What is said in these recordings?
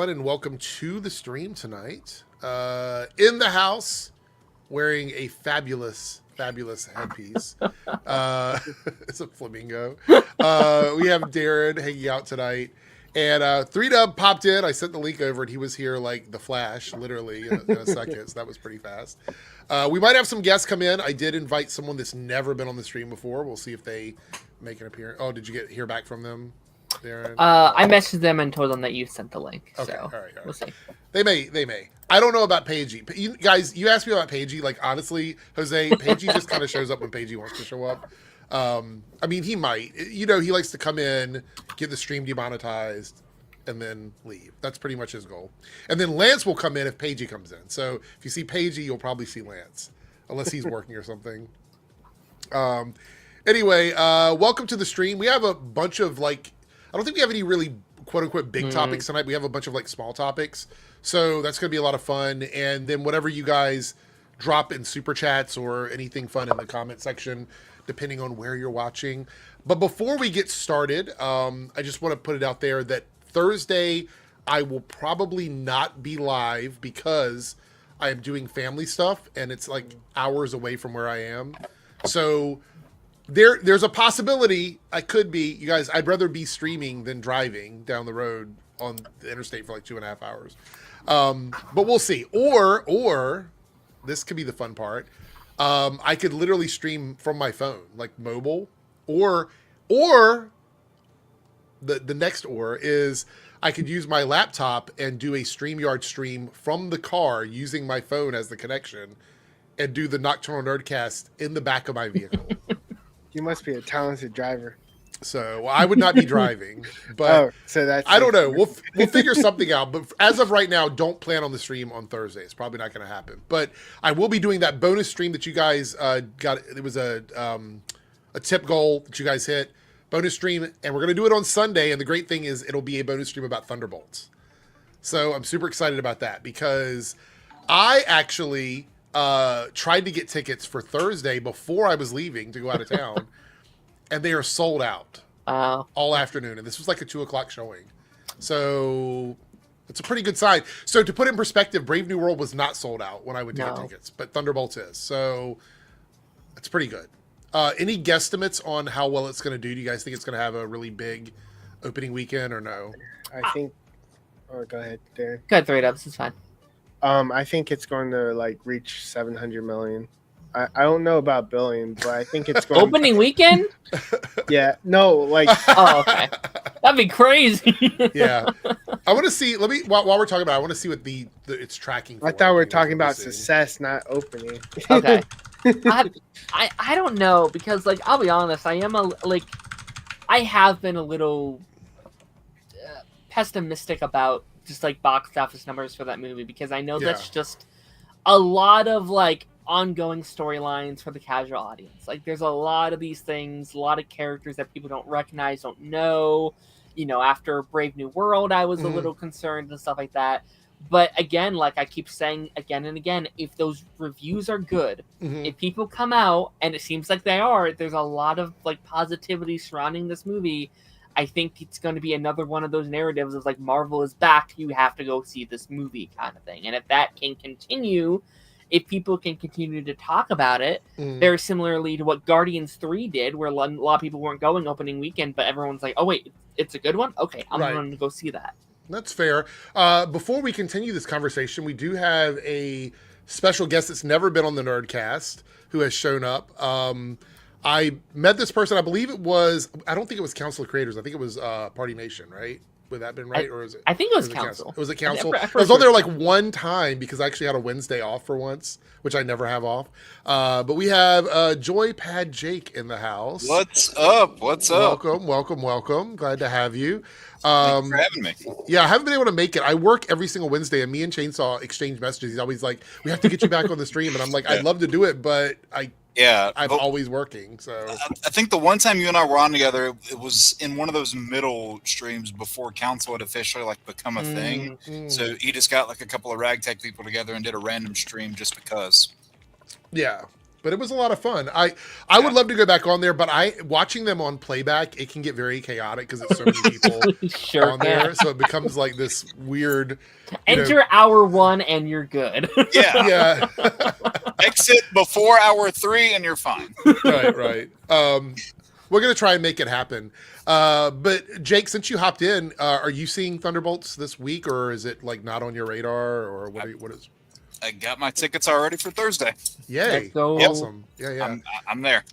everyone, and welcome to the stream tonight. In the house, wearing a fabulous headpiece. It's a flamingo. We have Darren hanging out tonight. And 3Dub popped in. I sent the link over, and he was here like the Flash, literally, in a second. So that was pretty fast. We might have some guests come in. I did invite someone that's never been on the stream before. We'll see if they make an appearance. Oh, did you hear back from them, Darren? I messaged them and told them that you sent the link. Okay, so all right. we'll see. They may. I don't know about Paigey. You guys, you asked me about Paigey. Like, honestly, Jose, Paigey just kind of shows up when Paigey wants to show up. I mean, he might. You know, he likes to come in, get the stream demonetized, and then leave. That's pretty much his goal. And then Lance will come in if Paigey comes in. So if you see Paigey, you'll probably see Lance, unless he's working or something. Anyway, welcome to the stream. We have a bunch of, like, I don't think we have any really quote-unquote big topics tonight. We have a bunch of, like, small topics. So that's going to be a lot of fun. And then whatever you guys drop in super chats or anything fun in the comment section, depending on where you're watching. But before we get started, I just want to put it out there that Thursday I will probably not be live because I am doing family stuff and it's like hours away from where I am. So there's a possibility I could be, you guys, I'd rather be streaming than driving down the road on the interstate for like 2.5 hours. But we'll see. Or this could be the fun part. I could literally stream from my phone, like mobile, or the next is I could use my laptop and do a StreamYard stream from the car using my phone as the connection and do the Nocturnal Nerdcast in the back of my vehicle. You must be a talented driver. So I would not be driving, but so that's I don't know. We'll figure something out. But as of right now, don't plan on the stream on Thursday. It's probably not going to happen. But I will be doing that bonus stream that you guys got. It was a tip goal that you guys hit. Bonus stream, and we're going to do it on Sunday. And the great thing is it'll be a bonus stream about Thunderbolts. So I'm super excited about that because I actually tried to get tickets for Thursday before I was leaving to go out of town. And they are sold out all afternoon. And this was like a 2:00 showing. So it's a pretty good sign. So to put in perspective, Brave New World was not sold out when I went to get tickets, but Thunderbolts is. So it's pretty good. Any guesstimates on how well it's going to do? Do you guys think it's going to have a really big opening weekend or no? I think. Oh, go ahead, Darren. Go ahead, 3Dubs. It's fine. I think it's going to like reach 700 million. I don't know about billion, but I think it's going Opening weekend? Yeah. No, like Oh, okay. That'd be crazy. Yeah. I want to see, while we're talking about it, I want to see what it's tracking for. I thought we were talking about success, not opening. Okay. I don't know because, like, I'll be honest, I have been a little pessimistic about just like box office numbers for that movie because I know that's just a lot of like ongoing storylines for the casual audience. Like, there's a lot of these things, a lot of characters that people don't recognize, don't know. You know, after Brave New World, I was a little concerned and stuff like that. But again, like I keep saying again and again, if those reviews are good, if people come out, and it seems like they are, there's a lot of like positivity surrounding this movie. I think it's going to be another one of those narratives of like Marvel is back, you have to go see this movie kind of thing. And if that can continue, if people can continue to talk about it, very similarly to what Guardians 3 did, where a lot of people weren't going opening weekend, but everyone's like, oh wait, it's a good one? Okay, I'm going to go see that. That's fair. Before we continue this conversation, we do have a special guest that's never been on the Nerdcast who has shown up. I met this person, I believe it was, I don't think it was Council of Creators, I think it was Party Nation, right? Would that have been right? Or is it? I think it was Council. It was a Council. I was on there like one time because I actually had a Wednesday off for once, which I never have off. But we have Joypad Jake in the house. What's up? What's up? Welcome. Glad to have you. Thanks for having me. Yeah, I haven't been able to make it. I work every single Wednesday, and me and Chainsaw exchange messages. He's always like, we have to get you back on the stream. And I'm like, I'd love to do it, but I'm always working. So I think the one time you and I were on together, it was in one of those middle streams before Council had officially like become a thing. So he just got like a couple of ragtag people together and did a random stream just because. Yeah. But it was a lot of fun. I would love to go back on there, but watching them on playback, it can get very chaotic because it's so many people on there. So it becomes like this weird. Enter hour 1 and you're good. Yeah. Exit before hour 3 and you're fine. Right. We're gonna try and make it happen. But Jake, since you hopped in, are you seeing Thunderbolts this week, or is it like not on your radar, or what is? I got my tickets already for Thursday. Yay! So, awesome. Yeah. I'm there.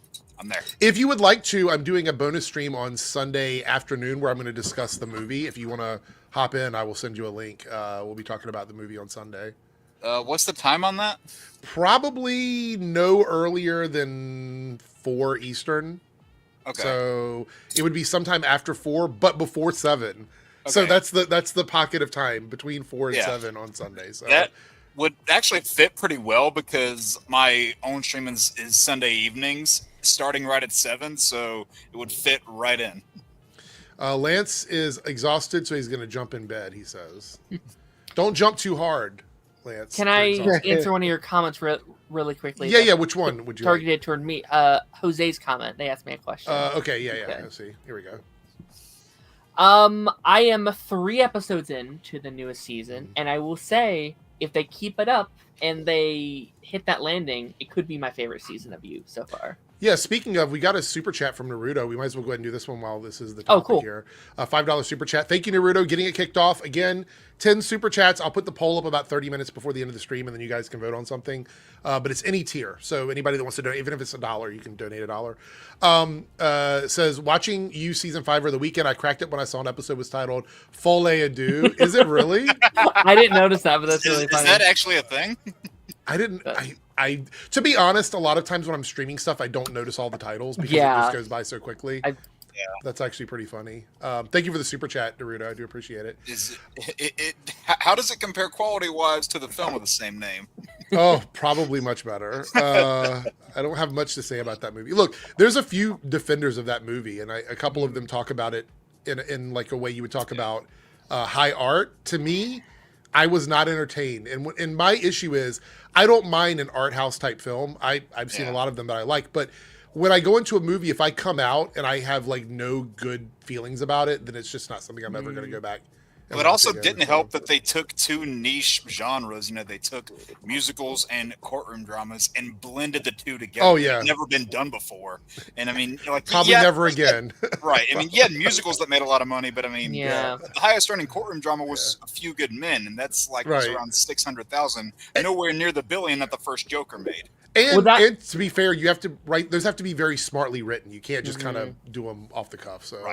If you would like to, I'm doing a bonus stream on Sunday afternoon where I'm going to discuss the movie. If you want to hop in, I will send you a link. We'll be talking about the movie on Sunday. What's the time on that? Probably no earlier than 4 Eastern. Okay. So it would be sometime after 4, but before 7. Okay. So that's the pocket of time between 4 and 7 on Sunday. So that would actually fit pretty well because my own stream is Sunday evenings, starting right at 7, so it would fit right in. Lance is exhausted, so he's going to jump in bed, he says. Don't jump too hard, Lance. Can I answer one of your comments really quickly? Yeah. Which one would you targeted toward me? Jose's comment. They asked me a question. Okay. Yeah. Let's see. Here we go. I am 3 episodes into the newest season, and I will say, if they keep it up and they hit that landing, it could be my favorite season of You so far. Yeah, speaking of, we got a super chat from Naruto. We might as well go ahead and do this one while this is the topic here. $5 super chat. Thank you, Naruto, getting it kicked off. Again, 10 super chats. I'll put the poll up about 30 minutes before the end of the stream, and then you guys can vote on something. But it's any tier. So anybody that wants to donate, even if it's $1, you can donate $1. Says, watching You Season 5 over the weekend, I cracked it when I saw an episode was titled Folle Ado. Is it really? I didn't notice that, but that's really funny. Is that actually a thing? I didn't. I to be honest, a lot of times when I'm streaming stuff, I don't notice all the titles because it just goes by so quickly. That's actually pretty funny. Thank you for the super chat, Naruto. I do appreciate it. How does it compare quality-wise to the film with the same name? Oh, probably much better. I don't have much to say about that movie. Look, there's a few defenders of that movie, and a couple of them talk about it in like a way you would talk about high art. To me, I was not entertained. And my issue is, I don't mind an art house type film. I've seen a lot of them that I like, but when I go into a movie, if I come out and I have like no good feelings about it, then it's just not something I'm ever going to go back. Well, it also didn't help that they took 2 niche genres. You know, they took musicals and courtroom dramas and blended the 2 together. Oh yeah, it's never been done before. And I mean, like probably never again. Right. I mean, you had musicals that made a lot of money, but I mean, the highest earning courtroom drama was A Few Good Men, and that's like was around 600,000, nowhere near the billion that the first Joker made. And to be fair, you have to those have to be very smartly written. You can't just kind of do them off the cuff. So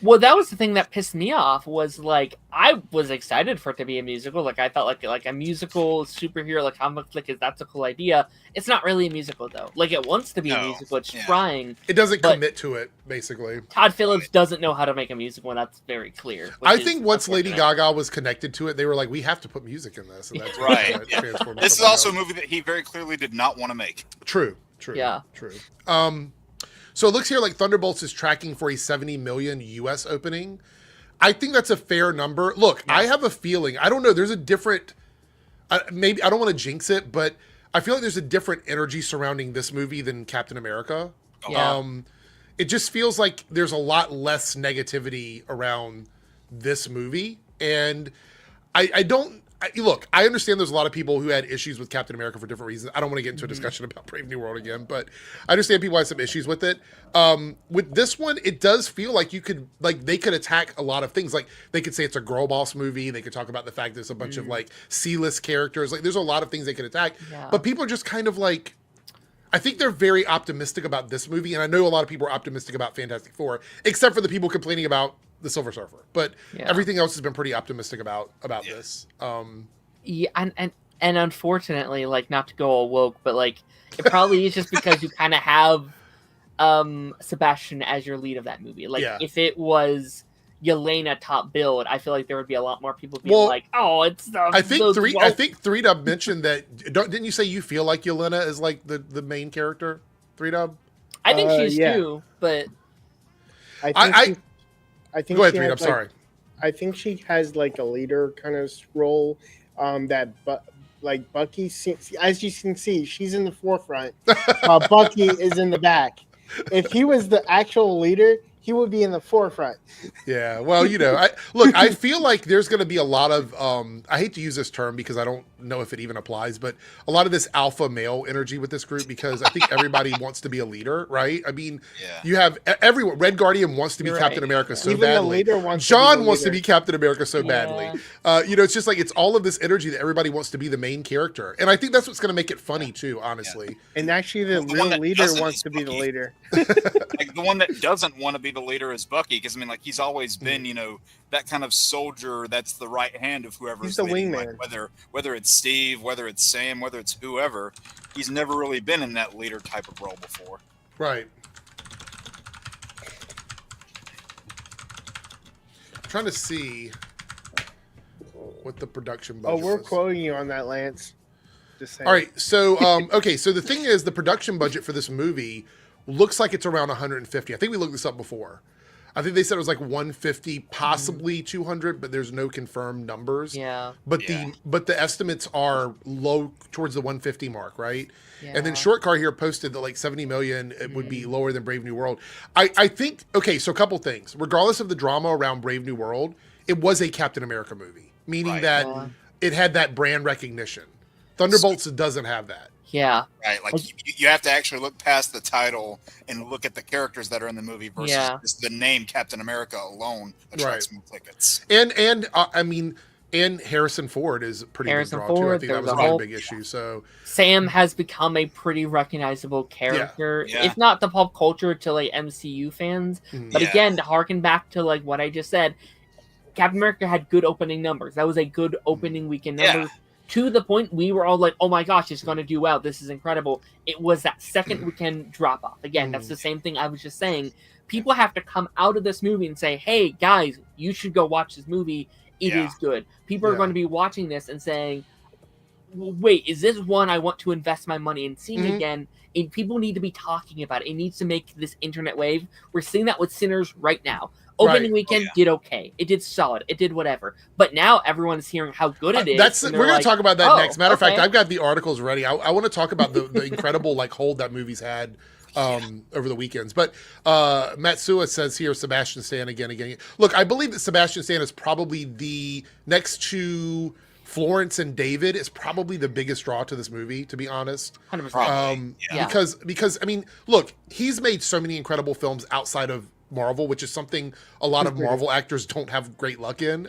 Well, that was the thing that pissed me off. Was like I was excited for it to be a musical. Like I thought, like a musical superhero, like comic flick, that's a cool idea. It's not really a musical though. Like it wants to be a musical. It's trying. It doesn't commit to it. Basically, Todd Phillips doesn't know how to make a musical, and that's very clear. I think once Lady Gaga was connected to it, they were like, "We have to put music in this." And that's This is also a movie that he very clearly did not want to make. True. Yeah. True. So it looks here like Thunderbolts is tracking for a 70 million US opening. I think that's a fair number. Look, I have a feeling, I don't know, there's a different, maybe, I don't want to jinx it, but I feel like there's a different energy surrounding this movie than Captain America. Yeah. It just feels like there's a lot less negativity around this movie. And look, I understand there's a lot of people who had issues with Captain America for different reasons. I don't want to get into a discussion about Brave New World again, but I understand people have some issues with it. With this one, it does feel like they could attack a lot of things. Like they could say it's a girl boss movie. They could talk about the fact there's a bunch of like C-list characters. Like there's a lot of things they could attack, but people are just kind of like, I think they're very optimistic about this movie. And I know a lot of people are optimistic about Fantastic Four, except for the people complaining about the Silver Surfer, but everything else has been pretty optimistic about this. And unfortunately, like not to go all woke, but like it probably is just because you kind of have Sebastian as your lead of that movie. Like if it was Yelena top billed, I feel like there would be a lot more people being like, "Oh, it's." I think 3Dub mentioned that. Didn't you say you feel like Yelena is like the main character? 3Dub. I think she's too, but I think go ahead, 3Dub. Sorry. I think she has like a leader kind of role that like Bucky, as you can see, she's in the forefront, while Bucky is in the back. If he was the actual leader, he would be in the forefront. Yeah, well, I feel like there's going to be a lot of, I hate to use this term because I don't know if it even applies, but a lot of this alpha male energy with this group, because I think everybody wants to be a leader, right? I mean, you have everyone. Red Guardian wants to be Captain America so Even badly. the leader John wants to be Captain America so badly. It's just like, it's all of this energy that everybody wants to be the main character. And I think that's what's going to make it funny too, honestly. And actually the real leader wants to be the leader. Like the one that doesn't want to be the leader is Bucky, because I mean, like, he's always been, that kind of soldier that's the right hand of whoever. He's the wingman. Like, whether it's Steve, whether it's Sam, whether it's whoever, he's never really been in that leader type of role before. Right. I'm trying to see what the production budget we're was. quoting you on that, Lance. Just saying. All right, so okay, so the thing is, the production budget for this movie looks like it's around 150. I think we looked this up before. I think they said it was like 150, possibly 200, but there's no confirmed numbers. Yeah. But the estimates are low towards the 150 mark, right? Yeah. And then Short Car here posted that like 70 million it would be lower than Brave New World. I think, okay, so a couple things. Regardless of the drama around Brave New World, it was a Captain America movie, meaning that it had that brand recognition. Thunderbolts doesn't have that. Yeah. Right. Like you have to actually look past the title and look at the characters that are in the movie versus just the name Captain America alone attracts more tickets. And I mean, and Harrison Ford is a pretty big draw too. I think that was a really big issue. So Sam has become a pretty recognizable character, if not the pop culture to like MCU fans. But again, to harken back to like what I just said, Captain America had good opening numbers. That was a good opening weekend number. To the point we were all like, oh my gosh, it's going to do well. This is incredible. It was that second weekend drop off. Again, that's the same thing I was just saying. People have to come out of this movie and say, hey, guys, you should go watch this movie. It is good. People are going to be watching this and saying, wait, is this one I want to invest my money in seeing again? And people need to be talking about it. It needs to make this internet wave. We're seeing that with Sinners right now. Opening weekend did okay. It did solid. It did whatever. But now everyone's hearing how good it is. We're going to talk about that next. Matter of fact, I've got the articles ready. I want to talk about the incredible like hold that movie's had over the weekends. But Matsua says here, Sebastian Stan again. Look, I believe that Sebastian Stan is probably the next to Florence and David is probably the biggest draw to this movie, to be honest. 100%. Because I mean, look, he's made so many incredible films outside of Marvel, which is something a lot of Marvel actors don't have great luck in.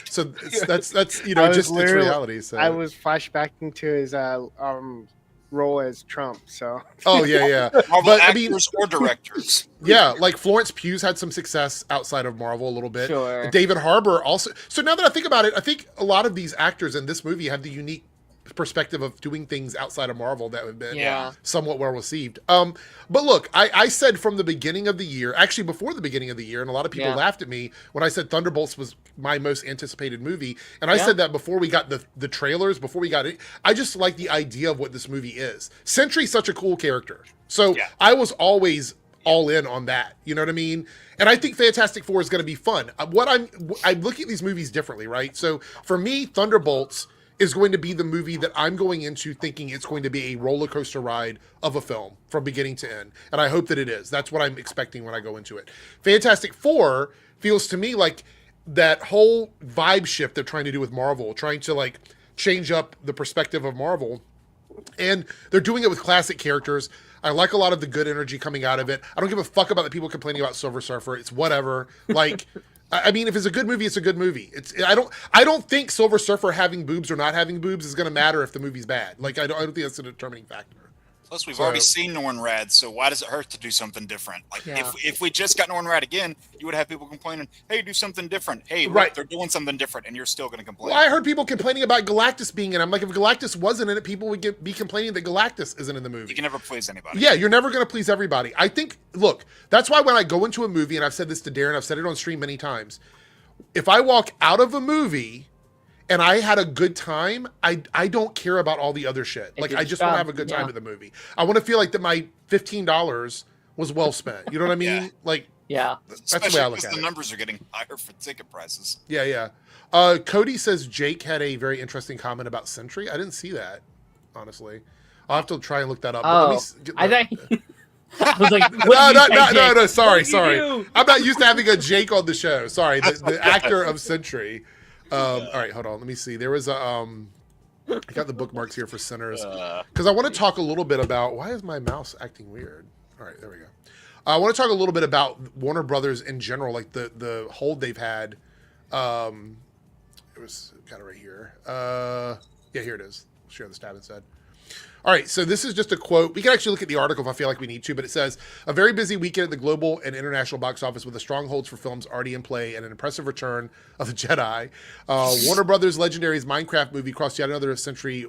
So that's just it's reality. So I was flashbacking to his role as Trump. So Marvel but actors or directors. Like Florence Pugh's had some success outside of Marvel a little bit. Sure. David Harbour also. So now that I think about it, I think a lot of these actors in this movie have the unique perspective of doing things outside of Marvel that have been somewhat well received. But look, I said from the beginning of the year, actually before the beginning of the year, and a lot of people laughed at me when I said Thunderbolts was my most anticipated movie. And I said that before we got the trailers, before we got it. I just like the idea of what this movie is. Sentry's such a cool character. So I was always all in on that. You know what I mean? And I think Fantastic Four is going to be fun. I'm looking at these movies differently, right? So for me, Thunderbolts is going to be the movie that I'm going into thinking it's going to be a roller coaster ride of a film from beginning to end. And I hope that it is. That's what I'm expecting when I go into it. Fantastic Four feels to me like that whole vibe shift they're trying to do with Marvel, trying to like change up the perspective of Marvel. And they're doing it with classic characters. I like a lot of the good energy coming out of it. I don't give a fuck about the people complaining about Silver Surfer. It's whatever. Like, I mean, if it's a good movie, it's a good movie. I don't think Silver Surfer having boobs or not having boobs is going to matter if the movie's bad. Like, I don't think that's a determining factor. Plus, we've already seen Norrin Rad, so why does it hurt to do something different? Like, if we just got Norrin Rad again, you would have people complaining, hey, do something different. Hey, look, they're doing something different, and you're still going to complain. Well, I heard people complaining about Galactus being in it. I'm like, if Galactus wasn't in it, people would be complaining that Galactus isn't in the movie. You can never please anybody. Yeah, you're never going to please everybody. I think, look, that's why when I go into a movie, and I've said this to Darren, I've said it on stream many times, if I walk out of a movie and I had a good time, I don't care about all the other shit. Like, I just want to have a good time at the movie. I want to feel like that my $15 was well spent. You know what I mean? Like, Yeah. That's the way I look at it. The numbers are getting higher for ticket prices. Yeah. Cody says Jake had a very interesting comment about Sentry. I didn't see that, honestly. I'll have to try and look that up. Oh, I think... I was like, no, sorry. I'm not used to having a Jake on the show. Sorry, the actor of Sentry. All right, hold on. Let me see. There was a... I got the bookmarks here for Sinners. Because I want to talk a little bit about... Why is my mouse acting weird? All right, there we go. I want to talk a little bit about Warner Brothers in general, like the hold they've had. Got it right here. Yeah, here it is. I'll share the stab instead. All right, so this is just a quote. We can actually look at the article if I feel like we need to, but it says, a very busy weekend at the global and international box office with the strongholds for films already in play and an impressive return of the Jedi. Warner Brothers' Legendary's Minecraft movie crossed yet another century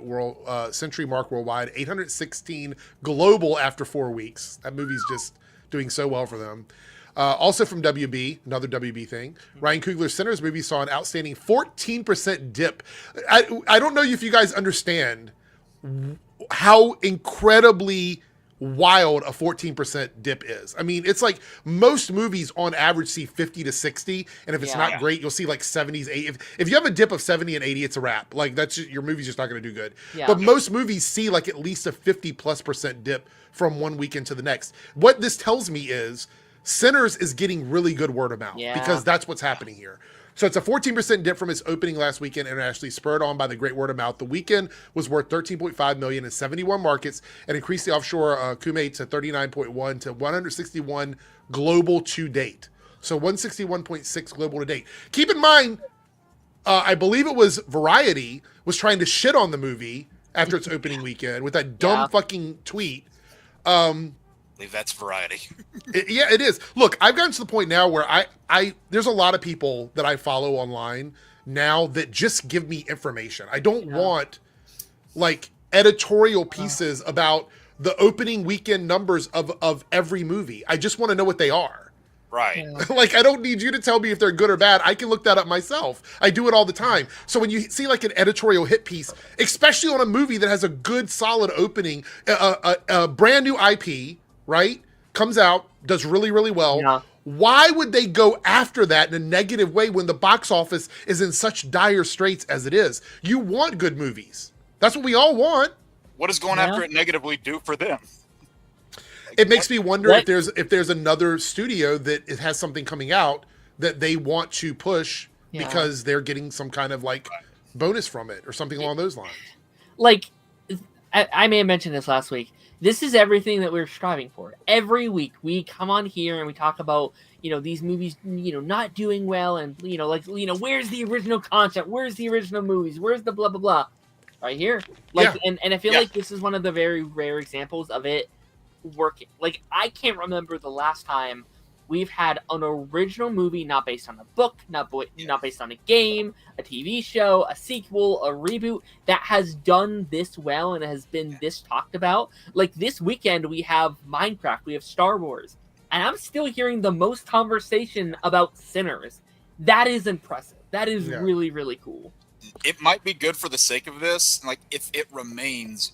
mark worldwide, 816 global after 4 weeks. That movie's just doing so well for them. Also from WB, another WB thing, Ryan Coogler's Sinners movie saw an outstanding 14% dip. I don't know if you guys understand how incredibly wild a 14% dip is. I mean, it's like most movies on average see 50 to 60, and if it's not great, you'll see like 70s, 80s. If you have a dip of 70 and 80, it's a wrap. Like your movie's just not going to do good. Yeah. But most movies see like at least a 50+% dip from one weekend to the next. What this tells me is Sinners is getting really good word of mouth because that's what's happening here. So it's a 14% dip from its opening last weekend internationally, spurred on by the great word of mouth. The weekend was worth $13.5 million in 71 markets and increased the offshore Kume to 39.1 to 161 global to date. So 161.6 global to date. Keep in mind, I believe it was Variety was trying to shit on the movie after its opening weekend with that dumb fucking tweet. I believe that's Variety. It is. Look, I've gotten to the point now where I there's a lot of people that I follow online now that just give me information. I don't want like editorial pieces about the opening weekend numbers of every movie. I just want to know what they are. Right. Like, I don't need you to tell me if they're good or bad. I can look that up myself. I do it all the time. So when you see like an editorial hit piece, especially on a movie that has a good, solid opening, a brand new IP, right? Comes out, does really, really well. Yeah. Why would they go after that in a negative way when the box office is in such dire straits as it is? You want good movies. That's what we all want. What does going after it negatively do for them? It makes me wonder if there's another studio that it has something coming out that they want to push because they're getting some kind of like bonus from it or something along those lines. Like, I may have mentioned this last week. This is everything that we're striving for. Every week we come on here and we talk about, these movies, not doing well and, where's the original concept? Where's the original movies? Where's the blah, blah, blah? Right here. And I feel like this is one of the very rare examples of it working. Like, I can't remember the last time we've had an original movie not based on a book, not based on a game, a TV show, a sequel, a reboot that has done this well and has been this talked about. Like, this weekend we have Minecraft, we have Star Wars, and I'm still hearing the most conversation about Sinners. That is impressive. That is really, really cool. It might be good for the sake of this. Like, if it remains,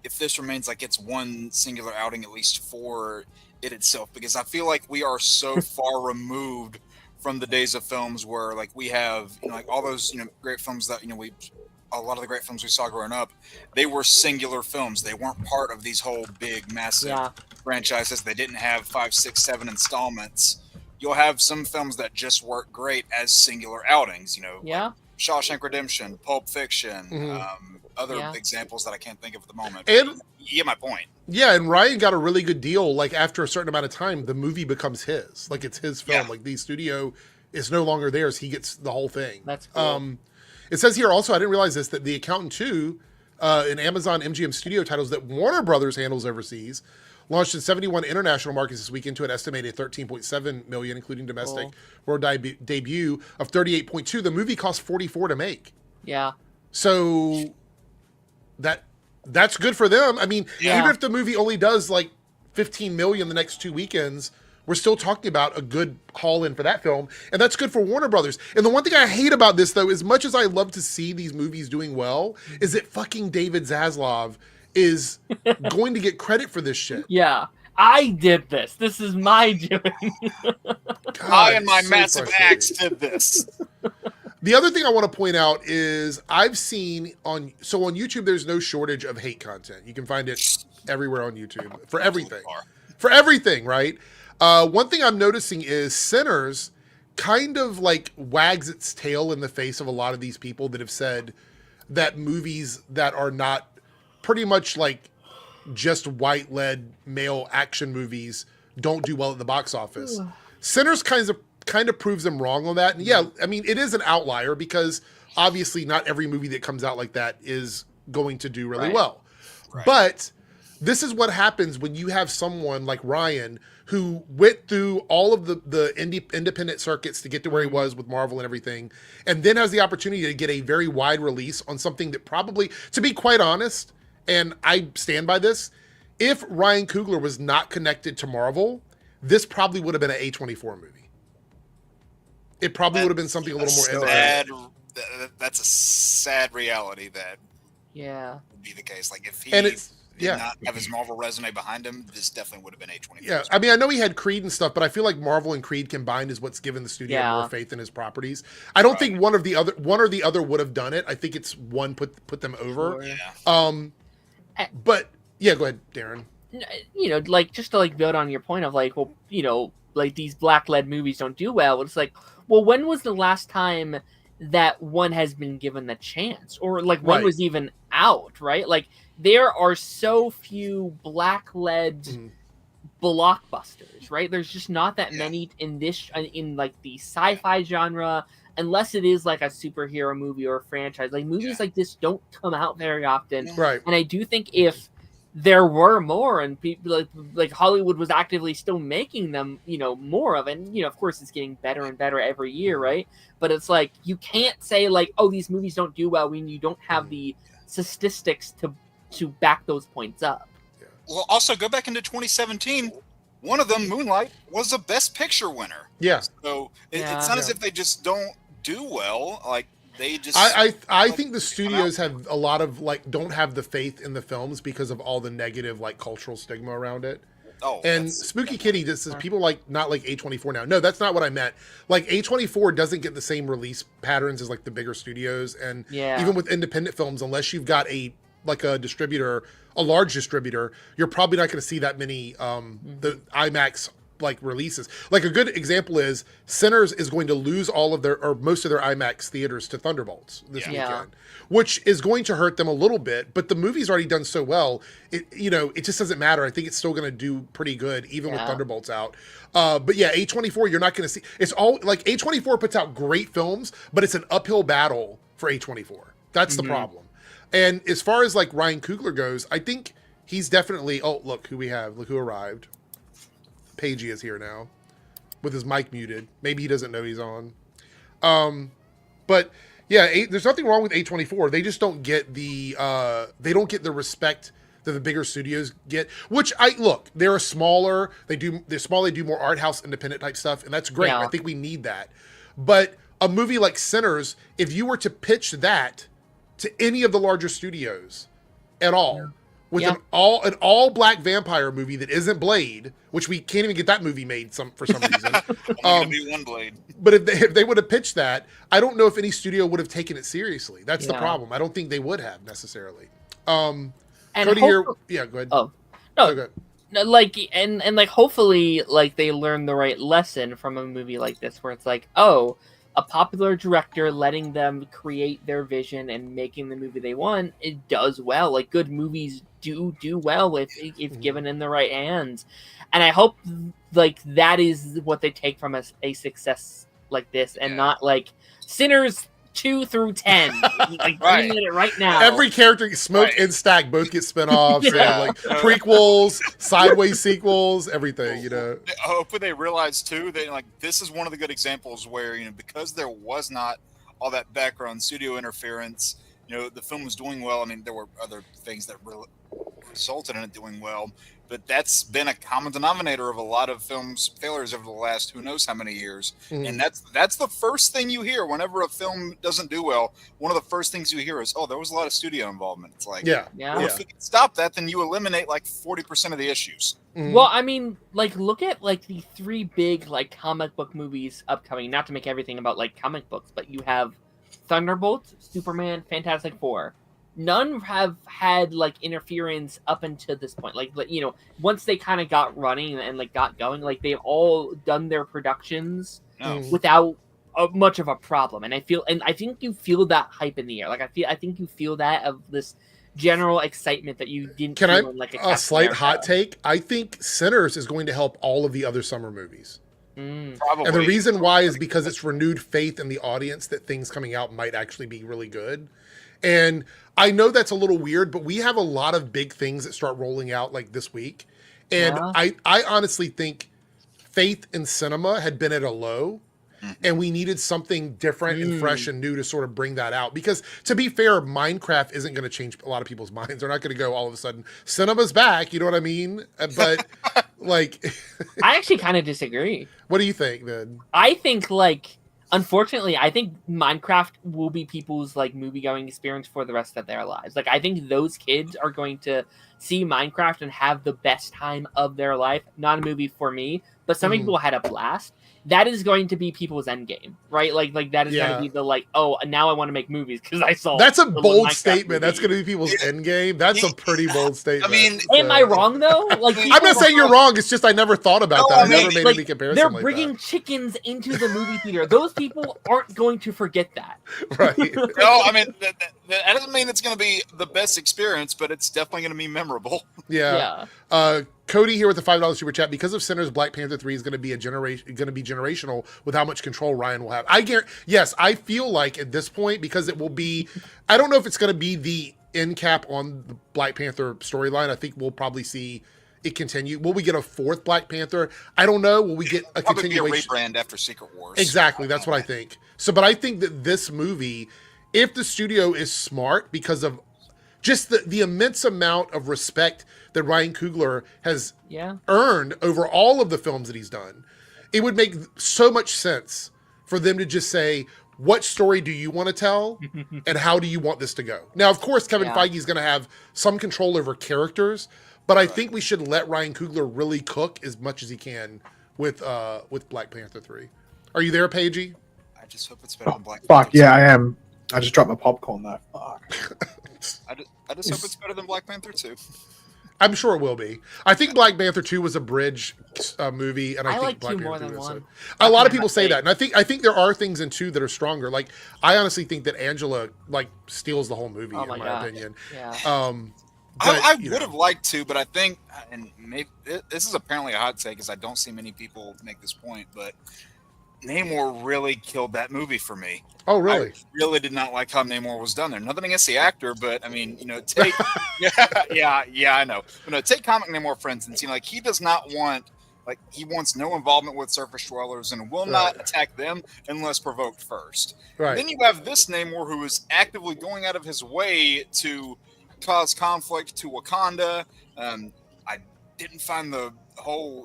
if this remains like it's one singular outing, at least for it itself, because I feel like we are so far removed from the days of films where like we have like all those great films that a lot of the great films we saw growing up, they were singular films. They weren't part of these whole big massive franchises. They didn't have 5, 6, 7 installments. You'll have some films that just work great as singular outings, like Shawshank Redemption, Pulp Fiction, other examples that I can't think of at the moment. And you get my point. Yeah, and Ryan got a really good deal. Like, after a certain amount of time, the movie becomes his. Like, it's his film. Like, the studio is no longer theirs. He gets the whole thing. That's cool. It says here also, I didn't realize this, that The Accountant 2, an Amazon MGM studio titles that Warner Brothers handles overseas, launched in 71 international markets this weekend to an estimated $13.7 million, including domestic world debut of $38.2. The movie cost $44 to make. Yeah. So that's good for them. I mean, even if the movie only does like $15 million the next 2 weekends, we're still talking about a good haul in for that film, and that's good for Warner Brothers. And the one thing I hate about this, though, as much as I love to see these movies doing well, is that fucking David Zaslav is going to get credit for this shit. Yeah. I did this. This is my doing. God, I and my so massive frustrating. axe did this. The other thing I want to point out is I've seen on YouTube there's no shortage of hate content. You can find it everywhere on YouTube for everything. For everything, right? One thing I'm noticing is Sinners kind of like wags its tail in the face of a lot of these people that have said that movies that are not pretty much like just white-led male action movies don't do well at the box office. Sinners kind of proves them wrong on that. And yeah, I mean, it is an outlier because obviously not every movie that comes out like that is going to do really well. Right. But this is what happens when you have someone like Ryan who went through all of the independent circuits to get to where he was with Marvel and everything, and then has the opportunity to get a very wide release on something that probably, to be quite honest, and I stand by this, if Ryan Coogler was not connected to Marvel, this probably would have been an A24 movie. It probably would have been something a little more independent. That's a sad reality that would be the case. Like if he did not have his Marvel resume behind him, this definitely would have been A24. Yeah, I mean, I know he had Creed and stuff, but I feel like Marvel and Creed combined is what's given the studio more faith in his properties. I don't think one or the other would have done it. I think it's one put them over. Sure. Yeah. But yeah, go ahead, Darren. You know, like just to like build on your point of like, well, you know, like these black-led movies don't do well. It's like, well, when was the last time that one has been given the chance, or like one was even out, right? Like there are so few black-led blockbusters, right? There's just not that many in this in like the sci-fi genre, unless it is like a superhero movie or a franchise. Like movies like this don't come out very often, right? And I do think if there were more and people like Hollywood was actively still making them, you know, more of, and you know, of course it's getting better and better every year, right? But it's like you can't say like, oh, these movies don't do well when you don't have the statistics to back those points up. Well, also go back into 2017. One of them, Moonlight, was a Best Picture winner. Yeah. So it's not as if they just don't do well. Like they just. I think the studios have a lot of like don't have the faith in the films because of all the negative like cultural stigma around it. Oh, and Spooky Kitty just says people like not like A24 now. No, that's not what I meant. Like A24 doesn't get the same release patterns as like the bigger studios, and even with independent films, unless you've got a distributor, a large distributor, you're probably not going to see that many the IMAX like releases. Like a good example is Sinners is going to lose all of their or most of their IMAX theaters to Thunderbolts this weekend, which is going to hurt them a little bit. But the movie's already done so well, it just doesn't matter. I think it's still going to do pretty good even with Thunderbolts out. But yeah, A24, you're not going to see. It's all like A24 puts out great films, but it's an uphill battle for A24. That's the problem. And as far as like Ryan Coogler goes, I think he's definitely. Oh, look who we have! Look who arrived. Pagey is here now, with his mic muted. Maybe he doesn't know he's on. But yeah, there's nothing wrong with A24. They just don't get the respect that the bigger studios get. Which they're smaller. They're small. They do more art house independent type stuff, and that's great. I think we need that. But a movie like Sinners, if you were to pitch that to any of the larger studios at all, with an all black vampire movie that isn't Blade, which we can't even get that movie made for some reason. Be one Blade. But if they would have pitched that, I don't know if any studio would have taken it seriously. That's the problem. I don't think they would have necessarily. And Cody here, go ahead. Oh no, like and like hopefully like they learn the right lesson from a movie like this, where it's like, oh, a popular director letting them create their vision and making the movie they want, it does well. Like good movies do well if given in the right hands. And I hope like that is what they take from a success like this, and not like Sinners 2 through 10. Like bring it right now. Every character, Smoke and Stack, both get spinoffs and like prequels, sideways sequels, everything. You know. Hopefully they realize too that like this is one of the good examples where because there was not all that background studio interference, the film was doing well. I mean, there were other things that resulted in it doing well. But that's been a common denominator of a lot of films' failures over the last who knows how many years. And that's the first thing you hear whenever a film doesn't do well. One of the first things you hear is, "Oh, there was a lot of studio involvement." It's like, well, if we can stop that, then you eliminate like 40% of the issues. Well, I mean, like, look at like the 3 big like comic book movies upcoming. Not to make everything about like comic books, but you have Thunderbolts, Superman, Fantastic Four. None have had like interference up until this point. Like you know, once they kind of got running and like got going, like they've all done their productions without much of a problem. And I think you feel that hype in the air. Like I think you feel that of this general excitement that you didn't. Can feel I in, like a slight hot take? I think Sinners is going to help all of the other summer movies. Probably. And the reason why is because it's renewed faith in the audience that things coming out might actually be really good. And I know that's a little weird, but we have a lot of big things that start rolling out like this week. And I honestly think faith in cinema had been at a low, and we needed something different and fresh and new to sort of bring that out. Because to be fair, Minecraft isn't going to change a lot of people's minds. They're not going to go all of a sudden, cinema's back, you know what I mean? But like... I actually kind of disagree. What do you think, then? I think like... Unfortunately, I think Minecraft will be people's like movie-going experience for the rest of their lives. Like, I think those kids are going to see Minecraft and have the best time of their life. Not a movie for me, but some people had a blast. That is going to be people's end game, right? Like that is going to be the like, oh, now I want to make movies because I saw. That's a bold statement. That's going to be people's end game. That's a pretty bold statement. I mean, am I wrong though? Like, I'm not saying you're wrong. It's just I never thought about that. I never made any comparison. They're like bringing chickens into the movie theater. Those people aren't going to forget that. Right. No, I mean that doesn't mean it's going to be the best experience, but it's definitely going to be memorable. Yeah. Cody here with the $5 super chat. Because of Sinners, Black Panther 3 is going to be generational with how much control Ryan will have. Yes, I feel like at this point, because it will be, I don't know if it's going to be the end cap on the Black Panther storyline. I think we'll probably see it continue. Will we get a 4th Black Panther? I don't know. Will we get a continuation? Be a rebrand after Secret Wars. Exactly. That's what I think. So, but I think that this movie, if the studio is smart, because of just the immense amount of respect that Ryan Coogler has earned over all of the films that he's done, it would make so much sense for them to just say, what story do you want to tell and how do you want this to go? Now, of course, Kevin Feige is going to have some control over characters, but I think we should let Ryan Coogler really cook as much as he can with Black Panther 3. Are you there, Paigey? I just hope it's better than Black Panther. Panther 2. I am. I just dropped my popcorn there. Fuck. I just hope it's better than Black Panther 2. I'm sure it will be. I think Black Panther 2 was a bridge movie, and I think like Black 2 more Panther than 2 is. 1. A lot of people say that, and I think there are things in 2 that are stronger. Like, I honestly think that Angela like steals the whole movie, in my opinion. Yeah. I would have liked to, but I think, and maybe this is apparently a hot take because I don't see many people make this point, but Namor really killed that movie for me. Oh, really? I really did not like how Namor was done there. Nothing against the actor, but I mean, take I know. But take comic Namor, for instance. Like he does not want, like he wants no involvement with surface dwellers and will not attack them unless provoked first. Right. Then you have this Namor who is actively going out of his way to cause conflict to Wakanda. I didn't find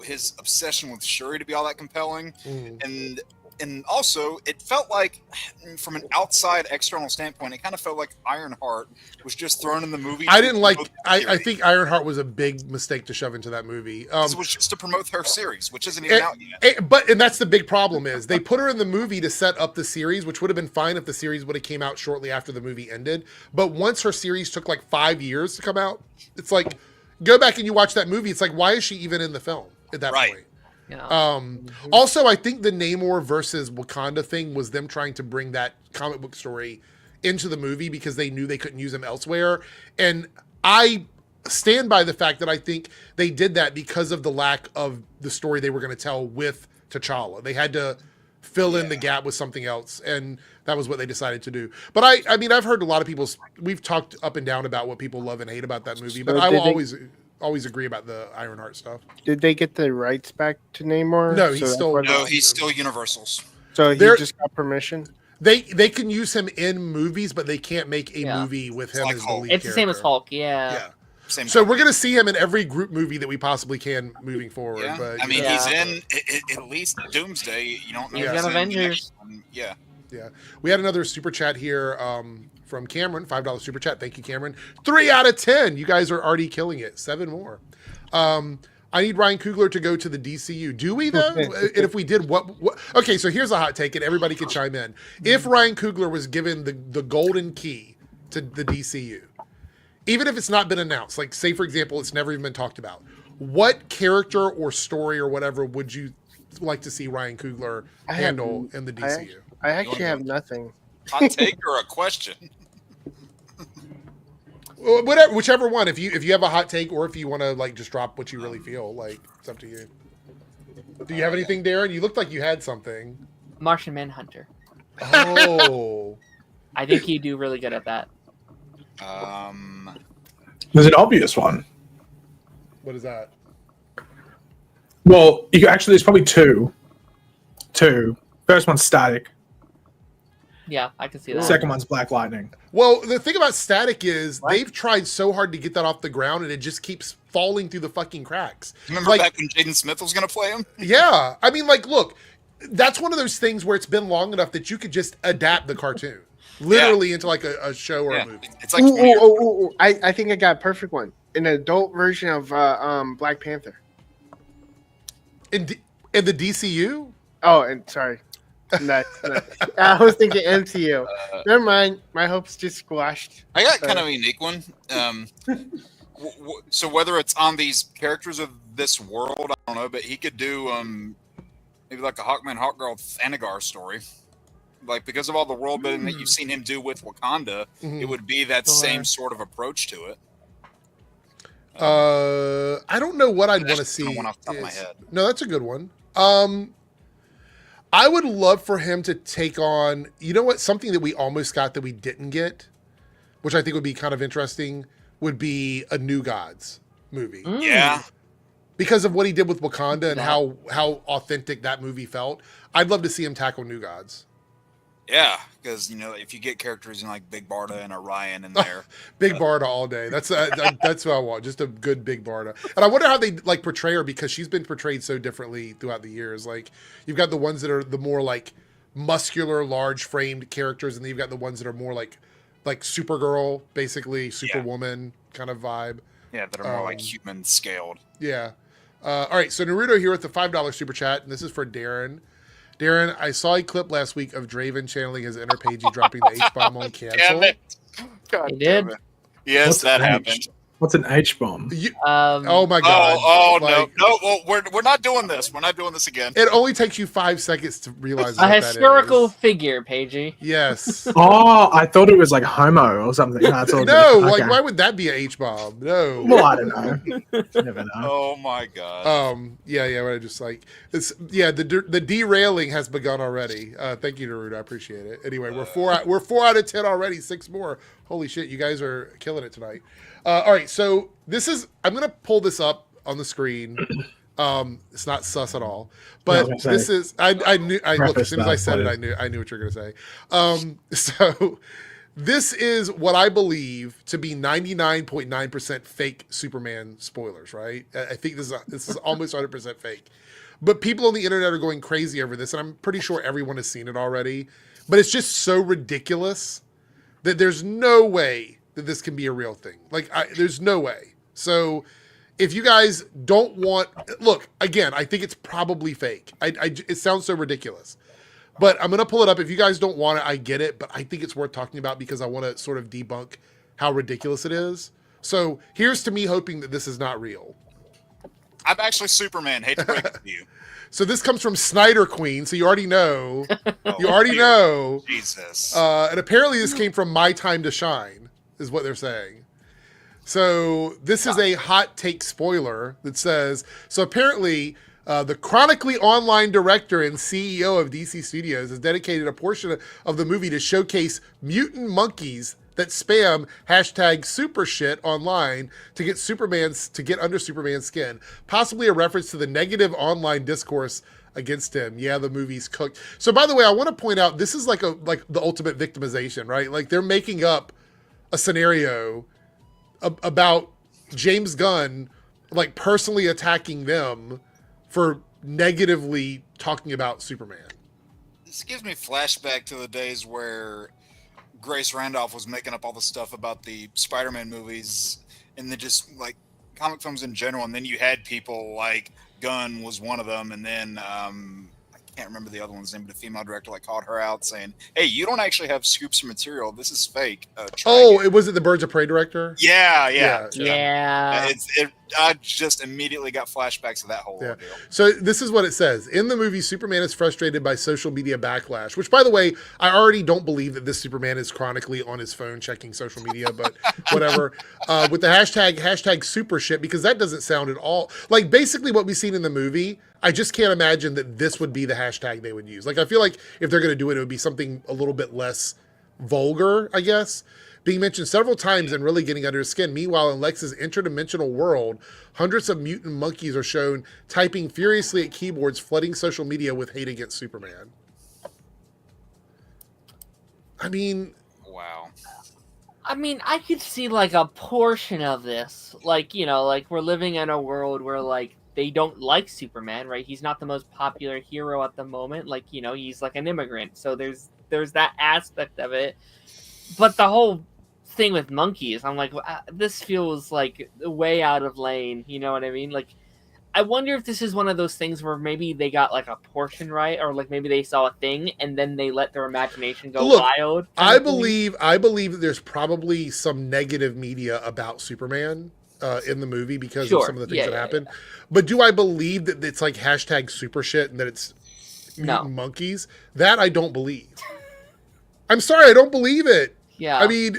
his obsession with Shuri to be all that compelling, and also it felt like, from an outside external standpoint, it kind of felt like Ironheart was just thrown in the movie. I didn't like. I think Ironheart was a big mistake to shove into that movie. It was just to promote her series, which isn't even out yet. And that's the big problem is they put her in the movie to set up the series, which would have been fine if the series would have came out shortly after the movie ended. But once her series took like 5 years to come out, it's like, go back and you watch that movie. It's like, why is she even in the film at that point? Yeah. Also, I think the Namor versus Wakanda thing was them trying to bring that comic book story into the movie because they knew they couldn't use him elsewhere. And I stand by the fact that I think they did that because of the lack of the story they were going to tell with T'Challa. They had to fill in the gap with something else, and that was what they decided to do. But I mean, I've heard a lot of we've talked up and down about what people love and hate about that movie, but I will always agree about the Ironheart stuff. Did they get the rights back to Namor? No, he's still Universal's. So he just got permission? They can use him in movies, but they can't make a movie with him as the lead character. It's the same as Hulk, yeah. Same. So we're gonna see him in every group movie that we possibly can moving forward. Yeah. But I mean, Yeah. he's in at least Doomsday. You don't know. He's if got he's in the Avengers. next one. Yeah. yeah, we had another super chat here from Cameron, $5 super chat. Thank you, Cameron. 3 out of 10. You guys are already killing it. 7 more. I need Ryan Coogler to go to the DCU. Do we though? And if we did, what? Okay, so here's a hot take, and everybody can chime in. If Ryan Coogler was given the golden key to the DCU, even if it's not been announced, like say for example, it's never even been talked about, what character or story or whatever would you like to see Ryan Coogler handle in the DCU? I actually have nothing. Hot take or a question? Whatever, whichever one. If you have a hot take, or if you want to like just drop what you really feel, like it's up to you. Do you have anything, Darren? You looked like you had something. Martian Manhunter. Oh, I think he'd do really good at that. There's an obvious one. what is that? Well, you actually there's probably two. First one's Static. Yeah, I can see that. Second one's Black Lightning. Well, the thing about Static is they've tried so hard to get that off the ground, and it just keeps falling through the fucking cracks. Remember Like- back when Jaden Smith was going to play him? Yeah, I mean, like, look, that's one of those things where it's been long enough that you could just adapt the cartoon literally into like a show or a movie. It's like I think I got a perfect one. An adult version of Black Panther. In the DCU? Oh, and sorry. No. I was thinking MCU. Never mind. My hopes just squashed. I got kind of a unique one. So whether it's on these characters of this world, I don't know, but he could do maybe like a Hawkman, Hawkgirl, Thanagar story. Like because of all the world building that you've seen him do with Wakanda, it would be that same sort of approach to it. I don't know what I'd want to That's see. one off the top of my head. No, that's a good one. I would love for him to take on, you know what, something that we almost got that we didn't get, which I think would be kind of interesting, would be a New Gods movie. Yeah. Because of what he did with Wakanda and how authentic that movie felt. I'd love to see him tackle New Gods. Yeah, because if you get characters in like Big Barda and Orion in there, Big Barda all day. That's what I want. Just a good Big Barda. And I wonder how they like portray her, because she's been portrayed so differently throughout the years. Like you've got the ones that are the more like muscular, large framed characters, and then you've got the ones that are more like Supergirl, basically Superwoman kind of vibe. yeah, that are more like human scaled. Yeah. All right. So Naruto here with the $5 super chat, and this is for Darren. Darren, I saw a clip last week of Draven channeling his inner Pagey dropping the H-bomb on Damn cancel. it. God He damn did? it. Yes, What's that an H? happened. What's an H-bomb? Oh my god! Oh Like, no! Well, we're not doing this. We're not doing this again. It only takes you 5 seconds to realize A what historical that is. figure, Pagey. Yes. Oh, I thought it was like homo or something. No, it's all No, good. like Okay. why would that be a H-bomb? No. Well, I don't know. You never know. Oh my god! Yeah. What I just like it's the derailing has begun already. Thank you, Naruto. I appreciate it. Anyway, we're 4 out of 10 already. 6 more. Holy shit, you guys are killing it tonight. All right, so I'm gonna pull this up on the screen. It's not sus at all, but this is I knew look, as soon as I said it, I knew what you're gonna say. So this is what I believe to be 99.9% fake Superman spoilers, right? I think this is almost 100% fake. But people on the internet are going crazy over this, and I'm pretty sure everyone has seen it already. But it's just so ridiculous that there's no way that this can be a real thing. Like, there's no way. So if you guys don't want, look, again, I think it's probably fake. It sounds so ridiculous. But I'm going to pull it up. If you guys don't want it, I get it. But I think it's worth talking about because I want to sort of debunk how ridiculous it is. So here's to me hoping that this is not real. I'm actually Superman. Hate to break it to you. So this comes from Snyder Queen. So you already know. You Oh, already dear. know. Jesus. And apparently this came from My Time to Shine, is what they're saying. So this is a hot take spoiler that says, so apparently the chronically online director and CEO of DC Studios has dedicated a portion of the movie to showcase mutant monkeys that spam hashtag super shit online to get under Superman's skin, possibly a reference to the negative online discourse against him. Yeah, the movie's cooked. So by the way, I want to point out this is like the ultimate victimization, right? Like they're making up a scenario about James Gunn like personally attacking them for negatively talking about Superman. This gives me flashback to the days where Grace Randolph was making up all the stuff about the Spider-Man movies and then just like comic films in general. And then you had people like Gunn was one of them. And then I can't remember the other one's name, but a female director like called her out saying, "Hey, you don't actually have scoops of material. This is fake." It was the Birds of Prey director? Yeah. I just immediately got flashbacks of that whole ordeal. So this is what it says. In the movie, Superman is frustrated by social media backlash, which, by the way, I already don't believe that this Superman is chronically on his phone checking social media, but whatever. With the hashtag super shit, because that doesn't sound at all like basically what we've seen in the movie. I just can't imagine that this would be the hashtag they would use. Like, I feel like if they're going to do it, it would be something a little bit less vulgar, I guess. Being mentioned several times and really getting under his skin. Meanwhile, in Lex's interdimensional world, hundreds of mutant monkeys are shown typing furiously at keyboards, flooding social media with hate against Superman. I mean... Wow. I mean, I could see, like, a portion of this. Like, you know, like, we're living in a world where, like, they don't like Superman, right? He's not the most popular hero at the moment. Like, you know, he's, like, an immigrant. So there's that aspect of it. But the whole thing with monkeys, I'm like, this feels like way out of lane. You know what I mean? Like, I wonder if this is one of those things where maybe they got like a portion right, or like maybe they saw a thing and then they let their imagination go wild. I believe that there's probably some negative media about Superman in the movie because of some of the things that happened. Yeah. But do I believe that it's like hashtag super shit and that it's mutant monkeys? That I don't believe. I'm sorry, I don't believe it. Yeah. I mean,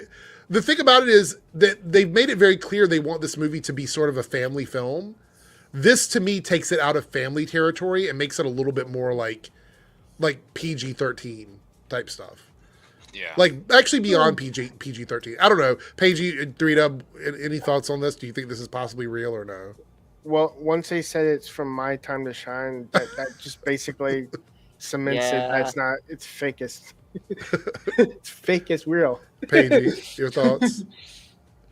the thing about it is that they've made it very clear they want this movie to be sort of a family film. This, to me, takes it out of family territory and makes it a little bit more like PG-13 type stuff. Yeah. Like, actually beyond PG-13. I don't know. Paige, 3Dub, any thoughts on this? Do you think this is possibly real or no? Well, once they said it's from My Time to Shine, that just basically cements it. That's not, it's fakest. It's fake as real. Paige, your thoughts?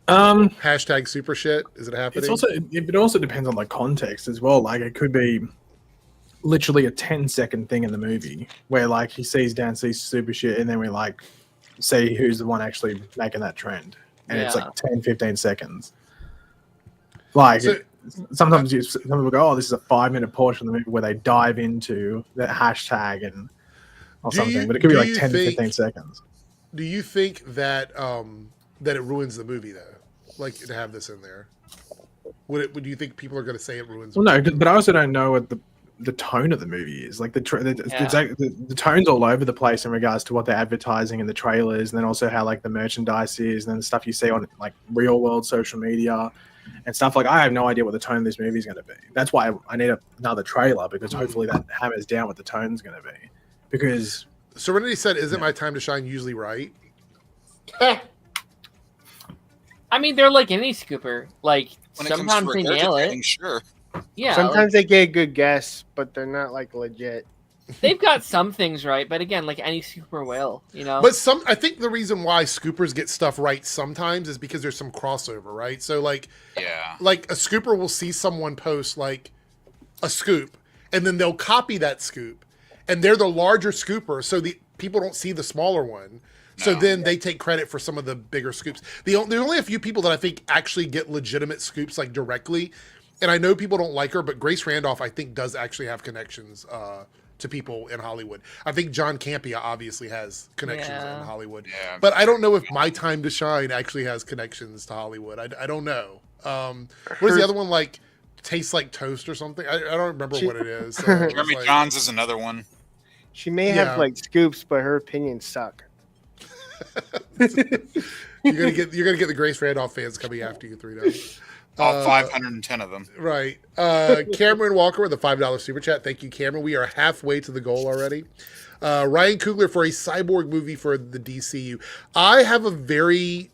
Hashtag super shit. Is it happening? It also depends on the context as well. Like, it could be literally a 10-second thing in the movie where like he sees Dan sees super shit, and then we like see who's the one actually making that trend, and it's like 10-15 seconds. Like sometimes some people go, "Oh, this is a 5-minute portion of the movie where they dive into that hashtag and or something," but it could be like 10-15 seconds. Do you think that that it ruins the movie though? Like, to have this in there, would you think people are going to say it ruins? Well, no, but I also don't know what the tone of the movie is. Like the tone's all over the place in regards to what they're advertising in the trailers, and then also how like the merchandise is, and then the stuff you see on like real world social media and stuff. Like, I have no idea what the tone of this movie is going to be. That's why I need another trailer, because hopefully that hammers down what the tone's going to be. Because Serenity said, "Isn't My Time to Shine usually right?" I mean, they're like any scooper. Like, sometimes they nail it. Sure. Yeah. Sometimes they get a good guess, but they're not like legit. They've got some things right, but again, like any scooper will, you know. But I think the reason why scoopers get stuff right sometimes is because there's some crossover, right? So like a scooper will see someone post like a scoop, and then they'll copy that scoop, and they're the larger scooper, so the people don't see the smaller one. So then they take credit for some of the bigger scoops. There's only a few people that I think actually get legitimate scoops like directly. And I know people don't like her, but Grace Randolph, I think, does actually have connections to people in Hollywood. I think John Campea obviously has connections in Hollywood. Yeah. But I don't know if My Time to Shine actually has connections to Hollywood. I don't know. What is the other one, like? Tastes Like Toast or something? I don't remember what it is. So Jeremy Johns is another one. She may have like scoops, but her opinions suck. You're gonna get the Grace Randolph fans coming after you, 3 All 510 of them. Right. Cameron Walker with a $5 super chat. Thank you, Cameron. We are halfway to the goal already. Ryan Coogler for a cyborg movie for the DCU. I have a very,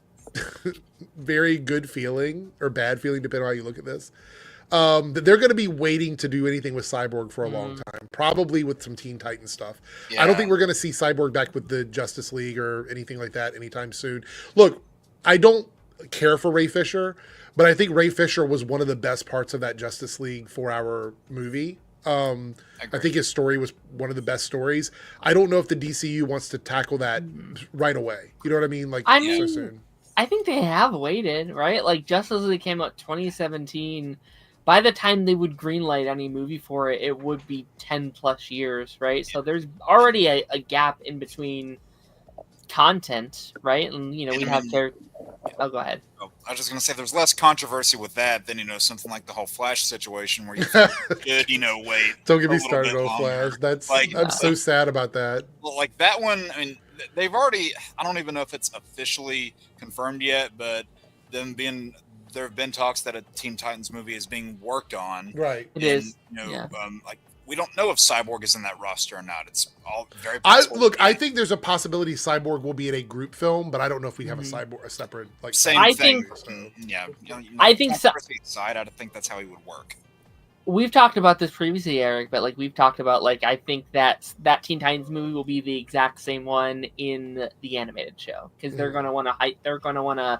very good feeling, or bad feeling, depending on how you look at this, that they're going to be waiting to do anything with Cyborg for a long time, probably with some Teen Titans stuff. Yeah. I don't think we're going to see Cyborg back with the Justice League or anything like that anytime soon. Look, I don't care for Ray Fisher, but I think Ray Fisher was one of the best parts of that Justice League 4-hour movie. I think his story was one of the best stories. I don't know if the DCU wants to tackle that right away. You know what I mean? Like, so soon. I think they have waited, right? Like, Justice League came out 2017. By the time they would greenlight any movie for it, it would be 10 plus years, right? So there's already a gap in between content, right? And, you know, we have their... Oh, go ahead. Oh, I was just going to say there's less controversy with that than, you know, something like the whole Flash situation where you could, you know, wait. Don't get me started on Flash. That's like, I'm so sad about that. Well, like that one, I mean, they've already, I don't even know if it's officially confirmed yet, but there have been talks that a Teen Titans movie is being worked on. Right. It is. You know, like, we don't know if Cyborg is in that roster or not. It's all very possible. I think there's a possibility Cyborg will be in a group film, but I don't know if we have a separate like. Same I thing. think, yeah. You know, I think so. Side, I think that's how he would work. We've talked about this previously, Eric, but like we've talked about, like, I think that Teen Titans movie will be the exact same one in the animated show because they're gonna want to They're gonna want to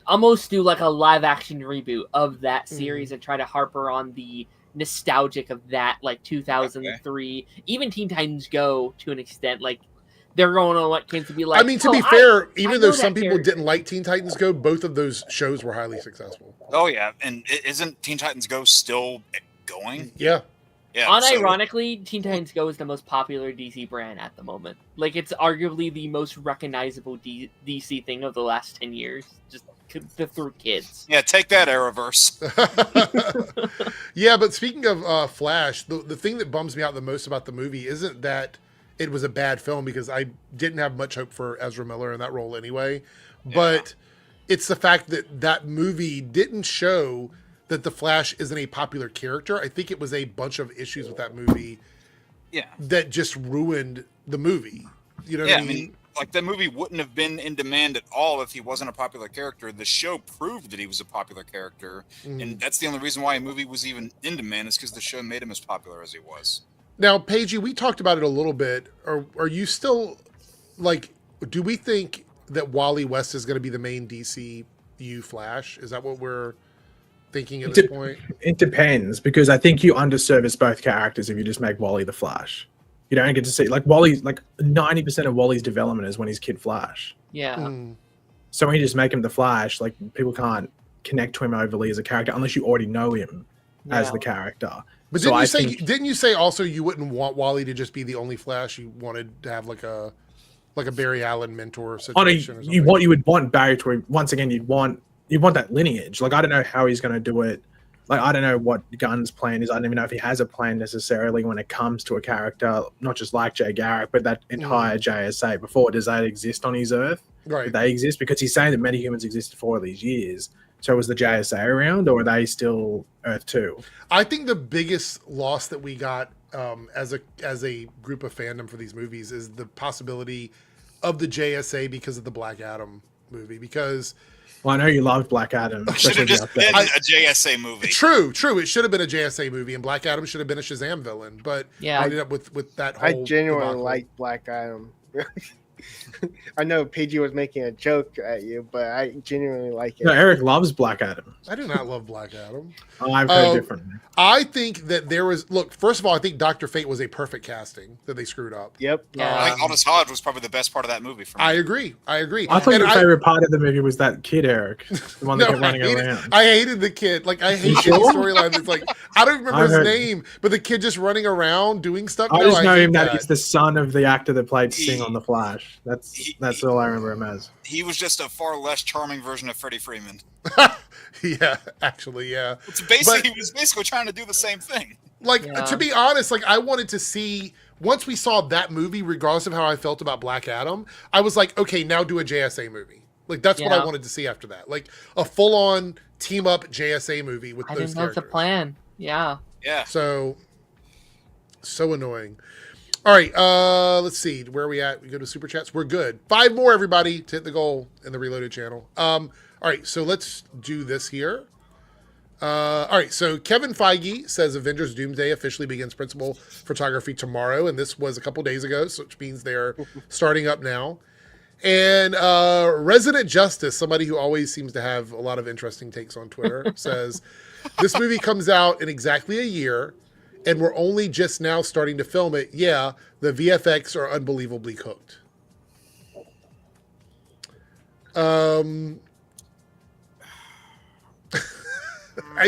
almost do like a live action reboot of that series and try to harper on the nostalgic of that, like 2003. Even Teen Titans Go, to an extent, like they're going on what came to be like. I mean, to be fair, even though some people didn't like Teen Titans Go, both of those shows were highly successful. Oh yeah, and isn't Teen Titans Go still going? Yeah. Yeah. Unironically, Teen Titans Go is the most popular DC brand at the moment. Like, it's arguably the most recognizable DC thing of the last 10 years. Just through kids. Yeah, take that, Arrowverse. Yeah, but speaking of Flash, the thing that bums me out the most about the movie isn't that it was a bad film, because I didn't have much hope for Ezra Miller in that role anyway. But it's the fact that that movie didn't show that the Flash isn't a popular character. I think it was a bunch of issues with that movie that just ruined the movie. You know what I mean? Like, that movie wouldn't have been in demand at all if he wasn't a popular character. The show proved that he was a popular character, and that's the only reason why a movie was even in demand, is because the show made him as popular as he was. Now, Paige, we talked about it a little bit. Are you still, like, do we think that Wally West is going to be the main DCU Flash? Is that what we're thinking at this point? It depends, because I think you underservice both characters if you just make Wally the Flash. You don't get to see, like, Wally's, like 90% of Wally's development is when he's Kid Flash. Yeah. So when you just make him the Flash, like, people can't connect to him overly as a character unless you already know him as the character. But didn't you say also you wouldn't want Wally to just be the only Flash? You wanted to have like a Barry Allen mentor situation or something? You would want Barry to, once again, you'd want that lineage. Like, I don't know how he's going to do it. Like, I don't know what Gunn's plan is. I don't even know if he has a plan necessarily when it comes to a character, not just like Jay Garrick, but that entire JSA before. Does that exist on his Earth? Right. Do they exist? Because he's saying that many humans existed for all these years. So was the JSA around, or are they still Earth 2? I think the biggest loss that we got as a group of fandom for these movies is the possibility of the JSA because of the Black Adam movie. Because... Well, I know you loved Black Adam. Should have just been a JSA movie. True. It should have been a JSA movie, and Black Adam should have been a Shazam villain. But I ended up with that whole... I genuinely like Black Adam. I know PG was making a joke at you, but I genuinely like it. No, Eric loves Black Adam. I do not love Black Adam. I've heard differently. I think that there was... Look, first of all, I think Dr. Fate was a perfect casting that they screwed up. Yep. I think Aldous Hodge was probably the best part of that movie for me. I agree. I thought your favorite part of the movie was that kid, Eric. The one that kept running around. I hated the kid. Like, I hate the storyline. It's like, I don't remember his name, but the kid just running around doing stuff. I just know him that he's the son of the actor that played Sting on The Flash. That's all I remember him as. He was just a far less charming version of Freddie Freeman. Yeah, actually, yeah. He was basically trying to do the same thing. Like, to be honest, like, I wanted to see, once we saw that movie, regardless of how I felt about Black Adam, I was like, okay, now do a JSA movie. Like, that's what I wanted to see after that. Like, a full-on team-up JSA movie with those characters. I think that's a plan. Yeah. Yeah. So annoying. All right, let's see. Where are we at? We go to Super Chats. We're good. 5 more, everybody, to hit the goal in the Reloaded channel. All right, so let's do this here. All right, so Kevin Feige says Avengers Doomsday officially begins principal photography tomorrow, and this was a couple days ago, so which means they're starting up now. And Resident Justice, somebody who always seems to have a lot of interesting takes on Twitter, says, this movie comes out in exactly a year, and we're only just now starting to film it. Yeah, the VFX are unbelievably cooked. I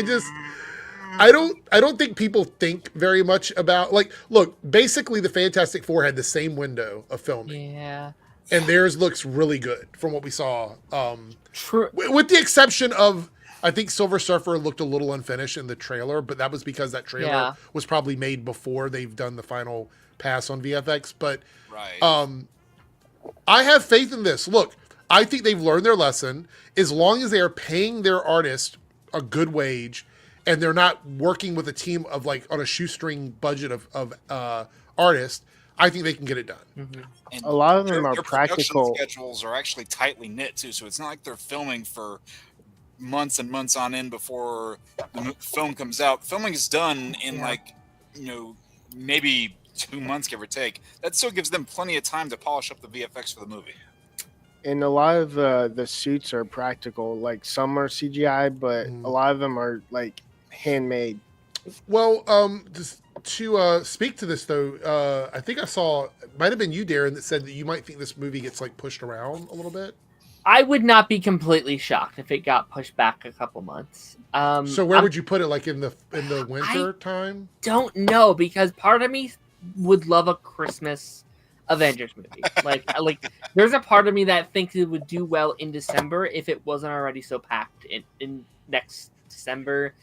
don't think people think very much about, like, look, basically the Fantastic Four had the same window of filming. Yeah. And theirs looks really good from what we saw. True. With the exception of, I think Silver Surfer looked a little unfinished in the trailer, but that was because that trailer was probably made before they've done the final pass on VFX. But I have faith in this. Look, I think they've learned their lesson. As long as they are paying their artists a good wage and they're not working with a team of, like, on a shoestring budget of artists, I think they can get it done. Mm-hmm. And a lot of them are their practical. Production schedules are actually tightly knit too, so it's not like they're filming for months and months on end before the film comes out. Filming is done in maybe 2 months, give or take. That still gives them plenty of time to polish up the VFX for the movie. And a lot of the suits are practical. Like, some are CGI, but a lot of them are, like, handmade. Well, just to speak to this, though, I think I saw, it might have been you, Darren, that said that you might think this movie gets, like, pushed around a little bit. I would not be completely shocked if it got pushed back a couple months. So where would you put it? Like in the winter time? Don't know, because part of me would love a Christmas Avengers movie. like there's a part of me that thinks it would do well in December if it wasn't already so packed in next December.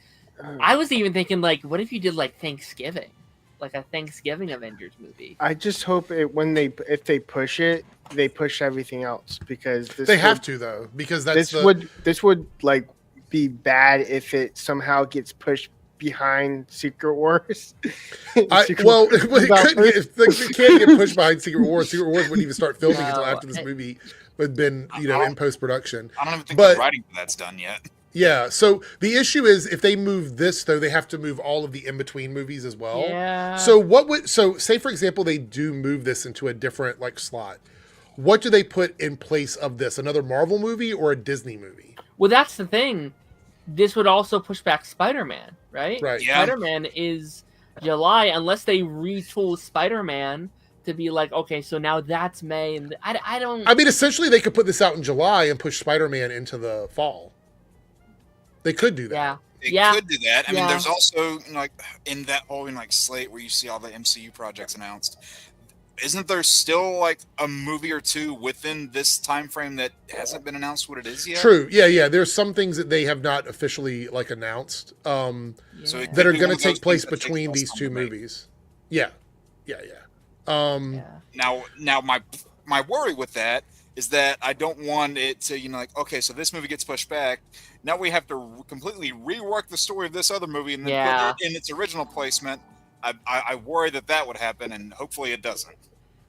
I was even thinking, like, what if you did, like, Thanksgiving? Like a Thanksgiving Avengers movie. I just hope if they push it, they push everything else, because have to, though, because this would like be bad if it somehow gets pushed behind Secret Wars. It can't get pushed behind Secret Wars. Secret Wars wouldn't even start filming until after this movie had been in post production. I don't even think the writing for that's done yet. Yeah, so the issue is if they move this, though, they have to move all of the in-between movies as well. Yeah. So say, for example, they do move this into a different, like, slot. What do they put in place of this? Another Marvel movie or a Disney movie? Well, that's the thing. This would also push back Spider-Man, right? Right. Yeah. Spider-Man is July, unless they retool Spider-Man to be like, okay, so now that's May, and I don't... I mean, essentially, they could put this out in July and push Spider-Man into the fall. They could do that. They could do that. I mean, there's also, like, in that whole slate where you see all the MCU projects announced, isn't there still, like, a movie or two within this time frame that hasn't been announced what it is yet? True. Yeah. There's some things that they have not officially, like, announced so that are going to take place between these two movies. Yeah. Now my worry with that is that I don't want it to, like, okay, so this movie gets pushed back. Now we have to completely rework the story of this other movie and then put it in its original placement. I worry that would happen, and hopefully it doesn't.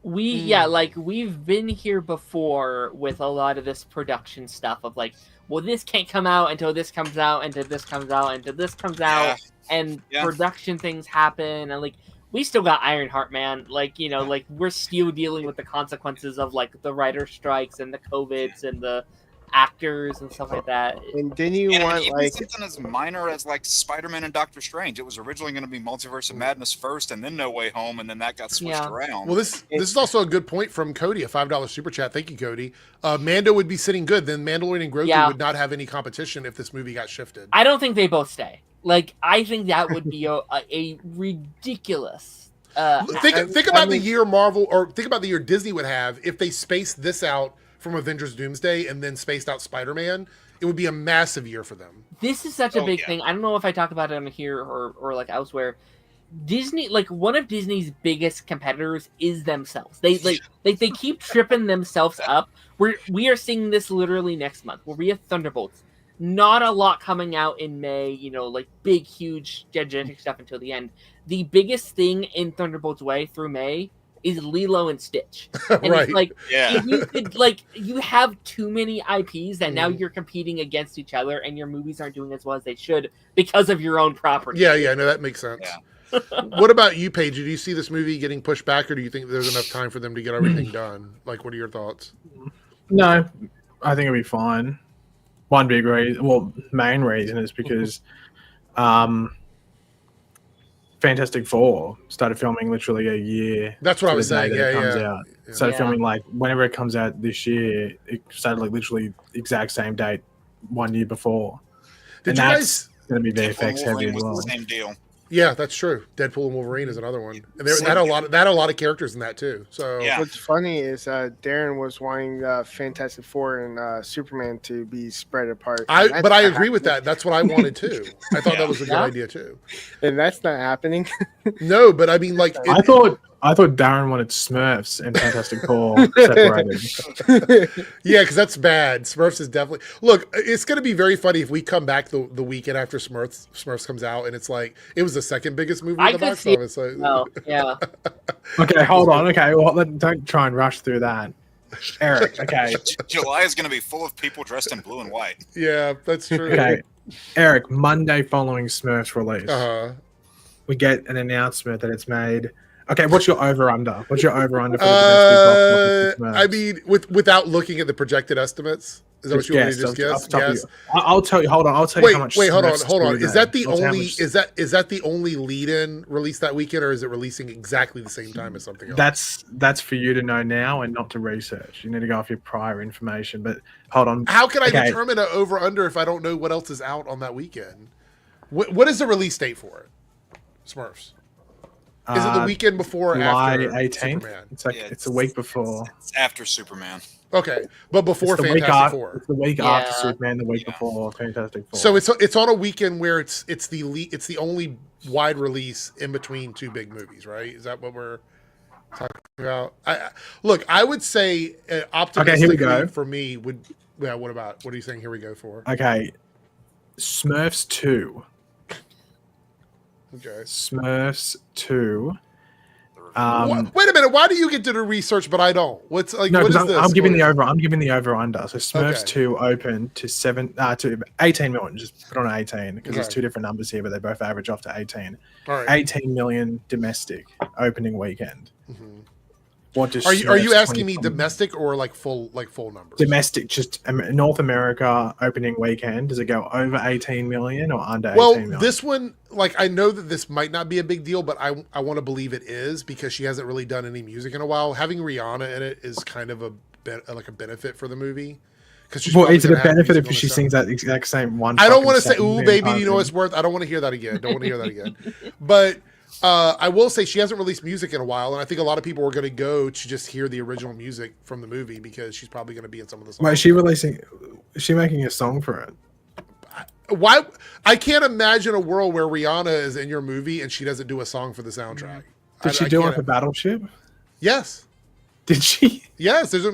We've been here before with a lot of this production stuff of, like, well, this can't come out until this comes out, until this comes out, until this comes out, and production things happen, and, like, we still got Ironheart, man. Like, like, we're still dealing with the consequences of, like, the writer strikes and the COVIDs and the actors and stuff like that. And didn't you want, like, something as minor as, like, Spider-Man and Doctor Strange? It was originally going to be Multiverse of Madness first, and then No Way Home, and then that got switched around. Well, this is also a good point from Cody, a $5 super chat. Thank you, Cody. Mando would be sitting good. Then Mandalorian and Grogu would not have any competition if this movie got shifted. I don't think they both stay. Like, I think that would be a ridiculous. Think about the year Marvel, or think about the year Disney would have if they spaced this out from Avengers Doomsday and then spaced out Spider-Man. It would be a massive year for them. This is such a big thing. I don't know if I talk about it on here or like elsewhere. Disney, like, one of Disney's biggest competitors is themselves. They keep tripping themselves up. We are seeing this literally next month. Where we have Thunderbolts. Not a lot coming out in May, like, big, huge, gigantic stuff until the end. The biggest thing in Thunderbolts way through May is Lilo and Stitch. And it's like, if you could, like, you have too many IPs that now you're competing against each other, and your movies aren't doing as well as they should because of your own property. Yeah, no, that makes sense. Yeah. What about you, Paige? Do you see this movie getting pushed back, or do you think there's enough time for them to get everything done? Like, what are your thoughts? No, I think it'll be fine. One big reason, main reason is because Fantastic Four started filming literally a year. That's what I was saying. It comes Yeah. out. Started filming like whenever it comes out this year. It started like literally exact same date 1 year before. Did and you that's guys? going to be VFX heavy as well. Same deal. Yeah, that's true. Deadpool and Wolverine is another one, and they had a lot of characters in that too. So Yeah. What's funny is Darren was wanting Fantastic Four and Superman to be spread apart. But I agree with that. That's what I wanted too. I thought that was a good idea too. And that's not happening. No, but I mean, like, I thought Darren wanted Smurfs and Fantastic Four separated. Yeah, because that's bad. Smurfs is definitely look. It's going to be very funny if we come back the weekend after Smurfs comes out, and it's like it was the second biggest movie in the box office. So. No, yeah. Okay, hold on. Okay, well, don't try and rush through that. Eric, okay. July is going to be full of people dressed in blue and white. Yeah, that's true. Okay, Eric, Monday following Smurfs release, we get an announcement that it's made. Okay, what's your over-under? What's your over-under for the domestic box office? I mean, without looking at the projected estimates, is that what you want me to just guess? Yes. I'll tell you. Hold on. I'll tell you how much. Wait, hold on. Is that the only lead-in release that weekend, or is it releasing exactly the same time as something else? That's for you to know now and not to research. You need to go off your prior information. But hold on. How can I determine an over/under if I don't know what else is out on that weekend? What is the release date for it? Smurfs. Is it the weekend before or after July 18th? Superman? It's a week before. It's after Superman. Okay, but before It's the Fantastic Four. It's the week after Superman, the week before Fantastic Four. So it's on a weekend where it's the only wide release in between two big movies, right? Is that what we're talking about? I would say optimistically here we go. for me would. Yeah, what are you saying? Here we go for. Okay, Smurfs 2. Okay. Smurfs 2. Wait a minute. Why do you get to the research, but I don't? What's like? No, what is because this? I'm giving the over. I'm giving the over under. So Smurfs Okay. 2 opened to 18 million. Just put on 18 because there's Okay. two different numbers here, but they both average off to 18. All right. 18 million domestic opening weekend. Mhm. What does Are you Smurfs asking me 2020 domestic or like full numbers? domestic? Just North America opening weekend. Does it go over 18 million or under 18 Well, million? this one, like, I know that this might not be a big deal, but I want to believe it is because she hasn't really done any music in a while. Having Rihanna in it is kind of a benefit for the movie. Well, is it a benefit if she sings that exact same one? I don't want to say, fucking "Ooh, song baby, the you know entire it's worth." I don't want to hear that again. Don't want to hear that again. But I will say she hasn't released music in a while, and I think a lot of people are going to go to just hear the original music from the movie because she's probably going to be in some of the songs. Wait, is she making a song for it? Why? I can't imagine a world where Rihanna is in your movie and she doesn't do a song for the soundtrack. Did she do it for Battleship? Yes. Did she? Yes, there's a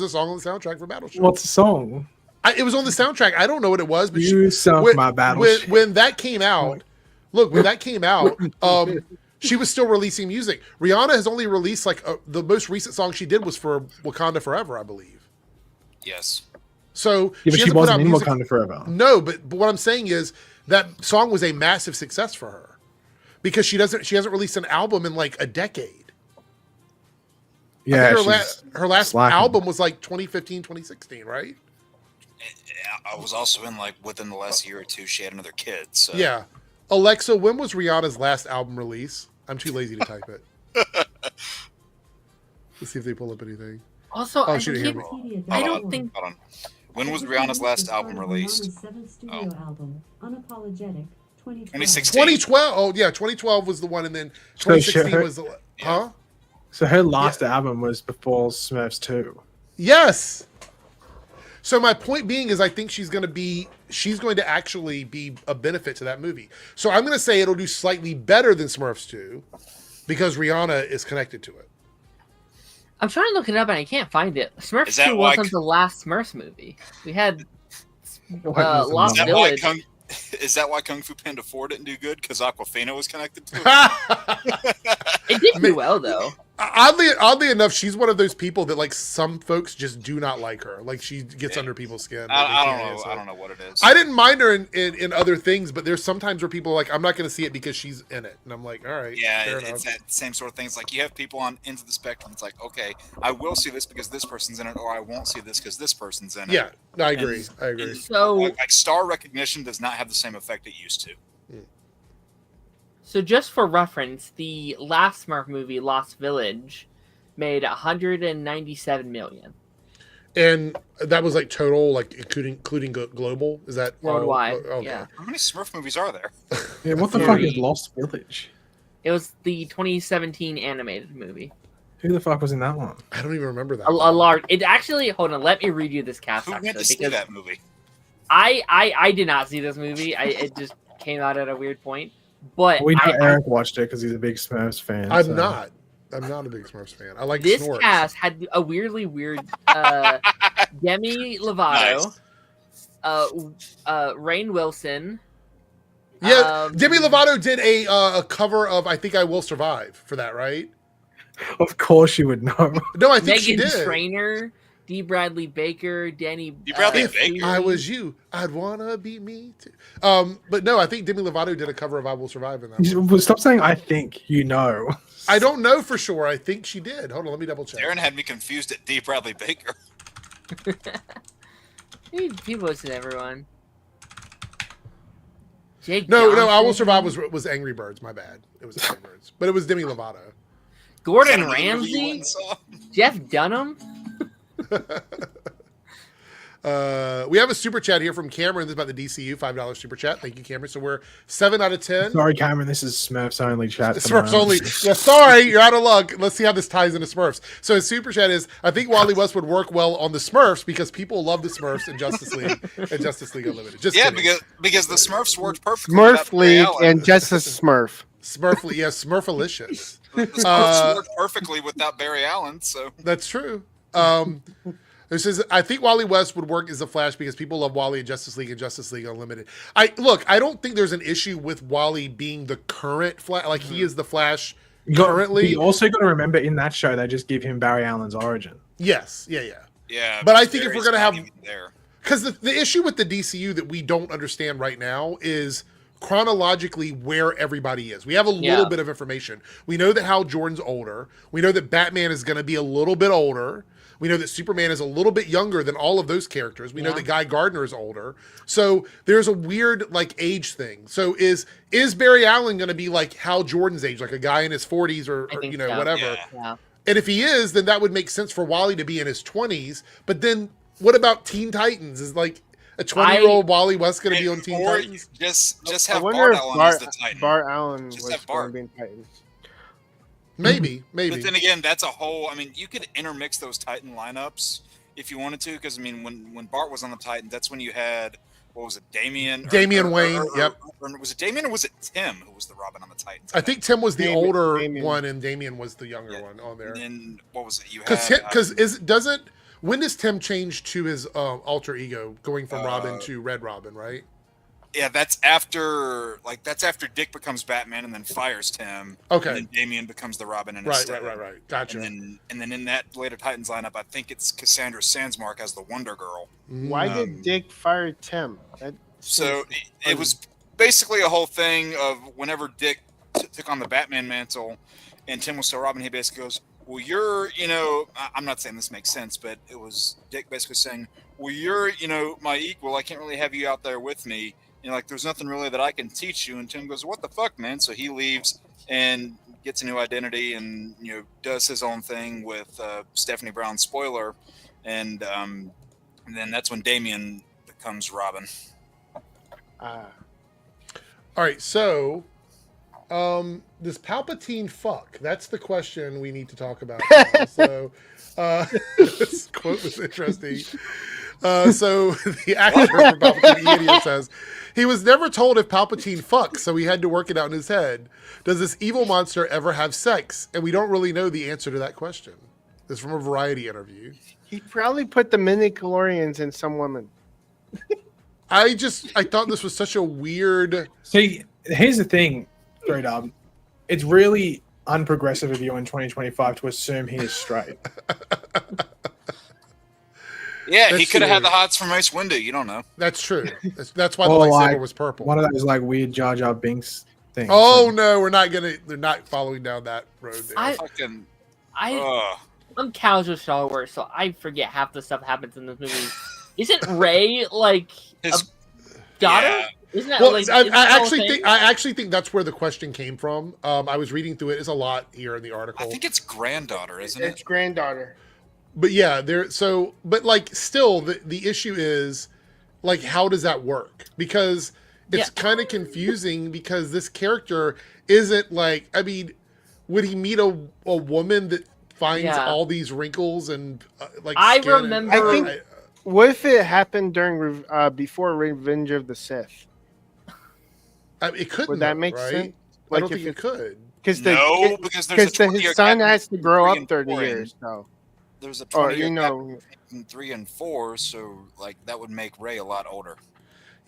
song on the soundtrack for Battleship. What's the song? It was on the soundtrack. I don't know what it was, but You sunk my Battleship. when that came out, she was still releasing music. Rihanna has only released the most recent song she did was for Wakanda Forever, I believe. Yes. So Yeah, but she hasn't put wasn't out in music- Wakanda Forever. No, but what I'm saying is that song was a massive success for her because she hasn't released an album in like a decade. Yeah, I think her last slacking. album was like 2015, 2016, right? I was also in like within the last year or two, she had another kid. So Yeah. Alexa, when was Rihanna's last album release? I'm too lazy to type it. Let's see if they pull up anything. Also, Oh, I she didn't hear think- me. I don't think Hold on. When was Rihanna's last album released? Studio album, Unapologetic, 2012. 2016. 2012. Oh yeah, 2012 was the one, and then 2016 was the huh? So her last album was before Smurfs 2. Yes. So my point being is I think she's going to actually be a benefit to that movie. So I'm going to say it'll do slightly better than Smurfs 2 because Rihanna is connected to it. I'm trying to look it up and I can't find it. Is Smurfs that 2 why- wasn't the last Smurfs movie. We had was Lost Is that why Village. Is that why Kung Fu Panda 4 didn't do good? Because Aquafina was connected to it? It did do well though. Oddly enough, she's one of those people that like some folks just do not like her. Like she gets under people's skin. I don't know. I don't know what it is. I didn't mind her in other things, but there's sometimes where people are like, I'm not going to see it because she's in it, and I'm like, all right, yeah, fair it's enough. that same sort of thing. It's like you have people on into the spectrum. It's like, okay, I will see this because this person's in it, or I won't see this because this person's in it. Yeah, no, I agree. I agree. And So, like star recognition does not have the same effect it used to. so just for reference, the last Smurf movie, Lost Village, made 197 million And that was like total, like including global. Is that all- worldwide. okay. Yeah, How many Smurf movies are there? Yeah, what the fuck is Lost Village? it was the 2017 animated movie. Who the fuck was in that one? I don't even remember that. A large. It actually. Hold on. Let me read you this cast. Who went Actually, to see because that movie? I did not see this movie. It just came out at a weird point. But We know Eric watched it because he's a big Smurfs fan. I'm so- not. I'm not a big Smurfs fan. I like this Snorks. cast had a weirdly weird Demi Lovato, Rainn Wilson. Yeah, Demi Lovato did a cover of "I Think I Will Survive" for that, right? Of course you would know. No, I think she Megan did. Trainor, D. Bradley Baker, Danny. D. Bradley If Baker? I was you, I'd wanna be me too. But no, I think Demi Lovato did a cover of "I Will Survive" in that one. Stop saying I think you know. I don't know for sure. I think she did. Hold on, let me double check. Darren had me confused at D. Bradley Baker. He voiced everyone. Jake No, "I Will Johnson, Survive" was Angry Birds. My bad. It was Angry Birds, but it was Demi Lovato. Gordon Is that another movie you went Ramsay, and saw? Jeff Dunham. We have a super chat here from Cameron. This is about the DCU $5 super chat. Thank you, Cameron. So we're 7 out of 10. Sorry, Cameron. This is Smurfs only chat. for Smurfs now. only. Yeah, sorry, you're out of luck. Let's see how this ties into Smurfs. So his super chat is, I think Wally West would work well on the Smurfs because people love the Smurfs in Justice League and Justice League Unlimited. Just Yeah, kidding. because the Smurfs worked perfectly. Smurf without Barry League Allen. and Justice Smurf. Smurfly, yeah, Smurfalicious. The Smurfs worked perfectly without Barry Allen. So That's true. This is, I think Wally West would work as the Flash because people love Wally in Justice League and Justice League Unlimited. I don't think there's an issue with Wally being the current Flash. Like he is the Flash currently. You also got to remember in that show they just give him Barry Allen's origin. Yes, yeah. yeah, But I think if Barry's we're gonna not have- even there. Because the issue with the DCU that we don't understand right now is chronologically where everybody is. We have a little bit of information. We know that Hal Jordan's older. We know that Batman is going to be a little bit older. We know that Superman is a little bit younger than all of those characters. We know that Guy Gardner is older. So there's a weird like age thing. So is Barry Allen going to be like Hal Jordan's age, like a guy in his 40s or think you know, so. whatever? Yeah. And if he is, then that would make sense for Wally to be in his 20s. But then what about Teen Titans? Is like a 20-year-old Wally West going to be on Teen Or Titans? just I have wonder Bart if Allen as the Titan. Bart Allen Just was have going Bart. to be in Titans. Maybe. But then again, that's a whole. I mean, you could intermix those Titan lineups if you wanted to, because I mean, when Bart was on the Titan, that's when you had what was it, Damian Wayne, yep. Or was it Damian or was it Tim who was the Robin on the Titans? I think Tim was the Damian- older Damian. one, and Damian was the younger Yeah. one on there. And then what was it? You Because had when does Tim change to his alter ego, going from Robin to Red Robin, right? yeah, that's after Dick becomes Batman and then fires Tim. Okay. And then Damian becomes the Robin and Right. Gotcha. And then in that later Titans lineup, I think it's Cassandra Sandsmark as the Wonder Girl. Why Mm. did Dick fire Tim? So it was basically a whole thing of whenever Dick took on the Batman mantle and Tim was still Robin, he basically goes, well, you're, I'm not saying this makes sense, but it was Dick basically saying, well, you're, my equal. I can't really have you out there with me. There's nothing really that I can teach you. And Tim goes, what the fuck, man? So he leaves and gets a new identity and, does his own thing with Stephanie Brown, spoiler. And then that's when Damian becomes Robin. All right, so does Palpatine fuck? That's the question we need to talk about now. So this quote was interesting. So the actor for Palpatine, the idiot, says, he was never told if Palpatine fucks, so he had to work it out in his head. Does this evil monster ever have sex? And we don't really know the answer to that question. This is from a Variety interview. He probably put the midi-chlorians in some woman. I thought this was such a weird... See, here's the thing, straight up. It's really unprogressive of you in 2025 to assume he is straight. Yeah, he That's could have had true. the hots from Mace Windu. You don't know. That's true. That's why the Or lightsaber like was purple. one of those like weird Jar Jar Binks things. Oh no, we're not gonna. They're not following down that road. There. Fucking. I'm casual Star Wars, so I forget half the stuff happens in this movie. Isn't Rey like His a daughter? yeah. Isn't that Well, like? I isn't that the whole actually thing? think that's where the question came from. I was reading through it. It's a lot here in the article. I think it's granddaughter, isn't It's it? granddaughter. But yeah, but like still the issue is like how does that work? Because it's kind of confusing because this character isn't like, I mean, would he meet a woman that finds all these wrinkles and like I skin and- remember- I think- What if it happened during before Revenge of the Sith? it couldn't. Would that though, make right? sense? I Like don't if think it could. Because No, because there's a 20-year his son gap has to between grow 3 up and 30 4 and- years, though. There's a Or 20-year you gap know, between 3 and 4, so like that would make Rey a lot older.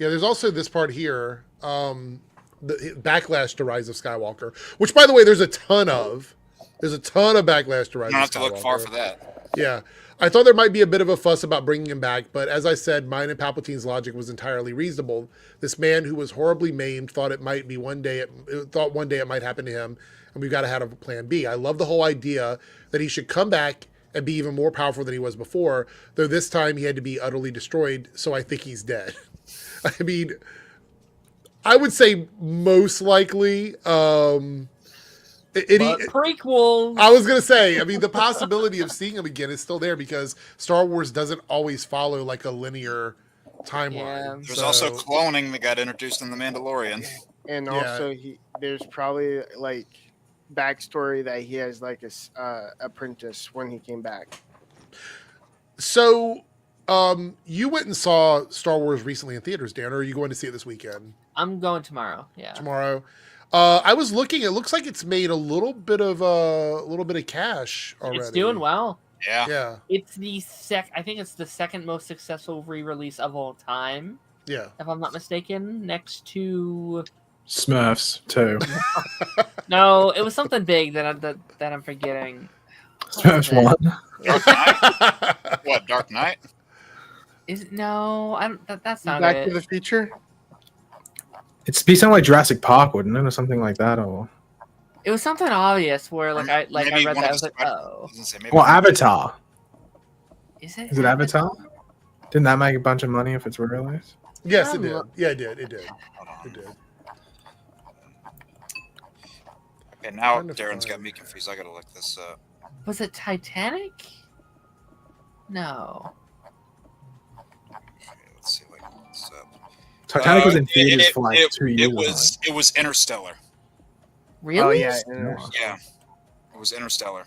Yeah, there's also this part here, the backlash to Rise of Skywalker, which, by the way, there's a ton of. There's a ton of backlash to Rise You don't of have to Skywalker. look far for that. Yeah. I thought there might be a bit of a fuss about bringing him back, but as I said, mine and Palpatine's logic was entirely reasonable. This man who was horribly maimed thought one day it might happen to him, and we've got to have a plan B. I love the whole idea that he should come back and be even more powerful than he was before, though this time he had to be utterly destroyed, so I think he's dead. I mean, I would say most likely. Prequel. I was gonna say, I mean, the possibility of seeing him again is still there because Star Wars doesn't always follow like a linear timeline. Yeah. There's also cloning that got introduced in The Mandalorian. and Yeah. also there's probably like backstory that he has like a apprentice when he came back. So, you went and saw Star Wars recently in theaters, Dan, or are you going to see it this weekend? I'm going tomorrow. Yeah. Tomorrow. I was looking. It looks like it's made a little bit of cash already. It's doing well. Yeah. Yeah, It's the I think it's the second most successful re-release of all time, yeah. if I'm not mistaken. Next to Smurfs too. no, it was something big that I'm forgetting. Smurfs What was one. Dark Knight? What, Dark Knight? Is it? No, I don't. That's not Back it. to the Future. It'd be something like Jurassic Park, wouldn't it, or something like that, or It was something obvious where I read Maybe that. one I of was the like, Spider- oh, I was gonna say, maybe or Avatar. is it? Is it Avatar? Didn't that make a bunch of money if it's re-released? Yes, it did. Yeah, it did. It did. Hold on. It did. Okay, now Trying to Darren's got find- me confused. I gotta look this up. Was it Titanic? No. Okay, let's see. Like, what's up? Titanic was in It- theaters it- for like it- 2 years. It was Interstellar. Really? Oh yeah. Yeah, it was Interstellar.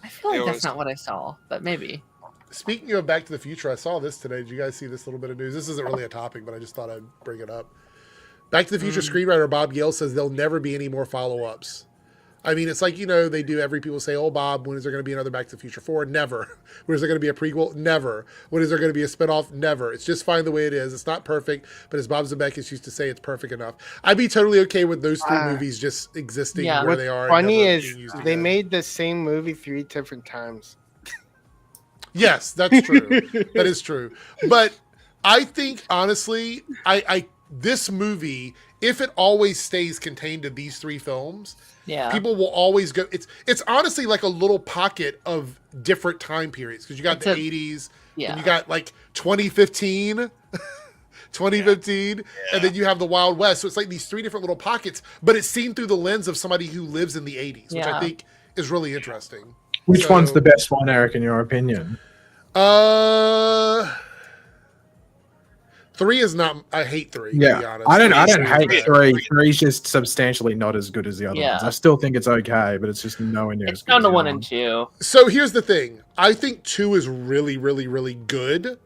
I feel like It that's was- not what I saw, but maybe. Speaking of Back to the Future, I saw this today. Did you guys see this little bit of news? This isn't really a topic, but I just thought I'd bring it up. Back to the Future screenwriter Bob Gale says there'll never be any more follow-ups. I mean, it's like, they do every people say, oh, Bob, when is there going to be another Back to the Future 4? Never. When is there going to be a prequel? Never. When is there going to be a spinoff? Never. It's just fine the way it is. It's not perfect, but as Bob Zemeckis used to say, it's perfect enough. I'd be totally okay with those three movies just existing where What's they are. and funny never is being used they again. made the same movie 3 different times. Yes, that's true. That is true. But I think honestly, I this movie, if it always stays contained to these three films, Yeah. people will always go. It's honestly like a little pocket of different time periods because you got It's the a- 80s, yeah. and you got like 2015. 2015, and then you have the Wild West. So it's like these three different little pockets, but it's seen through the lens of somebody who lives in the 80s, which I Yeah. think is really interesting. Which So- one's the best one, Eric, in your opinion? 3 is not. I hate 3. To be Yeah, honest. I don't Three is hate bad. 3. 3's just substantially not as good as the other Yeah. ones. I still think it's okay, but it's just nowhere near It's as good down as to the 1 other and 2. So here's the thing. I think 2 is really, really, really good,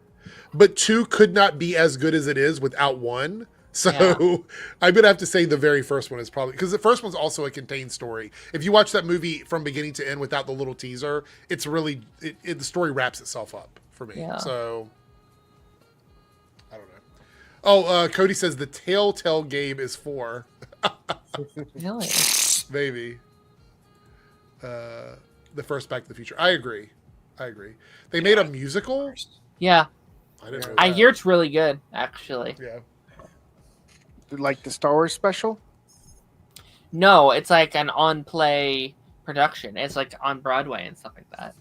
but 2 could not be as good as it is without 1. So Yeah. I'm gonna have to say the very first one is probably because the first one's also a contained story. If you watch that movie from beginning to end without the little teaser, it's really the story wraps itself up for me. Yeah. So I don't know. Oh, Cody says the Telltale game is 4. Really? Maybe. The first Back to the Future. I agree. They made a musical? Yeah. I didn't know I that. hear it's really good, actually. Yeah. Like the Star Wars special. No, it's like an on-play production. It's like on Broadway and stuff like that.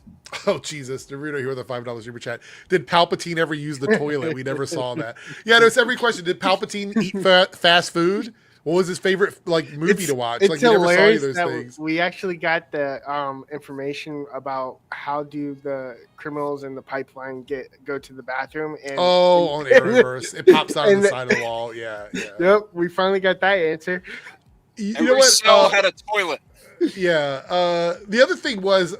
Oh, Jesus. Naruto here with a $5 super chat. Did Palpatine ever use the toilet? We never saw that. Yeah, no, it's every question. Did Palpatine eat fast food? What was his favorite movie to watch? It's Like, we never saw any hilarious of those that things. we actually got the information about how do the criminals in the pipeline go to the bathroom. And On Arrowverse. It pops out of the side of the wall. Yeah. Yep, we finally got that answer. You Every know what? cell had a toilet. Yeah. The other thing was,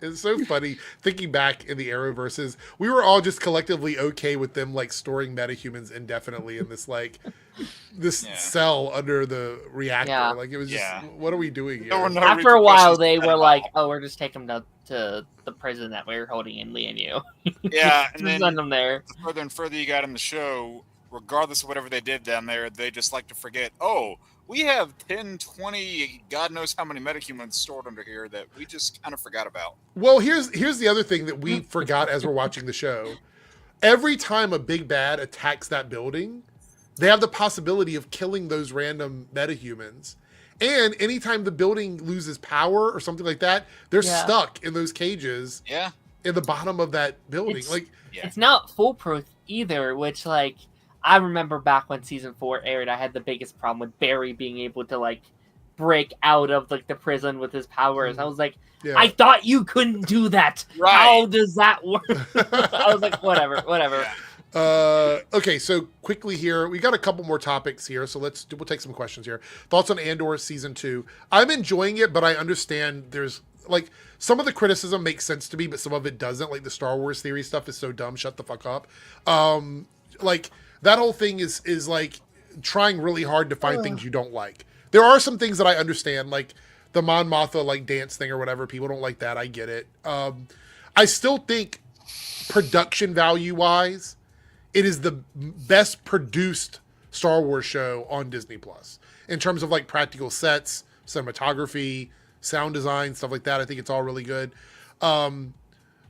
it's so funny thinking back in the Arrowverses, we were all just collectively okay with them like storing metahumans indefinitely in this cell under the reactor. Yeah. Like it was just, what are we doing here? There were no After a while, repercussions they at were all. like, "Oh, we're just taking them to the prison that we were holding in Lianu." Yeah, and Just then send them there. the further and further you got in the show, regardless of whatever they did down there, they just like to forget, oh, we have 10, 20, God knows how many metahumans stored under here that we just kind of forgot about. Well, here's the other thing that we forgot as we're watching the show. Every time a big bad attacks that building, they have the possibility of killing those random metahumans. And anytime the building loses power or something like that, they're stuck in those cages in the bottom of that building. It's not foolproof either, which I remember back when season 4 aired, I had the biggest problem with Barry being able to break out of the prison with his powers. I was like, I thought you couldn't do that. Right. How does that work? I was like, whatever. Okay, so quickly here, we got a couple more topics here, so we'll take some questions here. Thoughts on Andor season 2? I'm enjoying it, but I understand there's some of the criticism makes sense to me, but some of it doesn't. Like the Star Wars theory stuff is so dumb. Shut the fuck up. That whole thing is trying really hard to find things you don't like. There are some things that I understand, like the Mon Mothma dance thing or whatever. People don't like that. I get it. I still think production value wise, it is the best produced Star Wars show on Disney Plus in terms of practical sets, cinematography, sound design, stuff like that. I think it's all really good.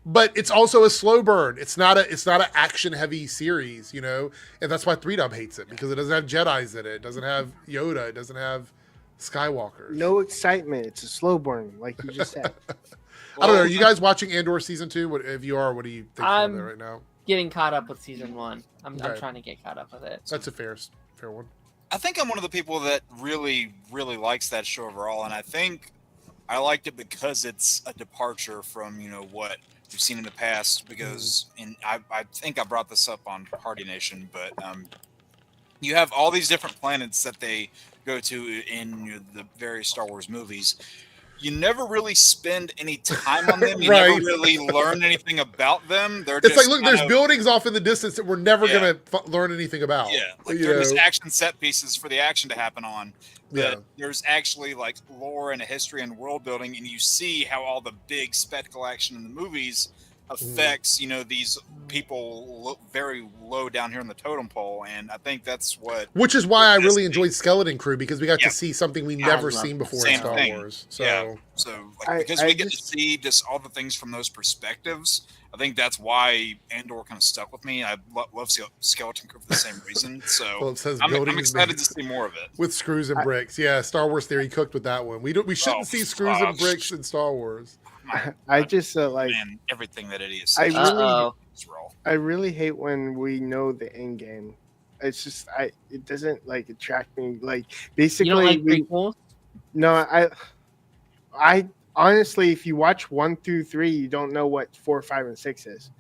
But it's also a slow burn. It's not an action heavy series, and that's why 3Dub hates it, because it doesn't have Jedis in it. It doesn't have Yoda. It doesn't have Skywalkers. No excitement. It's a slow burn, like you just said. I don't know. Are you guys watching Andor season 2? If you are, what do you think of it right now? Getting caught up with season 1. I'm Okay. trying to get caught up with it. That's a fair one. I think I'm one of the people that really, really likes that show overall, and I think I liked it because it's a departure from, what we've seen in the past, because I think I brought this up on Party Nation, but you have all these different planets that they go to in the various Star Wars movies. You never really spend any time on them. You never really learn anything about them. They're It's just look, there's buildings off in the distance that we're never going to learn anything about. Yeah, they're just action set pieces for the action to happen on. But there's actually lore and a history and world building, and you see how all the big spectacle action in the movies affects these people very low down here in the totem pole, and I think that's which is why I really enjoyed Skeleton Crew, because we got to see something we never seen before in Star Wars. So because we get to see just all the things from those perspectives, I think that's why Andor kind of stuck with me. I love Skeleton Crew for the same reason. So it says I'm excited to see more of it with screws and bricks. Yeah, Star Wars theory cooked with that one. We shouldn't see screws and bricks in Star Wars. I just man, everything that idiot says. I really hate when we know the end game. It's just it doesn't attract me. Basically, you don't like prequels? No, I honestly, if you watch 1 through 3, you don't know what 4, 5, and 6 is.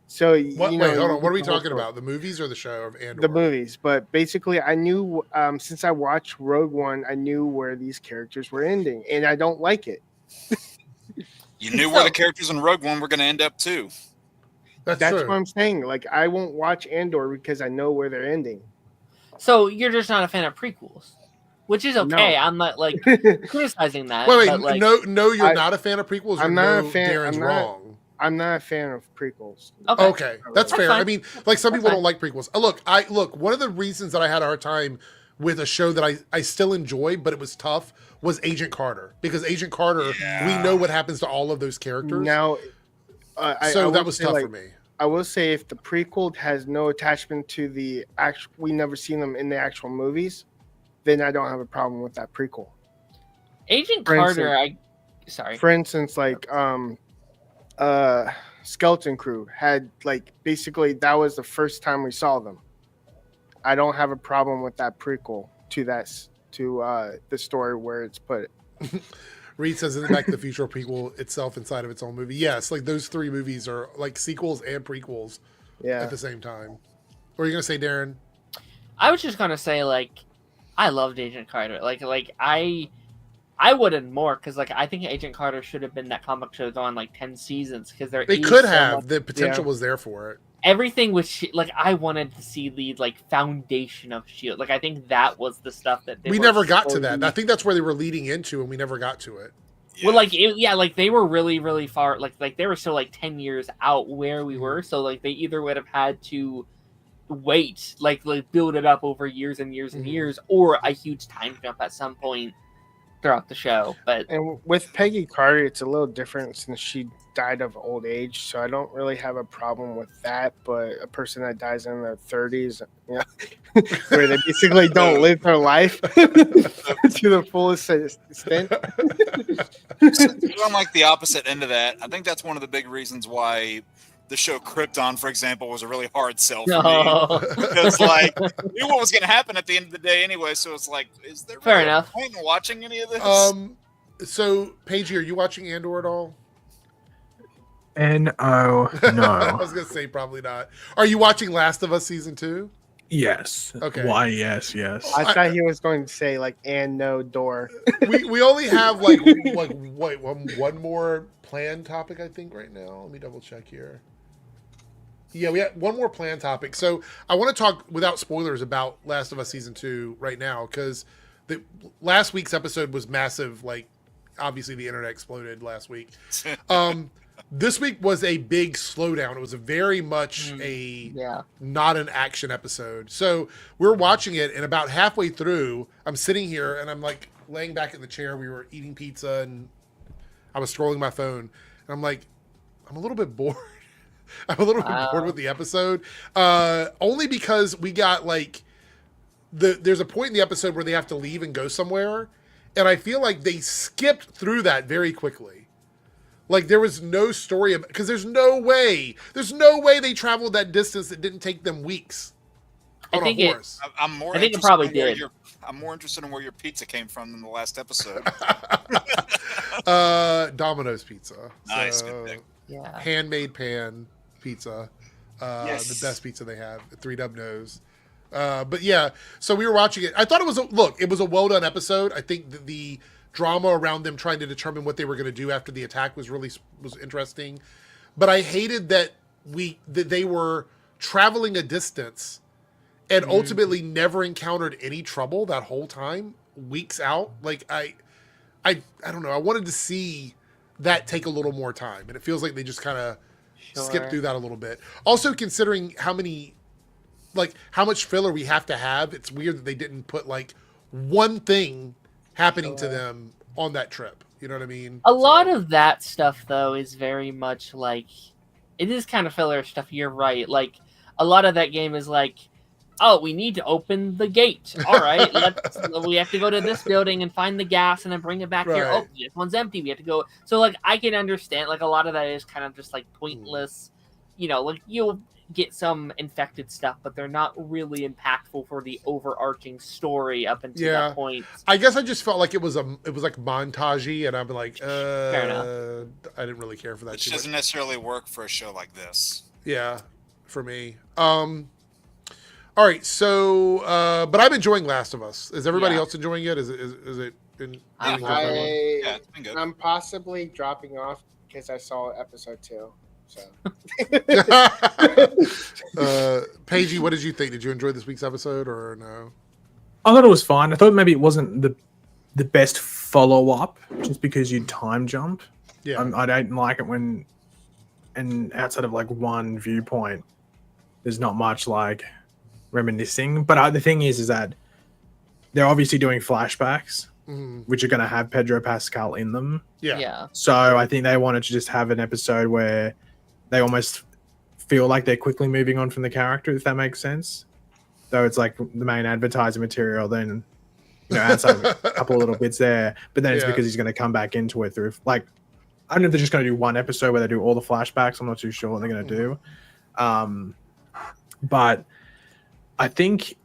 So wait, hold on. What are we talking about? The movies or the show of Andor? The movies, but basically, I knew since I watched Rogue One, I knew where these characters were ending, and I don't like it. You knew where the characters in Rogue One were going to end up too. That's what I'm saying. I won't watch Andor because I know where they're ending. So you're just not a fan of prequels, which is okay. No. I'm not criticizing that. Wait. No, you're not a fan of prequels. I'm not a fan. Darren's wrong. I'm not a fan of prequels. Okay. That's fair. Fine. I mean, some people don't like prequels. Look. One of the reasons that I had a hard time with a show that I still enjoy, but it was tough, was Agent Carter. Because Agent Carter, we know what happens to all of those characters. Now, so that was tough for me. I will say if the prequel has no attachment to the actual, we never seen them in the actual movies, then I don't have a problem with that prequel. Agent For Carter, instance, For instance, like Skeleton Crew had like basically that was the first time we saw them. I don't have a problem with that prequel to the story where it's put. Reed says in the Back to the Future prequel itself inside of its own movie. Yes, like those three movies are like sequels and prequels at the same time. What are you gonna say, Darren? I was just gonna say like I loved Agent Carter. Like I wouldn't more because like I think Agent Carter should have been that comic show going like 10 seasons because they could have the potential was there for it. Everything was like I wanted to see the like foundation of Shield. Like I think that was the stuff that we never got to that. I think that's where they were leading into, and we never got to it. Well, like like they were really, really far. Like they were still like 10 years out where we were. So like they either would have had to wait, like build it up over years and years and years, or a huge time jump at some point throughout the show. And with Peggy Carter, it's a little different since she died of old age, so I don't really have a problem with that. But a person that dies in their 30s, where they basically don't live their life to the fullest extent. I'm like the opposite end of that. I think that's one of the big reasons why the show Krypton, for example, was a really hard sell for me. Because like knew what was going to happen at the end of the day anyway. So it's like, is there fair really enough a point in watching any of this? So Paige, are you watching Andor at all? No. I was gonna say probably not. Are you watching Last of Us season 2? Yes. Okay. Why? Yes. I thought he was going to say like and no door. we only have like one more planned topic I think right now. Let me double check here. Yeah, we have one more planned topic. So I want to talk without spoilers about Last of Us season 2 right now because the last week's episode was massive. Like obviously the internet exploded last week. This week was a big slowdown. It was a very much not an action episode. So we're watching it, and about halfway through, I'm sitting here, and I'm like laying back in the chair. We were eating pizza, and I was scrolling my phone, and I'm like, I'm a little bit bored. I'm a little bit bored with the episode, only because we got like there's a point in the episode where they have to leave and go somewhere, and I feel like they skipped through that very quickly. Like there was no story because there's no way they traveled that distance that didn't take them weeks on a horse. I'm more interested in where your pizza came from than the last episode. Domino's pizza. Nice, so, good pick. Yeah. Handmade pan pizza. The best pizza they have. 3Dub knows. But yeah, so we were watching it. I thought it was a well done episode. I think the drama around them trying to determine what they were going to do after the attack was interesting. But I hated that they were traveling a distance and ultimately never encountered any trouble that whole time, weeks out. Like I don't know. I wanted to see that take a little more time, and it feels like they just kind of skipped through that a little bit. Also, considering how much filler we have to have, it's weird that they didn't put like one thing happening to them on that trip. You know what I mean? A lot of that stuff, though, is very much like it is kind of filler stuff. You're right. Like a lot of that game is like, oh, we need to open the gate. All right, we have to go to this building and find the gas and then bring it back here. Oh, this one's empty. We have to go. So like I can understand like a lot of that is kind of just like pointless. You know, like you'll get some infected stuff, but they're not really impactful for the overarching story up until that point. I guess I just felt like it was like montagey, and I'm like, fair enough. I didn't really care for that. Which doesn't necessarily work for a show like this. Yeah, for me. All right, so but I'm enjoying Last of Us. Is everybody else enjoying it? Is it been? It's been good. I'm possibly dropping off because I saw episode 2. So, Paigey, what did you think? Did you enjoy this week's episode or no? I thought it was fine. I thought maybe it wasn't the best follow up, just because you time jump. Yeah, I don't like it when, and outside of like one viewpoint, there's not much like reminiscing. But the thing is that they're obviously doing flashbacks, Mhm. which are going to have Pedro Pascal in them. Yeah. So I think they wanted to just have an episode where they almost feel like they're quickly moving on from the character, if that makes sense. Though it's like the main advertising material, then outside of a couple of little bits there, but then it's because he's going to come back into it through like I don't know if they're just going to do one episode where they do all the flashbacks. I'm not too sure what they're going to do. But I think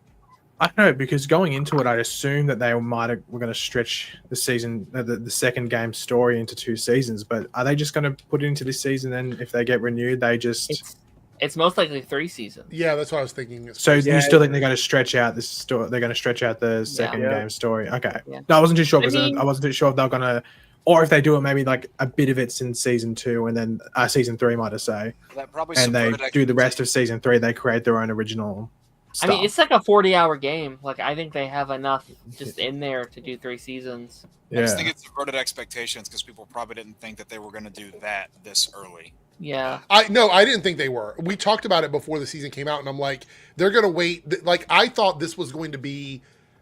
I don't know, because going into it, I'd assume that they were going to stretch the season, the second game story into 2 seasons. But are they just going to put it into this season? Then, if they get renewed, they just it's most likely 3 seasons. Yeah, that's what I was thinking. So you still think they're going to stretch out this story? They're going to stretch out the second game story. Okay. Yeah. No, I wasn't too sure because I wasn't too sure if they're going to, or if they do it, maybe like a bit of it's in season 2 and then season 3, might I say, That probably and they do the rest of season 3. They create their own original stuff. I mean, it's like a 40-hour game. Like, I think they have enough just in there to do 3 seasons. I just think it's subverted expectations because people probably didn't think that they were going to do that this early. Yeah. I didn't think they were. We talked about it before the season came out, and I'm like, they're going to wait. Like, I thought this was going to be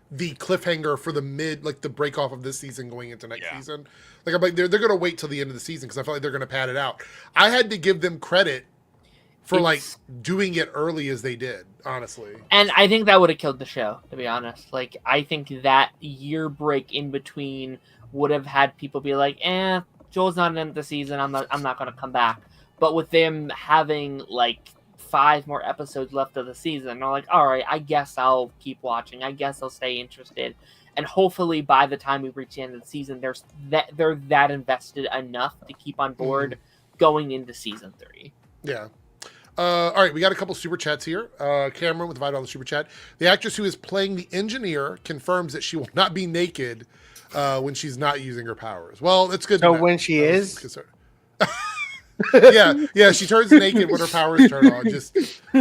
the cliffhanger for the the break off of this season going into next season. Like, I'm like, they're going to wait till the end of the season because I feel like they're going to pad it out. I had to give them credit for like doing it early as they did, honestly. And I think that would have killed the show, to be honest. Like, I think that year break in between would have had people be like, Joel's not in the season, I'm not gonna come back. But with them having like 5 more episodes left of the season, they're like, all right, I guess I'll keep watching. I guess I'll stay interested. And hopefully by the time we reach the end of the season, they're that invested enough to keep on board going into season 3. Yeah. All right, we got a couple super chats here. Cameron with the $5 super chat. The actress who is playing the engineer confirms that she will not be naked when she's not using her powers. Well, that's good. So when she is, yeah, she turns naked when her powers turn on. Just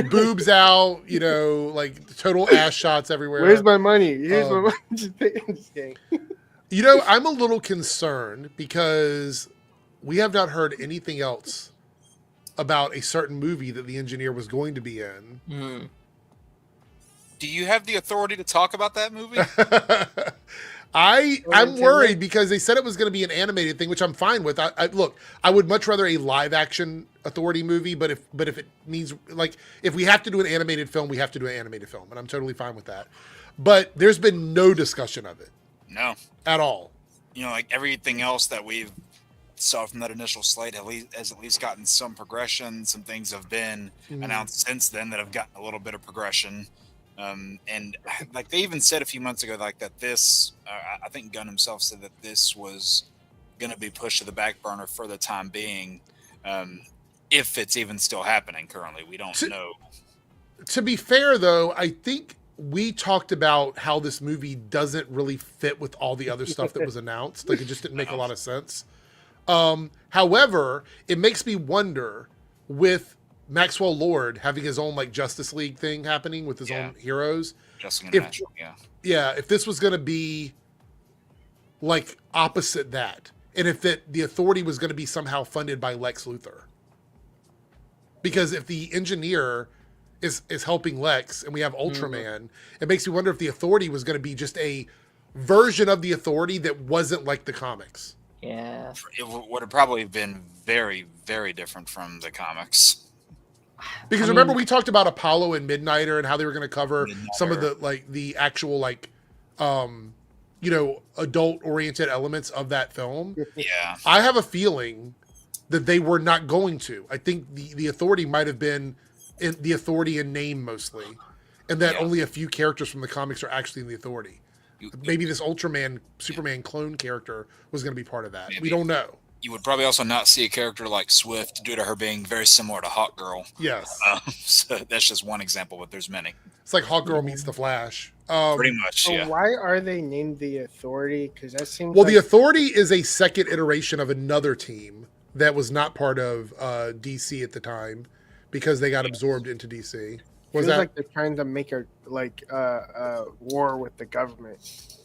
boobs out, like total ass shots everywhere. Where's my money? Here's my money. Just kidding. I'm a little concerned because we have not heard anything else about a certain movie that the engineer was going to be in. Do you have the authority to talk about that movie? I'm worried because they said it was going to be an animated thing, which I'm fine with. Look, I would much rather a live action authority movie, but if it means, like, if we have to do an animated film, we have to do an animated film, and I'm totally fine with that. But there's been no discussion of it. No. At all. Like everything else that we've saw from that initial slate has at least gotten some progression. Some things have been announced since then that have gotten a little bit of progression. And like they even said a few months ago, like that this, I think Gunn himself said that this was going to be pushed to the back burner for the time being. If it's even still happening currently, we don't know. To be fair though, I think we talked about how this movie doesn't really fit with all the other stuff that was announced. Like it just didn't make a lot of sense. However, it makes me wonder with Maxwell Lord having his own like Justice League thing happening with his own heroes. If this was going to be like opposite that, and if the authority was going to be somehow funded by Lex Luthor, because if the engineer is helping Lex and we have Ultraman, it makes me wonder if the authority was going to be just a version of the authority that wasn't like the comics. Yeah, it would have probably been very, very different from the comics. Because remember we talked about Apollo and Midnighter and how they were going to cover some of the like the actual like adult oriented elements of that film. Yeah. I have a feeling that they were not going to. I think the authority might have been in the authority in name mostly, and that only a few characters from the comics are actually in the authority. Maybe this Ultraman Superman clone character was going to be part of that. Maybe. We don't know. You would probably also not see a character like Swift due to her being very similar to Hawkgirl. Yes. So that's just one example, but there's many. It's like Hawkgirl meets the Flash. Pretty much, so why are they named the Authority? Because that seems the Authority is a second iteration of another team that was not part of DC at the time because they got absorbed into DC. Feels like they're trying to make a war with the government.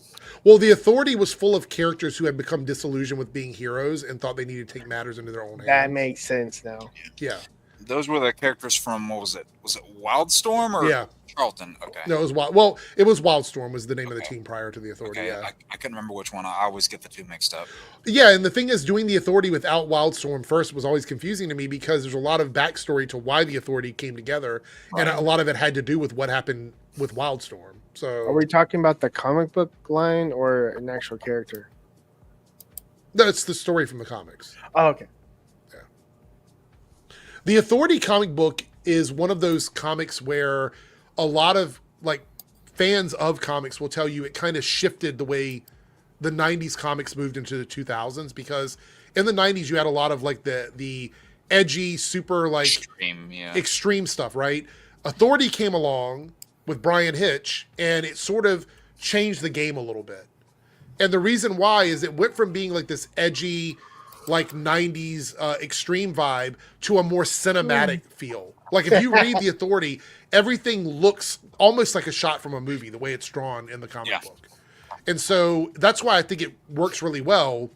Well, the Authority was full of characters who had become disillusioned with being heroes and thought they needed to take matters into their own hands. That makes sense now. Yeah. Those were the characters from, what was it? Was it Wildstorm or Yeah. Charlton? Okay. No, it was it was Wildstorm was the name of the team prior to the Authority. Okay. Yeah. I couldn't remember which one. I always get the two mixed up. Yeah, and the thing is, doing the Authority without Wildstorm first was always confusing to me because there's a lot of backstory to why the Authority came together, and a lot of it had to do with what happened with Wildstorm. So, Are we talking about the comic book line or an actual character? no, it's the story from the comics. Oh, okay. The Authority comic book is one of those comics where a lot of like fans of comics will tell you it kind of shifted the way the 90s comics moved into the 2000s, because in the 90s you had a lot of like the edgy, super like extreme stuff, right? Authority came along with Brian Hitch and it sort of changed the game a little bit. And the reason why is it went from being like this edgy, like 90s extreme vibe to a more cinematic feel. Like if you read The Authority, everything looks almost like a shot from a movie, the way it's drawn in the comic book. And so that's why I think it works really well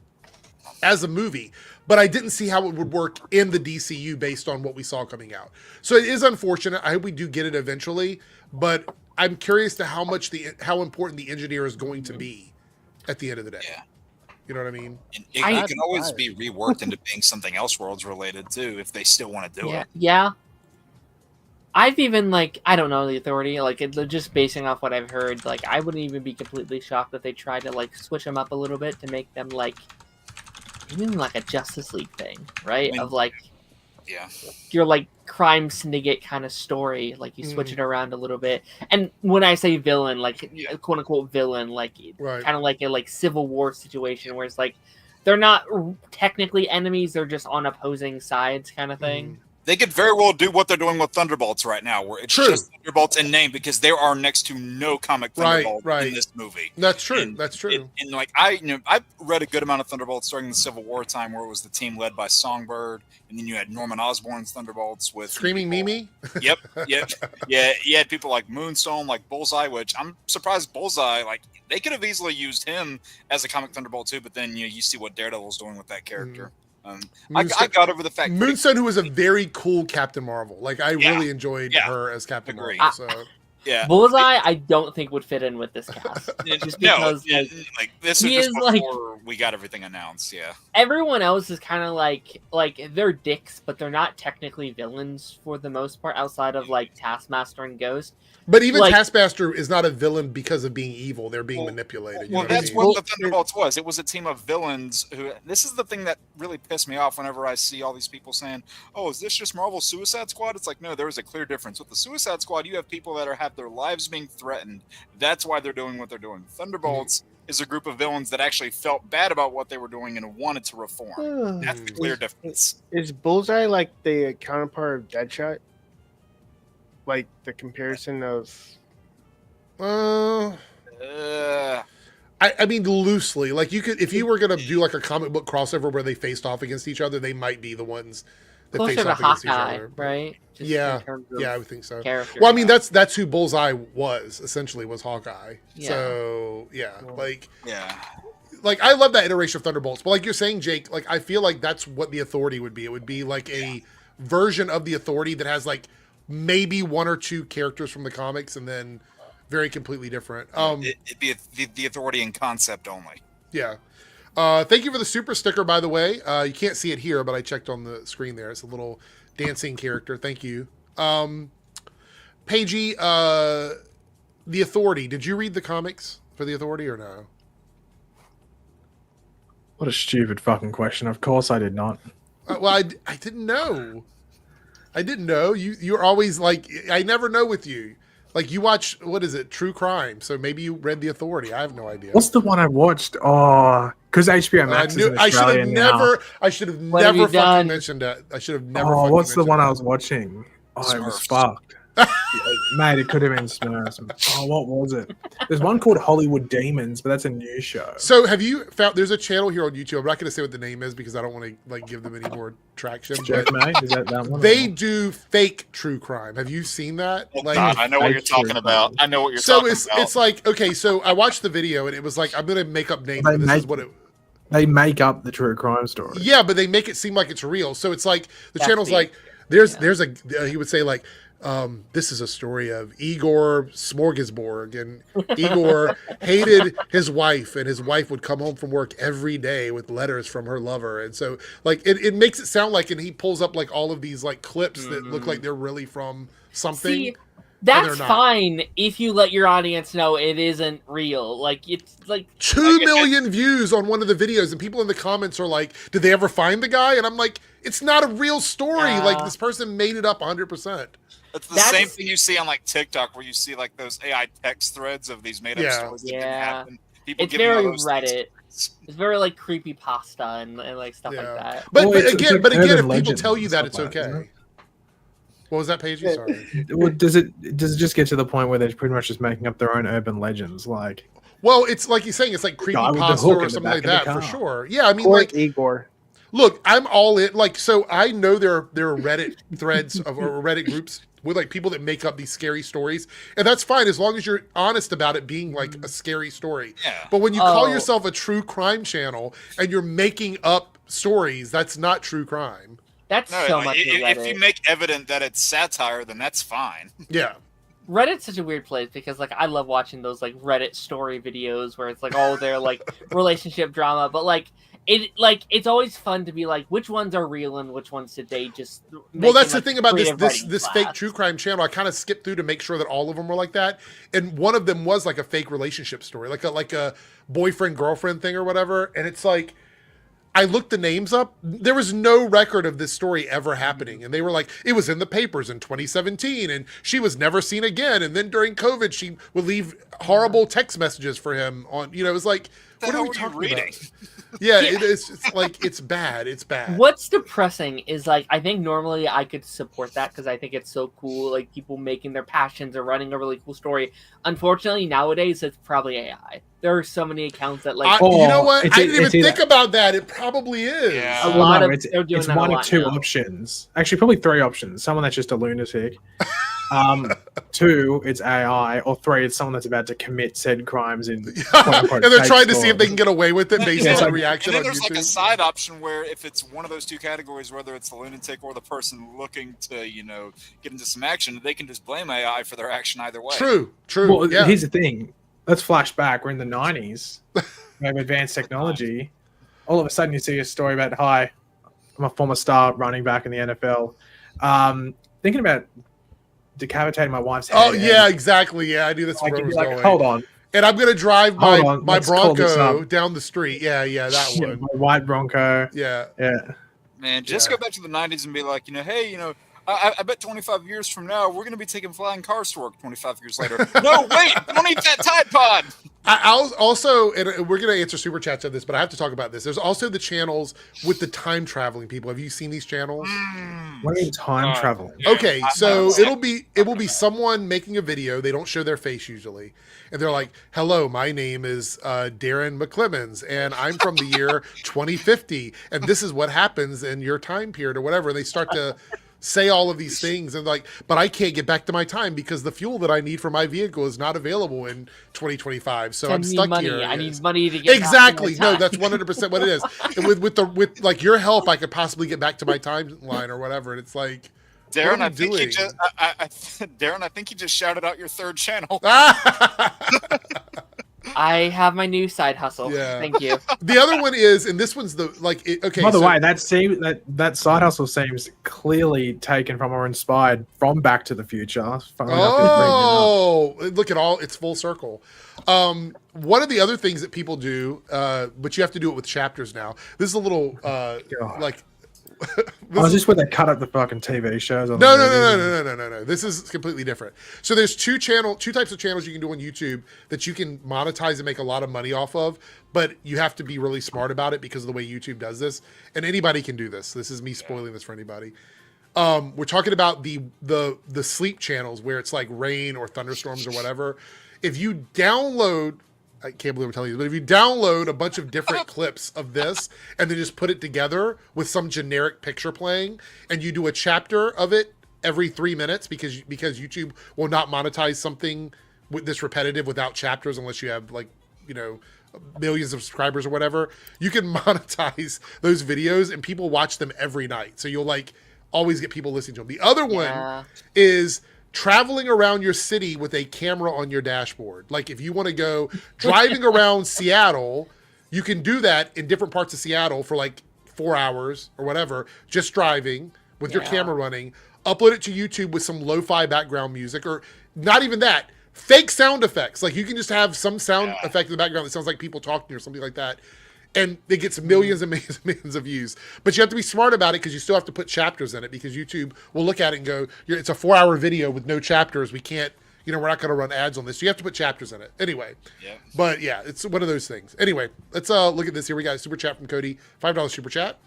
as a movie. But I didn't see how it would work in the DCU based on what we saw coming out. So it is unfortunate. I hope we do get it eventually. But I'm curious to how important the engineer is going to be at the end of the day. Yeah. You know what I mean? And it can always be reworked into being something else Worlds related too, if they still want to do it. Yeah. I've even I don't know the Authority, just basing off what I've heard, I wouldn't even be completely shocked if they tried to switch them up a little bit to make them even a Justice League thing, right? Your crime syndicate kind of story, you switch it around a little bit. And when I say villain, quote unquote villain, kind of like a Civil War situation where it's they're not technically enemies, they're just on opposing sides kind of thing. They could very well do what they're doing with Thunderbolts right now, where it's just Thunderbolts in name, because there are next to no comic Thunderbolts in this movie. That's true. That's true. I read a good amount of Thunderbolts during the Civil War time, where it was the team led by Songbird, and then you had Norman Osborn's Thunderbolts with Screaming Mimi. Yep. Yeah. You had people like Moonstone, like Bullseye, which I'm surprised Bullseye, they could have easily used him as a comic Thunderbolt too, but then you see what Daredevil's doing with that character. I got over the fact Moonstone, who was a very cool Captain Marvel. I really enjoyed her as Captain Marvel. So Bullseye, I don't think would fit in with this cast. Just because this is just before we got everything announced. Yeah, everyone else is kind of they're dicks, but they're not technically villains for the most part, outside of Taskmaster and Ghost. But even Taskmaster is not a villain because of being evil. They're being manipulated. Well, that's what the Thunderbolts was. It was a team of villains who... This is the thing that really pissed me off whenever I see all these people saying, oh, is this just Marvel's Suicide Squad? It's no, there is a clear difference. With the Suicide Squad, you have people that have their lives being threatened. That's why they're doing what they're doing. Thunderbolts is a group of villains that actually felt bad about what they were doing and wanted to reform. That's the clear difference. Is Bullseye the counterpart of Deadshot? The comparison of I mean loosely. You could, if you were gonna do a comic book crossover where they faced off against each other, they might be the ones that face off against each other. Right? Just I would think so. Well, I mean that's who Bullseye was, essentially, was Hawkeye. Yeah. So I love that iteration of Thunderbolts. But you're saying, Jake, I feel like that's what the Authority would be. It would be a version of the Authority that has maybe one or two characters from the comics, and then very completely different. It'd be the Authority in concept only. Yeah. Thank you for the super sticker, by the way. You can't see it here, but I checked on the screen there. It's a little dancing character. Thank you. Paigey, the Authority. Did you read the comics for the Authority or no? What a stupid fucking question. Of course I did not. Well, I didn't know. I didn't know. You're always I never know with you. You watch, what is it, True Crime. So maybe you read The Authority. I have no idea. What's the one I watched? Oh, because HBO Max is in Australia now. I should have never fucking mentioned that. I should have never fucking what's the one that. I was watching? Oh, it was fucked. Mate, it could have been Smurfs. Oh, what was it? There's one called Hollywood Demons, but that's a new show. So have you found, there's a channel here on YouTube. I'm not going to say what the name is because I don't want to give them any more traction. Mate, is that one? They do fake true crime. Have you seen that? I know what you're talking about. I know what you're talking about. So it's okay, so I watched the video and it was I'm going to make up names. This is what it. They make up the true crime story. Yeah, but they make it seem like it's real. So it's the channel's There's he would say like, this is a story of Igor Smorgasbord, and Igor hated his wife, and his wife would come home from work every day with letters from her lover, and so like it makes it sound like, and he pulls up like all of these like clips that look like they're really from something. See, that's fine if you let your audience know it isn't real. Like, it's like 2 million views on one of the videos, and people in the comments are like, did they ever find the guy? And I'm like, it's not a real story. Like, this person made it up 100%. It's the same thing you see on like TikTok, where you see like those AI text threads of these made up stories that didn't happen. People it's very Reddit. It's very like creepy pasta and like stuff like that. But again, if people tell you that, it's okay. What was that, Paige? Sorry. Well, does it just get to the point where they're pretty much just making up their own urban legends? Like, well, it's like you're saying, it's like creepypasta or something like that for sure. Yeah, I mean, like Igor. Look, I'm all in. Like, so I know there are Reddit threads or Reddit groups with like people that make up these scary stories, and that's fine as long as you're honest about it being like a scary story. Yeah. But when you call yourself a true crime channel and you're making up stories, that's not true crime. That's so much. If you make evident that it's satire, then that's fine. Yeah. Reddit's such a weird place because like I love watching those like Reddit story videos where it's like all their like relationship drama, but like it's always fun to be like, which ones are real and which ones did they just make. Well, that's the thing about this fake true crime channel. I kind of skipped through to make sure that all of them were like that, and one of them was like a fake relationship story, like a boyfriend girlfriend thing or whatever, and it's like, I looked the names up. There was no record of this story ever happening. And they were like, it was in the papers in 2017 and she was never seen again. And then during COVID, she would leave horrible text messages for him on, it was like, what are we talking about? Yeah, it's like, it's bad. It's bad. What's depressing is like, I think normally I could support that because I think it's so cool. Like people making their passions or running a really cool story. Unfortunately, nowadays it's probably AI. There are so many accounts that like. You know what? I didn't even think about that. It probably is. Yeah. A lot of it's one of two options. Actually, probably three options. Someone that's just a lunatic. 2, it's AI, or 3, it's someone that's about to commit said crimes in. And they're trying to see if they can get away with it based on the reaction on YouTube. And then there's like a side option where if it's one of those two categories, whether it's the lunatic or the person looking to, get into some action, they can just blame AI for their action either way. True. Well, here's the thing. Let's flash back. We're in the 90s. We have advanced technology. All of a sudden, you see a story about, hi, I'm a former star running back in the NFL. Thinking about decapitating my wife's head. Oh, yeah, exactly. Yeah, I knew that's where it was going. Hold on. And I'm going to drive my Bronco down the street. Yeah, that one. My white Bronco. Yeah. Man, just go back to the 90s and be like, hey, I bet 25 years from now, we're going to be taking flying cars to work 25 years later. No, wait, don't eat that Tide Pod. I'll also, and we're going to answer super chats on this, but I have to talk about this. There's also the channels with the time traveling people. Have you seen these channels? What do you mean time traveling? Okay, so it will be someone making a video. They don't show their face usually. And they're like, hello, my name is Darren McClemens, and I'm from the year 2050. And this is what happens in your time period or whatever. And they start to say all of these things and like, but I can't get back to my time because the fuel that I need for my vehicle is not available in 2025. So I'm stuck here. I need money to get exactly. No, that's 100% what it is. And with like your help, I could possibly get back to my timeline or whatever. And it's like, Darren, I think you just shouted out your third channel. I have my new side hustle. Yeah. Thank you. The other one is, and this one's okay. By the way, that side hustle seems clearly taken from or inspired from Back to the Future. Oh, look at it's full circle. One of the other things that people do, but you have to do it with chapters now. This is a little is this where they cut up the fucking TV shows? No. This is completely different. So there's two types of channels you can do on YouTube that you can monetize and make a lot of money off of, but you have to be really smart about it because of the way YouTube does this. And anybody can do this. This is me spoiling this for anybody. We're talking about the sleep channels where it's like rain or thunderstorms or whatever. If you download, I can't believe I'm telling you, but if you download a bunch of different clips of this and then just put it together with some generic picture playing, and you do a chapter of it every 3 minutes because YouTube will not monetize something with this repetitive without chapters unless you have millions of subscribers or whatever, you can monetize those videos and people watch them every night. So you'll always get people listening to them. The other one Yeah. is traveling around your city with a camera on your dashboard. Like if you want to go driving around Seattle, you can do that in different parts of Seattle for like 4 hours or whatever, just driving with your camera running, upload it to YouTube with some lo-fi background music, or not even that, fake sound effects. Like you can just have some sound effect in the background that sounds like people talking or something like that. And it gets millions and millions and millions of views. But you have to be smart about it because you still have to put chapters in it, because YouTube will look at it and go, it's a 4-hour video with no chapters. We can't, we're not going to run ads on this. So you have to put chapters in it. Anyway. Yeah. But yeah, it's one of those things. Anyway, let's look at this here. We got a super chat from Cody, $5 super chat.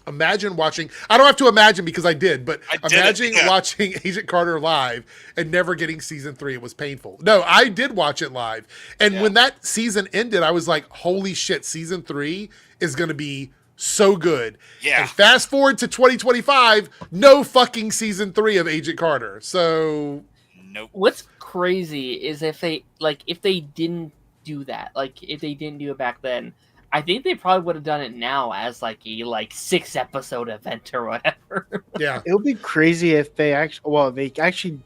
Imagine watching, I don't have to imagine because I did, but imagine watching Agent Carter live and never getting season 3. It was painful. No, I did watch it live. And when that season ended, I was like, holy shit, season 3 is going to be so good. Yeah. And fast forward to 2025, no fucking season 3 of Agent Carter. So. Nope. What's crazy is if they didn't do that, like if they didn't do it back then, I think they probably would have done it now as like a 6-episode event or whatever. Yeah, it would be crazy if they actually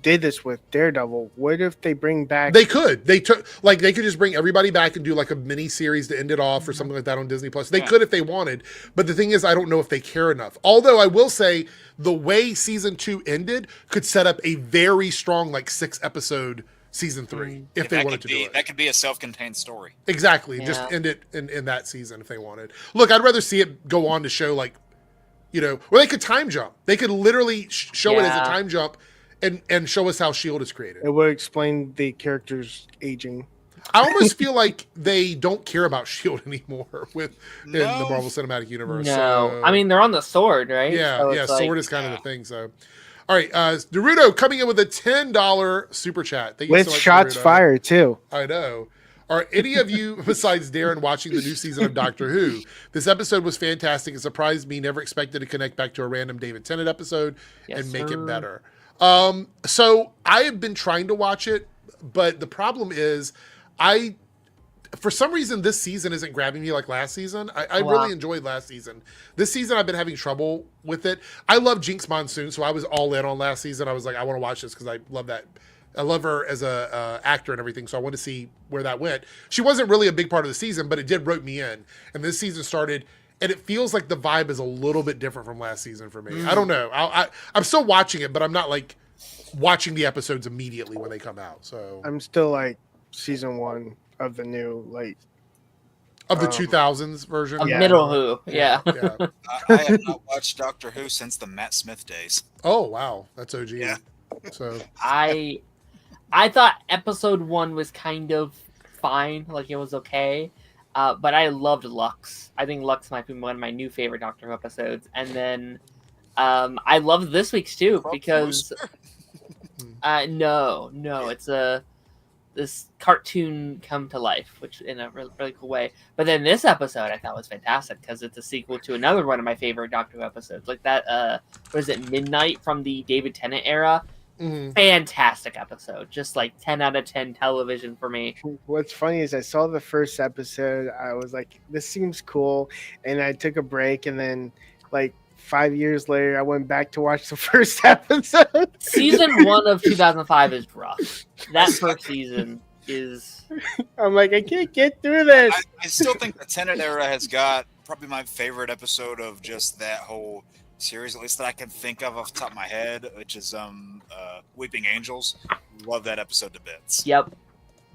did this with Daredevil. What if they bring back? They could. They could just bring everybody back and do like a mini series to end it off or something like that on Disney Plus. They could if they wanted, but the thing is, I don't know if they care enough. Although I will say, the way season 2 ended could set up a very strong 6-episode. Season 3, if they wanted to do it. That could be a self-contained story. Exactly. Yeah. Just end it in that season if they wanted. Look, I'd rather see it go on to show or they could time jump. They could literally show it as a time jump and show us how S.H.I.E.L.D. is created. It would explain the characters aging. I almost feel like they don't care about S.H.I.E.L.D. anymore in the Marvel Cinematic Universe. No. So, I mean, they're on the Sword, right? Yeah, so Sword is kind of the thing, so... All right, Naruto coming in with a $10 super chat. Thank you with so much, shots Naruto. fired, too. I know. Are any of you, besides Darren, watching the new season of Doctor Who? This episode was fantastic. It surprised me. Never expected to connect back to a random David Tennant episode and make it better. So I have been trying to watch it, but the problem is for some reason, this season isn't grabbing me like last season. I really enjoyed last season. This season, I've been having trouble with it. I love Jinx Monsoon, so I was all in on last season. I was like, I want to watch this because I love that. I love her as a actor and everything, so I want to see where that went. She wasn't really a big part of the season, but it did rope me in. And this season started, and it feels like the vibe is a little bit different from last season for me. I don't know. I'm still watching it, but I'm not watching the episodes immediately when they come out. So I'm still season 1 of the new of the 2000s version, Middle Who, yeah. I have not watched Doctor Who since the Matt Smith days. Oh wow, that's OG. Yeah. So I thought episode 1 was kind of fine, it was okay, but I loved Lux. I think Lux might be one of my new favorite Doctor Who episodes, and then I loved this week's too because no, it's this cartoon come to life, which in a really, really cool way. But then this episode I thought was fantastic because it's a sequel to another one of my favorite Doctor Who episodes, like that. What is it, Midnight from the David Tennant era? Mm-hmm. Fantastic episode, just 10 out of 10 television for me. What's funny is I saw the first episode, I was like, this seems cool, and I took a break, and then 5 years later, I went back to watch the first episode. Season 1 of 2005 is rough. That first season is... I'm like, I can't get through this. I still think the Tennant era has got probably my favorite episode of just that whole series, at least that I can think of off the top of my head, which is Weeping Angels. Love that episode to bits. Yep.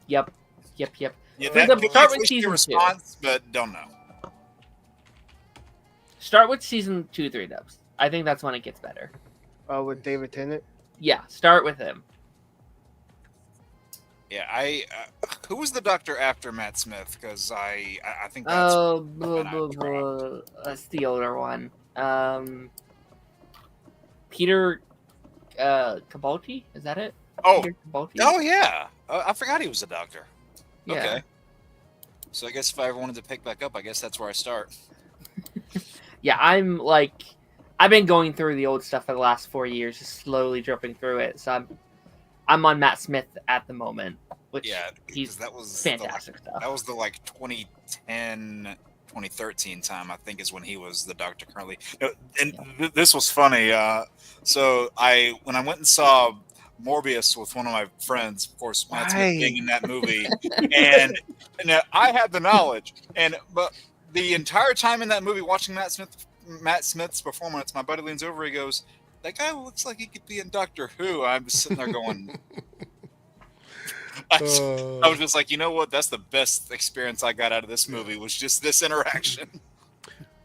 Yeah, Start with season 2. But don't know. Start with season 2, 3 dubs. I think that's when it gets better. Oh, with David Tennant? Yeah, start with him. Yeah, who was the Doctor after Matt Smith? Because I think that's that's the older one. Peter Capaldi, is that it? Oh, yeah. I forgot he was a doctor. Yeah. Okay. So I guess if I ever wanted to pick back up, I guess that's where I start. Yeah, I've been going through the old stuff for the last 4 years, just slowly dripping through it. So I'm on Matt Smith at the moment, which that was fantastic stuff. That was the 2010, 2013 time, I think, is when he was the Doctor currently. And this was funny. So when I went and saw Morbius with one of my friends, of course, Matt Smith being in that movie, and I had the knowledge, but the entire time in that movie watching Matt Smith's performance, my buddy leans over, he goes, "That guy looks like he could be in Doctor Who." I'm just sitting there going, I was just like, you know what? That's the best experience I got out of this movie, was just this interaction.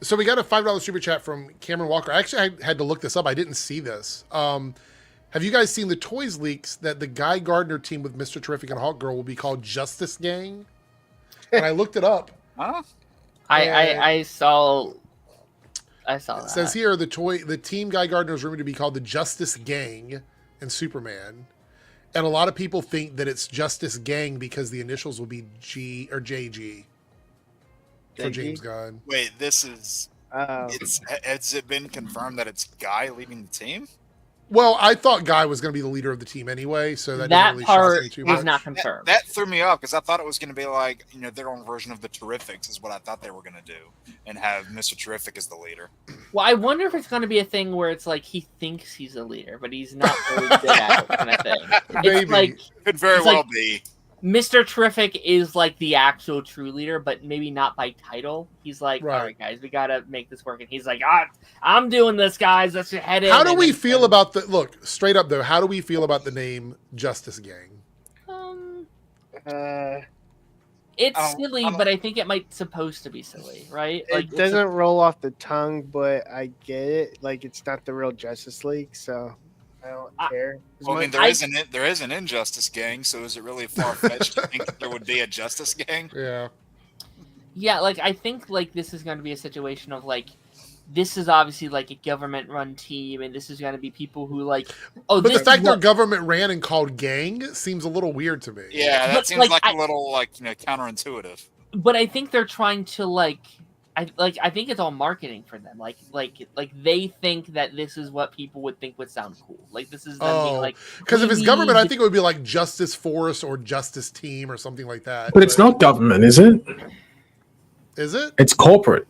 So we got a $5 super chat from Cameron Walker. Actually, I had to look this up. I didn't see this. Have you guys seen the toys leaks that the Guy Gardner team with Mr. Terrific and Hawkgirl will be called Justice Gang? And I looked it up. Huh? I saw that. It says here the team Guy Gardner is rumored to be called the Justice Gang and Superman. And a lot of people think that it's Justice Gang because the initials will be G or JG for James Gunn. Wait, this is... has it been confirmed that it's Guy leading the team? Well, I thought Guy was going to be the leader of the team anyway, so that didn't really part shock me too much. is not confirmed. That threw me off because I thought it was going to be like, their own version of the Terrifics is what I thought they were going to do, and have Mr. Terrific as the leader. Well, I wonder if it's going to be a thing where it's like he thinks he's a leader, but he's not really good at it, kind of thing. Maybe. It's like, Could very well be. Mr. Terrific is like the actual true leader, but maybe not by title. He's like, Right. all right, guys, we got to make this work. And he's like, I'm doing this, guys. Let's head in. How do we feel about look, straight up though, how do we feel about the name Justice Gang? It's silly, but I think it might supposed to be silly, right? It doesn't roll off the tongue, but I get it. Like, it's not the real Justice League, so I don't care. Well, I mean, there is an Injustice Gang, so is it really far-fetched to think that there would be a Justice Gang? Yeah. Yeah, like, I think, like, this is going to be a situation of, like, this is obviously, like, a government-run team, and this is going to be people who, like... But the fact their government ran and called gang seems a little weird to me. Yeah, that seems like a little, counterintuitive. But I think they're trying to, I think it's all marketing for them. Like they think that this is what people would think would sound cool. Like, this is them being like... Because if it's government, I think it would be like Justice Force or Justice Team or something like that. But it's not government, is it? Is it? It's corporate.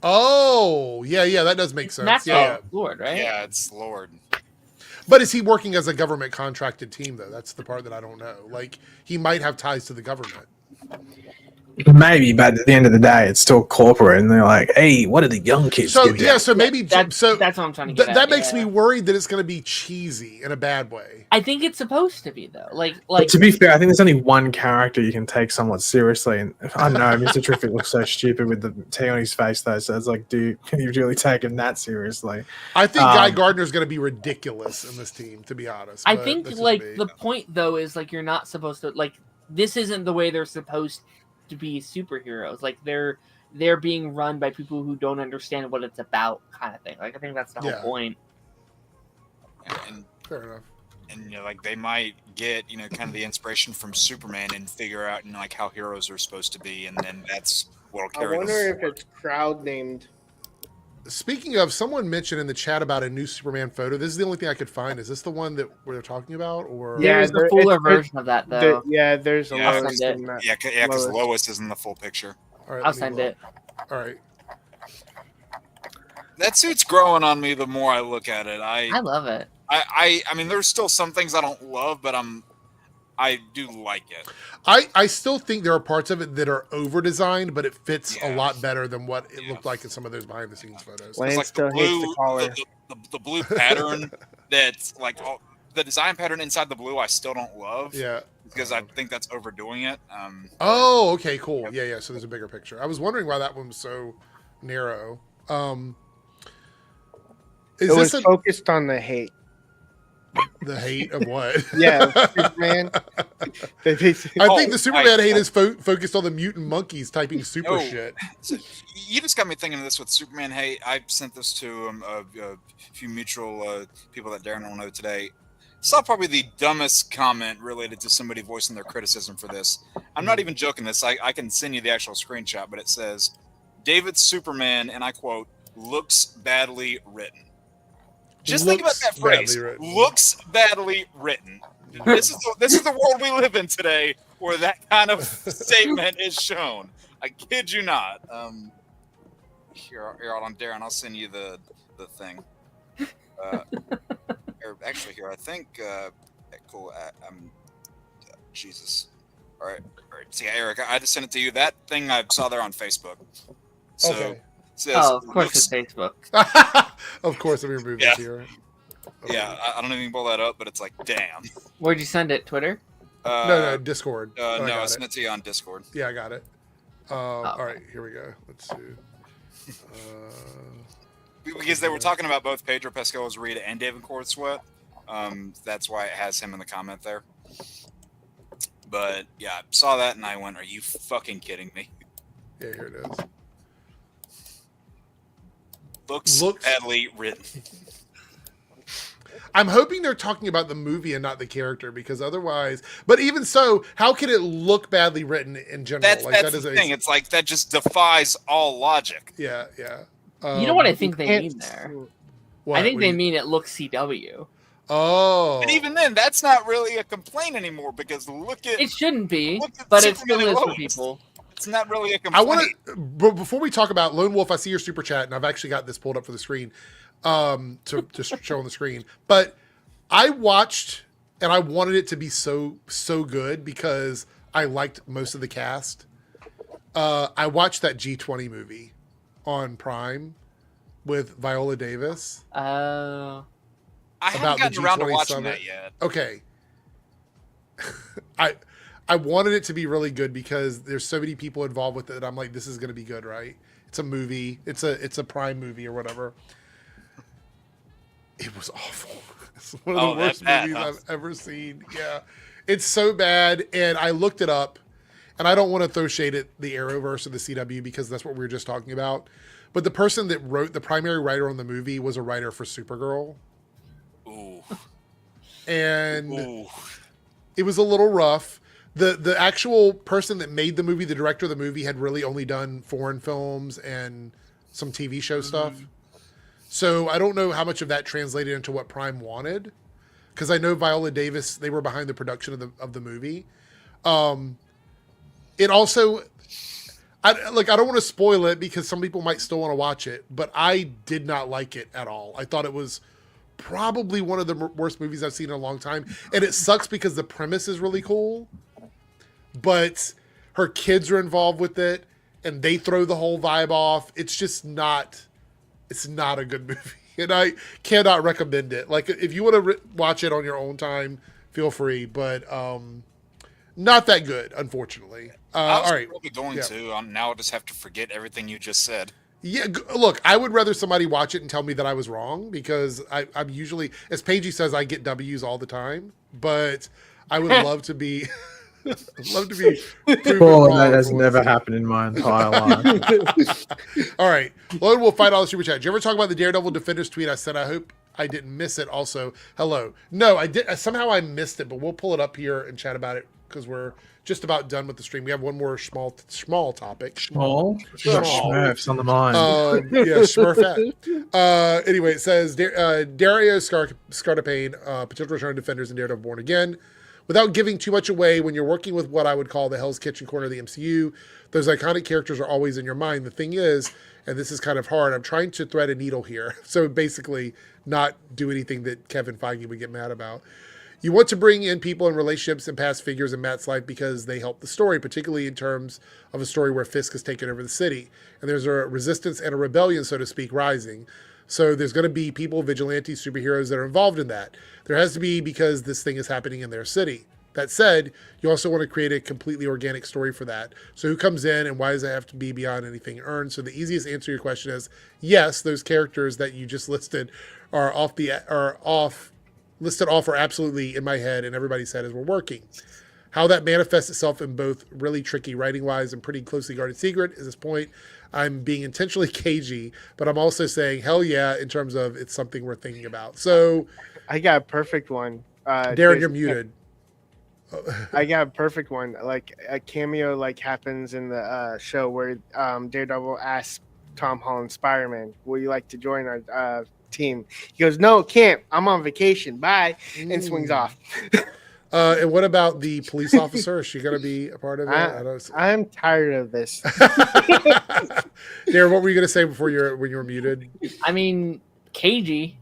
Oh, yeah, that does make sense. That's Lord, right? Yeah, it's Lord. But is he working as a government contracted team, though? That's the part that I don't know. Like, he might have ties to the government. Maybe, but at the end of the day, it's still corporate, and they're like, "Hey, what are the young kids?" So get yeah, down? so maybe that's what I'm trying to get at. That makes me worried that it's going to be cheesy in a bad way. I think it's supposed to be though. Like to be fair, I think there's only one character you can take somewhat seriously, and I don't know, Mr. Terrific looks so stupid with the T on his face, though. So it's like, dude, can you really take him that seriously? I think Guy Gardner's going to be ridiculous in this team, to be honest. I think the point though is like you're not supposed to this isn't the way they're supposed to be superheroes. Like they're being run by people who don't understand what it's about, kind of thing. Like I think that's the whole point. And fair enough. And they might get kind of the inspiration from Superman and figure out how heroes are supposed to be, and then that's what'll carry. I wonder if it's crowd named. Speaking of, someone mentioned in the chat about a new Superman photo. This is the only thing I could find. Is this the one that we're talking about, or there's the fuller version of that though? There's a Lois in that. Yeah, because Lois is in the full picture. All right, I'll send it. All right. That suit's growing on me the more I look at it. I love it. I mean, there's still some things I don't love, but I do like it. I still think there are parts of it that are over designed, but it fits a lot better than what it looked like in some of those behind the scenes photos. Lance like still hates the collar. The blue pattern that's the design pattern inside the blue I still don't love. Yeah. Because I think that's overdoing it. Oh, okay, cool. Yeah. So there's a bigger picture. I was wondering why that one was so narrow. It was focused on the hate. The hate of what? Yeah, Superman. I think the Superman hate is focused on the mutant monkeys typing super shit. So you just got me thinking of this with Superman hate. I sent this to a few mutual people that Darren will know today. Saw probably the dumbest comment related to somebody voicing their criticism for this. I'm not even joking this. I can send you the actual screenshot, but it says, David's Superman, and I quote, looks badly written. Just think about that phrase. Looks badly written. This is the world we live in today, where that kind of statement is shown. I kid you not. Here on Darren, I'll send you the thing. Actually, here I think. Cool. Jesus. All right. So yeah, Eric, I just sent it to you. That thing I saw there on Facebook. So Okay. it says, of course it's Facebook. Of course, I'm removing this here. Okay. Yeah, I don't even pull that up, but it's like, damn. Where'd you send it? Twitter? No, Discord. No, I sent it to you on Discord. Yeah, I got it. All right, here we go. Let's see. Because they were talking about both Pedro Pascal's Rita and David Cornsweet. That's why it has him in the comment there. But yeah, I saw that and I went, "Are you fucking kidding me?" Yeah, here it is. Looks badly written. I'm hoping they're talking about the movie and not the character, because otherwise. But even so, how can it look badly written in general? That's the thing. It's like that just defies all logic. Yeah. You know what I think they mean there? What? I think they mean it looks CW. Oh. And even then, that's not really a complaint anymore, because look at It shouldn't be, look at but it Superman still is and for Lois. people. It's not really a I complaint. want to, but before we talk about Lone Wolf, I see your super chat, and I've actually got this pulled up for the screen, to show on the screen. But I watched, and I wanted it to be so good because I liked most of the cast. I watched that G20 movie on Prime with Viola Davis. I about haven't the gotten around to G20 watching summit. that yet. Okay. I wanted it to be really good because there's so many people involved with it. I'm like, this is going to be good, right? It's a movie. It's a Prime movie or whatever. It was awful. It's one of the worst movies I've ever seen. Yeah. It's so bad. And I looked it up, and I don't want to throw shade at the Arrowverse or the CW because that's what we were just talking about. But the person that wrote, the primary writer on the movie, was a writer for Supergirl. Ooh. And it was a little rough. The actual person that made the movie, the director of the movie, had really only done foreign films and some TV show stuff. So I don't know how much of that translated into what Prime wanted, because I know Viola Davis, they were behind the production of the movie. It also, I don't want to spoil it because some people might still want to watch it, but I did not like it at all. I thought it was probably one of the worst movies I've seen in a long time, and it sucks because the premise is really cool, but her kids are involved with it, and they throw the whole vibe off. It's just not. It's not a good movie, and I cannot recommend it. Like, if you want to watch it on your own time, feel free, but not that good, unfortunately. I was all right, probably going to. Now I just have to forget everything you just said. Yeah, look, I would rather somebody watch it and tell me that I was wrong, because I'm usually, as Paigey says, I get W's all the time, but I would love to be... love to be proven wrong. That has never happened in my entire life. All right. Lone Wolf, $5 super chat. Did you ever talk about the Daredevil Defenders tweet? I said, I hope I didn't miss it. Also, hello. No, I did. Somehow I missed it, but we'll pull it up here and chat about it because we're just about done with the stream. We have one more small topic. Small? You got Smurfs on the mind. Yeah, Smurfette. Anyway, it says, Dario Scartapane, potential return Defenders and Daredevil Born Again. Without giving too much away, when you're working with what I would call the Hell's Kitchen corner of the MCU, those iconic characters are always in your mind. The thing is, and this is kind of hard, I'm trying to thread a needle here. So basically not do anything that Kevin Feige would get mad about. You want to bring in people and relationships and past figures in Matt's life because they help the story, particularly in terms of a story where Fisk has taken over the city. And there's a resistance and a rebellion, so to speak, rising. So there's going to be people, vigilantes, superheroes that are involved in that. There has to be, because this thing is happening in their city. That said, you also want to create a completely organic story for that. So who comes in and why does it have to be beyond anything earned? So the easiest answer to your question is yes, those characters that you just listed are listed off are absolutely in my head and everybody's head as we're working. How that manifests itself in both really tricky writing-wise and pretty closely guarded secret is this point. I'm being intentionally cagey, but I'm also saying hell yeah in terms of it's something we're thinking about. So I got a perfect one. Darren, you're muted. I got a perfect one. Like a cameo like happens in the show where Daredevil asks Tom Holland, Spider-Man, would you like to join our team? He goes, no, can't. I'm on vacation. Bye. And swings off. And what about the police officer? Is she going to be a part of it? I'm tired of this. Darren, what were you going to say before when you were muted? I mean,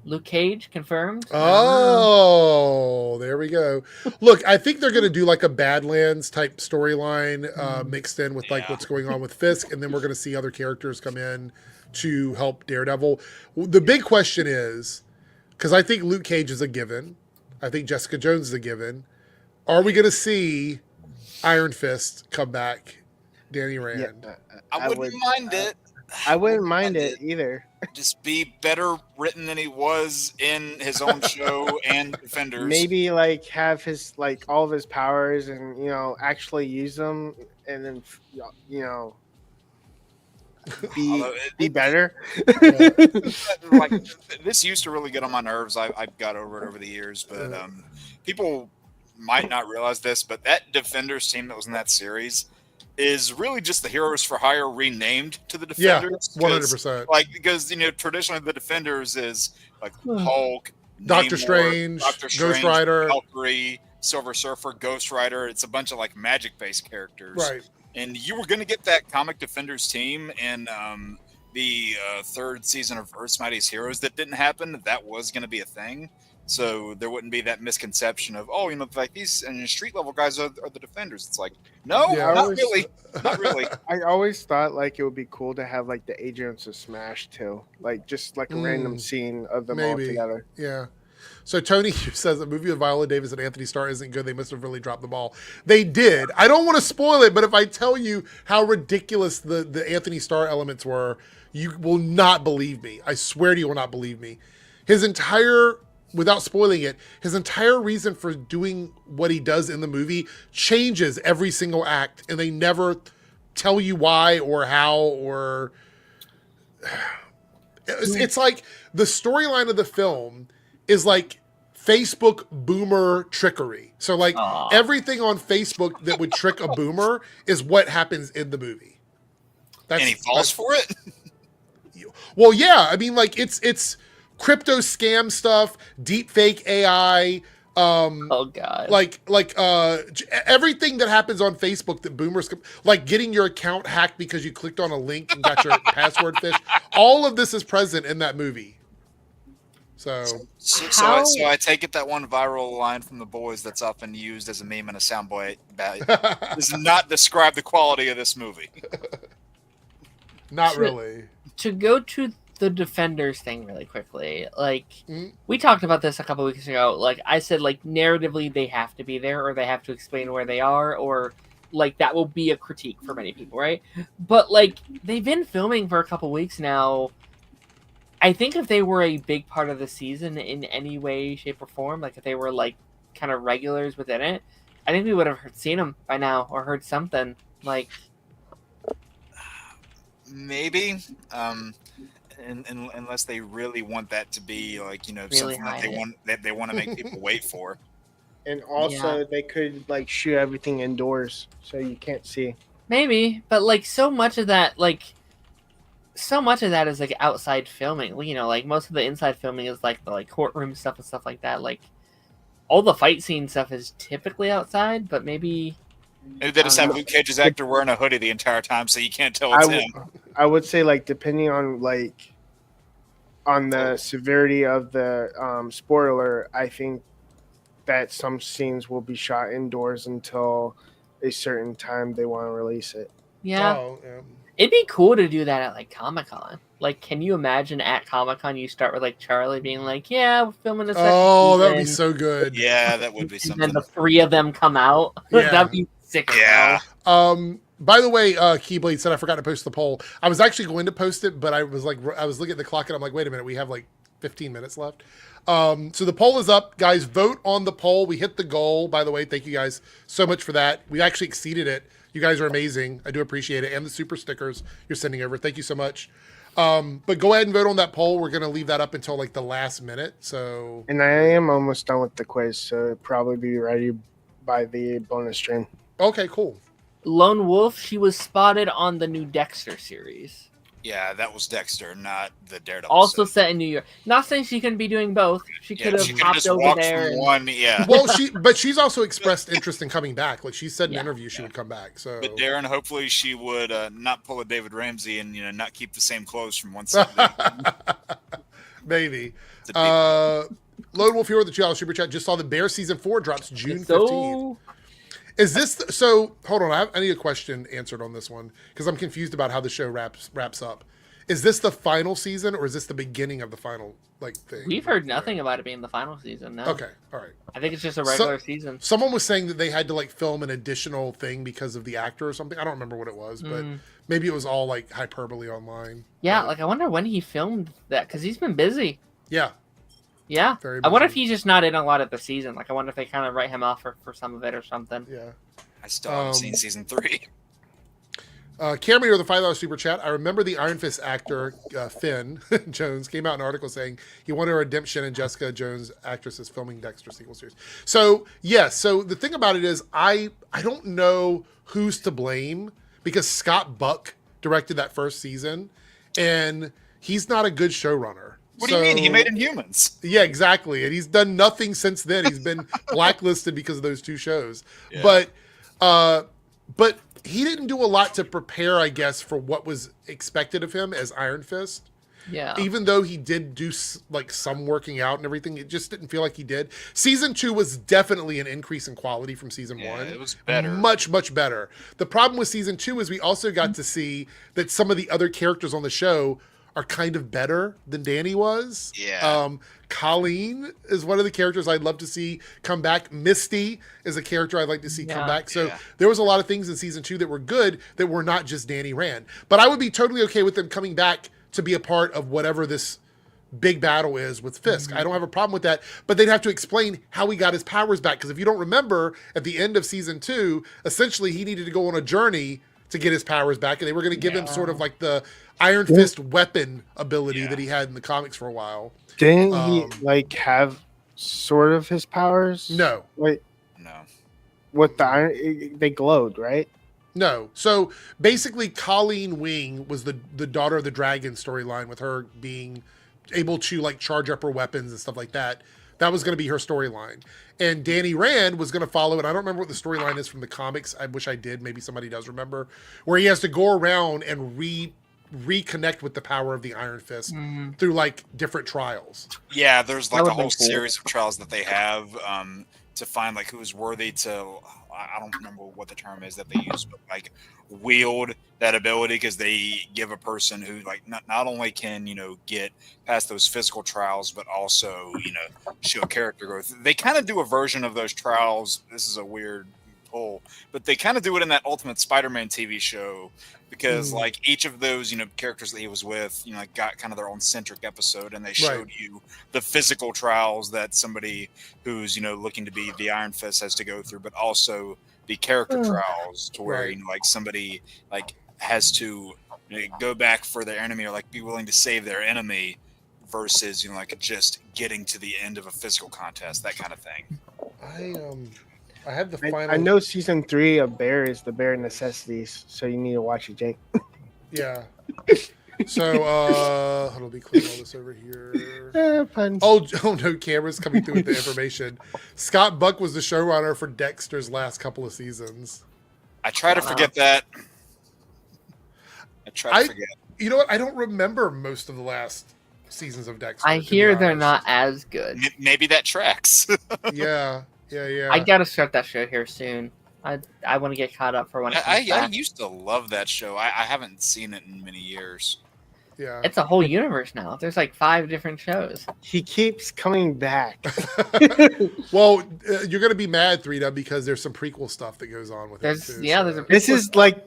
Luke Cage, confirmed. Oh, there we go. Look, I think they're going to do like a Badlands type storyline mixed in with like what's going on with Fisk, and then we're going to see other characters come in to help Daredevil. The big question is, because I think Luke Cage is a given. I think Jessica Jones is a given. Are we going to see Iron Fist come back, Danny Rand? Yeah, I wouldn't mind it. I wouldn't mind it either. Just be better written than he was in his own show and Defenders. Maybe like have his like all of his powers and actually use them, and then be better. Like this used to really get on my nerves. I've got over the years, but people might not realize this, but that Defenders team that was in that series is really just the Heroes for Hire renamed to the Defenders. Yeah, 100%. Like because traditionally the Defenders is like Hulk, Doctor Namor, Strange, Ghost Rider, Valkyrie, Silver Surfer, Ghost Rider. It's a bunch of like magic-based characters, right? And you were going to get that comic Defenders team in the third season of Earth's Mightiest Heroes. That didn't happen. That was going to be a thing. So there wouldn't be that misconception of, like these and street level guys are the Defenders. It's like, no, not really. Not really. I always thought like it would be cool to have like the Agents of Smash too. Like just like a random scene of them all together. Yeah. So Tony says the movie with Viola Davis and Anthony Starr isn't good. They must have really dropped the ball. They did. I don't want to spoil it, but if I tell you how ridiculous the Anthony Starr elements were, you will not believe me. I swear to you will not believe me. Without spoiling it, his entire reason for doing what he does in the movie changes every single act, and they never tell you why or how or... It's like the storyline of the film is like Facebook boomer trickery. So like everything on Facebook that would trick a boomer is what happens in the movie. And he falls for it? Well, yeah. I mean, like it's crypto scam stuff, deep fake AI. Oh God! Like everything that happens on Facebook that boomers like getting your account hacked because you clicked on a link and got your password phished. All of this is present in that movie. So I take it that one viral line from The Boys that's often used as a meme and a soundbite does not describe the quality of this movie. Not really. To go to the Defenders thing really quickly, like we talked about this a couple weeks ago. Like I said, like narratively they have to be there, or they have to explain where they are, or like that will be a critique for many people, right? But like they've been filming for a couple weeks now. I think if they were a big part of the season in any way, shape, or form, like if they were like kind of regulars within it, I think we would have seen them by now or heard something. Like maybe, unless they really want that to be like really something that they want to make people wait for. And also, they could like shoot everything indoors, so you can't see. Maybe, but like so much of that is like outside filming. Like most of the inside filming is like the courtroom stuff and stuff like that. Like all the fight scene stuff is typically outside, but maybe they just have Luke Cage's actor wearing a hoodie the entire time, so you can't tell it's him. I would say like depending on the severity of the spoiler, I think that some scenes will be shot indoors until a certain time they want to release it. Yeah. It'd be cool to do that at like Comic-Con. Like, can you imagine at Comic-Con you start with like Charlie being like, "Yeah, we're filming a second season." That would be so good. Yeah, that would be something. And then the three of them come out. Yeah. That'd be sick. Yeah. By the way, Keyblade said I forgot to post the poll. I was actually going to post it, but I was looking at the clock and I'm like, wait a minute, we have like 15 minutes left. So the poll is up, guys. Vote on the poll. We hit the goal. By the way, thank you guys so much for that. We actually exceeded it. You guys are amazing. I do appreciate it. And the super stickers you're sending over. Thank you so much. But go ahead and vote on that poll. We're going to leave that up until like the last minute. So, and I am almost done with the quiz, so it'll probably be ready by the bonus stream. Okay, cool. Lone Wolf, she was spotted on the new Dexter series. Yeah, that was Dexter, not the Daredevil. Also set in New York. Not saying she couldn't be doing both. She could have could've hopped just over walked there. from one. Yeah. Well, she's also expressed interest in coming back. Like she said in an interview, she would come back. So, But Darren, hopefully she would not pull a David Ramsey and not keep the same clothes from one set. maybe. Lone Wolf Hero with the $2 super chat just saw the Bear season 4 drops June 15th. Is this so? Hold on, I need a question answered on this one because I'm confused about how the show wraps up. Is this the final season or is this the beginning of the final thing? We've heard nothing about it being the final season. No. Okay, all right. I think it's just a regular season. Someone was saying that they had to film an additional thing because of the actor or something. I don't remember what it was, but maybe it was all hyperbole online. Yeah, I wonder when he filmed that because he's been busy. Yeah. Yeah. Very I wonder if busy. he's just not in a lot of the season. I wonder if they kind of write him off for some of it or something. Yeah. I still haven't seen season 3. Cameron with the $5 super chat. I remember the Iron Fist actor Finn Jones came out in an article saying he wanted a redemption, and Jessica Jones, actress, is filming Dexter sequel series. So yes, so the thing about it is I don't know who's to blame because Scott Buck directed that first season, and he's not a good showrunner. What do you mean? He made Inhumans. Yeah, exactly, and he's done nothing since then. He's been blacklisted because of those 2 shows, Yeah. but he didn't do a lot to prepare, I guess, for what was expected of him as Iron Fist. Yeah. Even though he did do some working out and everything, it just didn't feel like he did. Season 2 was definitely an increase in quality from season 1. It was better. Much, much better. The problem with season 2 is we also got to see that some of the other characters on the show are kind of better than Danny was. Yeah. Colleen is one of the characters I'd love to see come back. Misty is a character I'd like to see come back. So there was a lot of things in season 2 that were good that were not just Danny Rand. But I would be totally okay with them coming back to be a part of whatever this big battle is with Fisk. I don't have a problem with that, but they'd have to explain how he got his powers back. Because if you don't remember, at the end of season 2, essentially he needed to go on a journey to get his powers back, and they were going to give him sort of the Iron Fist weapon ability that he had in the comics for a while. Didn't he have sort of his powers? No. Wait, No. what the iron? They glowed, right? No. So basically, Colleen Wing was the daughter of the dragon storyline, with her being able to charge up her weapons and stuff like that. That was going to be her storyline. And Danny Rand was going to follow, and I don't remember what the storyline is from the comics. I wish I did. Maybe somebody does remember, where he has to go around and reconnect with the power of the Iron Fist through different trials. Yeah, there's a would've whole been cool. series of trials that they have to find who's worthy to. I don't remember what the term is that they use, but wield that ability, because they give a person who not only can get past those physical trials, but also show character growth. They kind of do a version of those trials. This is a weird pull, but they kind of do it in that Ultimate Spider-Man TV show, because each of those characters that he was with got kind of their own centric episode, and they showed you the physical trials that somebody who's looking to be the Iron Fist has to go through, but also the character trials to where somebody has to go back for their enemy, or be willing to save their enemy, versus just getting to the end of a physical contest, that kind of thing. I have the final. I know season 3 of Bear is the Bare Necessities, so you need to watch it, Jake. Yeah. So, hold on, let me click all this over here. Puns. Oh no, camera's coming through with the information. Scott Buck was the showrunner for Dexter's last couple of seasons. I try to forget that. I try to forget. You know what? I don't remember most of the last seasons of Dexter. I to be hear they're honest. not as good. Maybe that tracks. Yeah. I gotta start that show here soon. I want to get caught up for when it comes I back. used to love that show. I haven't seen it in many years. Yeah. It's a whole universe now. There's 5 different shows. He keeps coming back. Well, you're gonna be mad, 3-Dub, because there's some prequel stuff that goes on with it too. There's a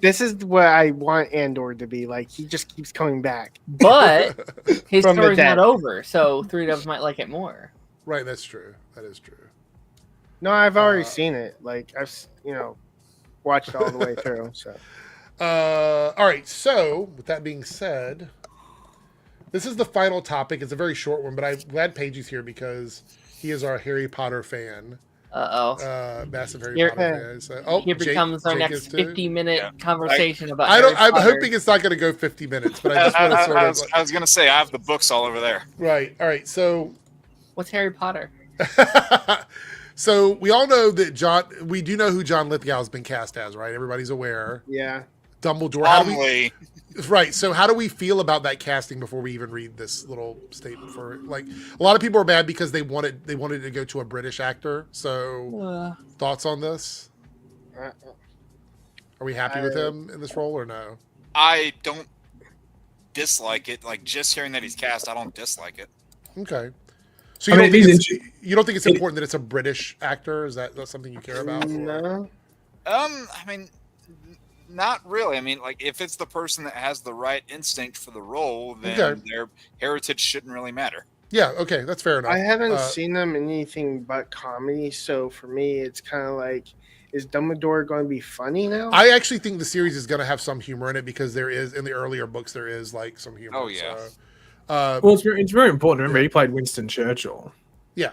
This is what I want Andor to be like. He just keeps coming back. But his From the story's dead. not over, so 3-Dubs might like it more. Right. That's true. That is true. No, I've already seen it. I've watched it all the way through. So All right. So, with that being said, this is the final topic. It's a very short one, but I'm glad Paige is here because he is our Harry Potter fan. Massive Harry Here- Potter fan. So, Here becomes our Jake next is too? 50-minute Yeah. conversation about. I'm Harry Potter. hoping it's not going to go 50 minutes, but I just want to sort of. I was gonna say I have the books all over there. Right. All right. So. What's Harry Potter? So we all know that we do know who John Lithgow has been cast as, right? Everybody's aware. Yeah. Dumbledore. Probably. Right. So how do we feel about that casting before we even read this little statement? For like, a lot of people are mad because they wanted to go to a British actor. So thoughts on this? Are we happy with him in this role or no? I don't dislike it. Like, just hearing that he's cast, I don't dislike it. Okay. So I mean, you don't think it's important that it's a British actor? Is that something you care about? No. I mean, not really. I mean, like, if it's the person that has the right instinct for the role, then their heritage shouldn't really matter. Yeah, okay, that's fair enough. I haven't seen them in anything but comedy, so for me, it's kind of like, is Dumbledore going to be funny now? I actually think the series is going to have some humor in it because there is, in the earlier books, there is like some humor. Oh, yeah. So, well, it's very important. Remember, he played Winston Churchill. yeah,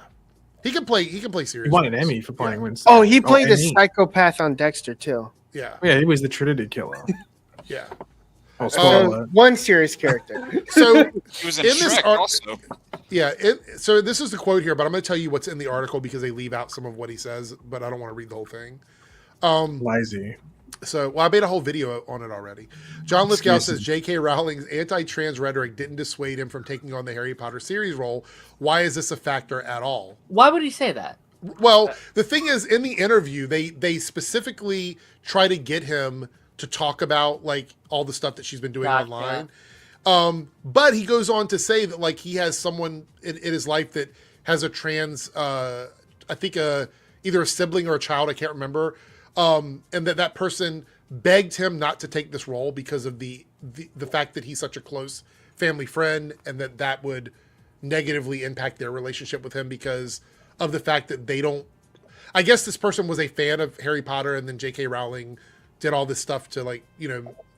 he can play serious. He won an roles. Emmy for playing Winston. Oh, he played a Emmy. psychopath on Dexter, too. Yeah, Yeah, he was the Trinity Killer. yeah. Oh, spoiler So, alert. one serious character. So He was in In this Shrek also. yeah, so this is the quote here, but I'm going to tell you what's in the article because they leave out some of what he says, but I don't want to read the whole thing. Lazy. So, I made a whole video on it already. John Lithgow says J.K. Rowling's anti-trans rhetoric didn't dissuade him from taking on the Harry Potter series role. Why is this a factor at all? Why would he say that? Well, the thing is, in the interview, they specifically try to get him to talk about like all the stuff that she's been doing online. But he goes on to say that like he has someone in his life that has a trans, I think either a sibling or a child, I can't remember. And that person begged him not to take this role because of the fact that he's such a close family friend and that would negatively impact their relationship with him because of the fact that they don't, I guess this person was a fan of Harry Potter and then J.K. Rowling did all this stuff to like,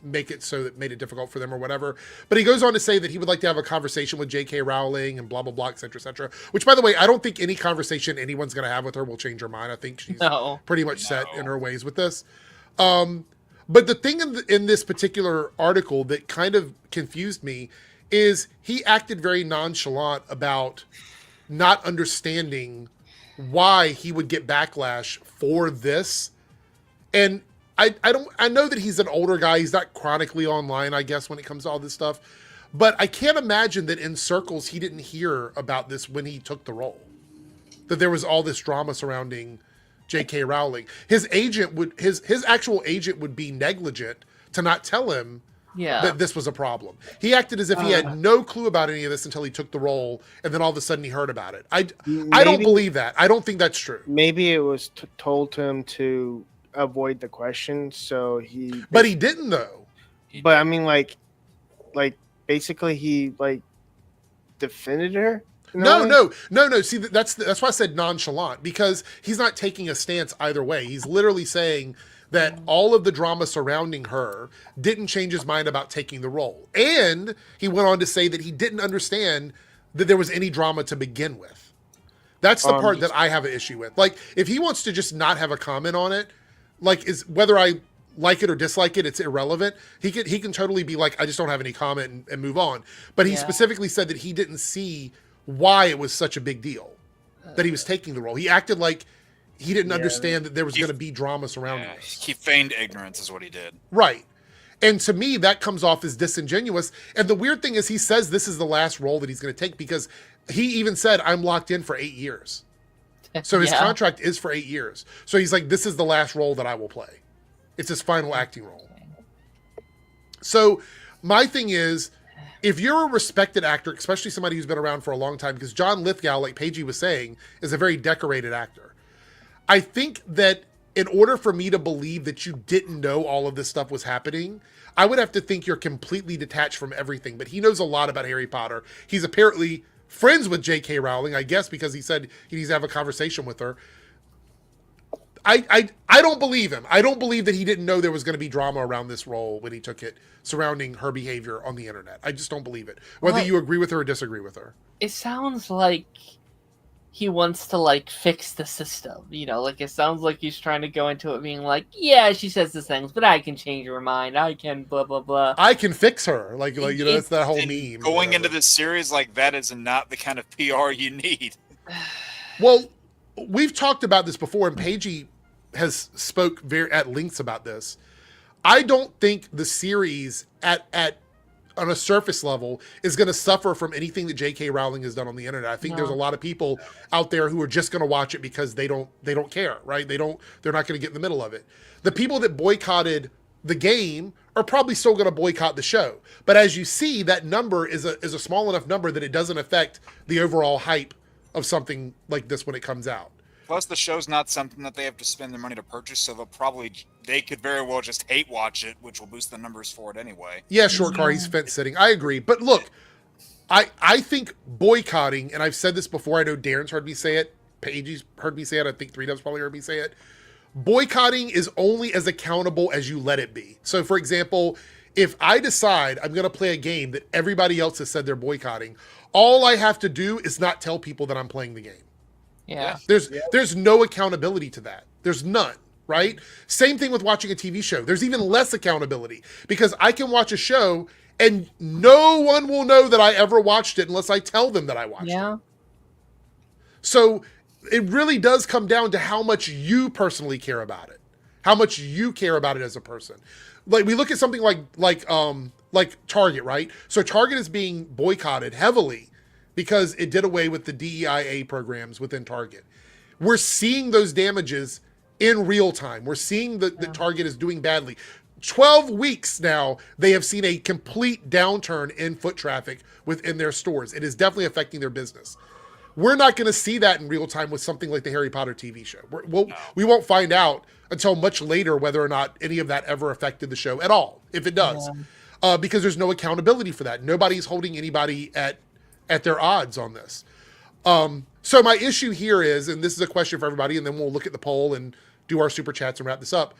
make it so that made it difficult for them or whatever. But he goes on to say that he would like to have a conversation with J.K. Rowling and blah, blah, blah, et cetera, which by the way, I don't think any conversation anyone's going to have with her will change her mind. I think she's pretty much set in her ways with this. But the thing in this particular article that kind of confused me is he acted very nonchalant about not understanding why he would get backlash for this. And I know that he's an older guy. He's not chronically online, I guess, when it comes to all this stuff. But I can't imagine that in circles he didn't hear about this when he took the role. That there was all this drama surrounding J.K. Rowling. His actual agent would be negligent to not tell him that this was a problem. He acted as if he had no clue about any of this until he took the role, and then all of a sudden he heard about it. I don't believe that. I don't think that's true. Maybe it was told to him to avoid the question, so he. But he didn't though. But I mean, like basically he like defended her. No. See, that's why I said nonchalant, because he's not taking a stance either way. He's literally saying that all of the drama surrounding her didn't change his mind about taking the role. And he went on to say that he didn't understand that there was any drama to begin with. That's the part that I have an issue with. Like, if he wants to just not have a comment on it, like, is whether I like it or dislike it, it's irrelevant. He can totally be like, I just don't have any comment and move on. But he specifically said that he didn't see why it was such a big deal that he was taking the role. He acted like he didn't understand that there was going to be drama surrounding this. He feigned ignorance is what he did. Right. And to me, that comes off as disingenuous. And the weird thing is he says this is the last role that he's going to take because he even said, I'm locked in for 8 years. So his contract is for 8 years. So he's like, this is the last role that I will play. It's his final acting role. So my thing is, if you're a respected actor, especially somebody who's been around for a long time, because John Lithgow, like Paigey was saying, is a very decorated actor. I think that in order for me to believe that you didn't know all of this stuff was happening, I would have to think you're completely detached from everything. But he knows a lot about Harry Potter. He's apparently friends with J.K. Rowling, I guess, because he said he needs to have a conversation with her. I don't believe him. I don't believe that he didn't know there was going to be drama around this role when he took it surrounding her behavior on the internet. I just don't believe it. Whether you agree with her or disagree with her. It sounds like he wants to like fix the system. You know, like it sounds like he's trying to go into it being like, yeah, she says the things, but I can change her mind. I can blah blah blah. I can fix her. Like you know, that's that whole meme. Going into this series, like that is not the kind of PR you need. Well, we've talked about this before, and Paigey has spoke very at lengths about this. I don't think the series at on a surface level is going to suffer from anything that J.K. Rowling has done on the internet. I think there's a lot of people out there who are just going to watch it because they don't care, right? They're not going to get in the middle of it. The people that boycotted the game are probably still going to boycott the show. But as you see, that number is a small enough number that it doesn't affect the overall hype of something like this when it comes out. Plus, the show's not something that they have to spend their money to purchase, so they could very well just hate watch it, which will boost the numbers for it anyway. Yeah, short car, he's fence sitting. I agree. But look, I think boycotting, and I've said this before, I know Darren's heard me say it, Paige's heard me say it, I think 3Dub's probably heard me say it. Boycotting is only as accountable as you let it be. So, for example, if I decide I'm going to play a game that everybody else has said they're boycotting, all I have to do is not tell people that I'm playing the game. Yeah. There's no accountability to that. There's none, right? Same thing with watching a TV show. There's even less accountability because I can watch a show and no one will know that I ever watched it unless I tell them that I watched it. So it really does come down to how much you personally care about it, how much you care about it as a person. Like we look at something like Target, right? So Target is being boycotted heavily because it did away with the DEIA programs within Target. We're seeing those damages in real time. We're seeing that Target is doing badly. 12 weeks now, they have seen a complete downturn in foot traffic within their stores. It is definitely affecting their business. We're not going to see that in real time with something like the Harry Potter TV show. We won't find out until much later whether or not any of that ever affected the show at all, if it does. Because there's no accountability for that. Nobody's holding anybody at their odds on this. So my issue here is, and this is a question for everybody, and then we'll look at the poll and do our super chats and wrap this up.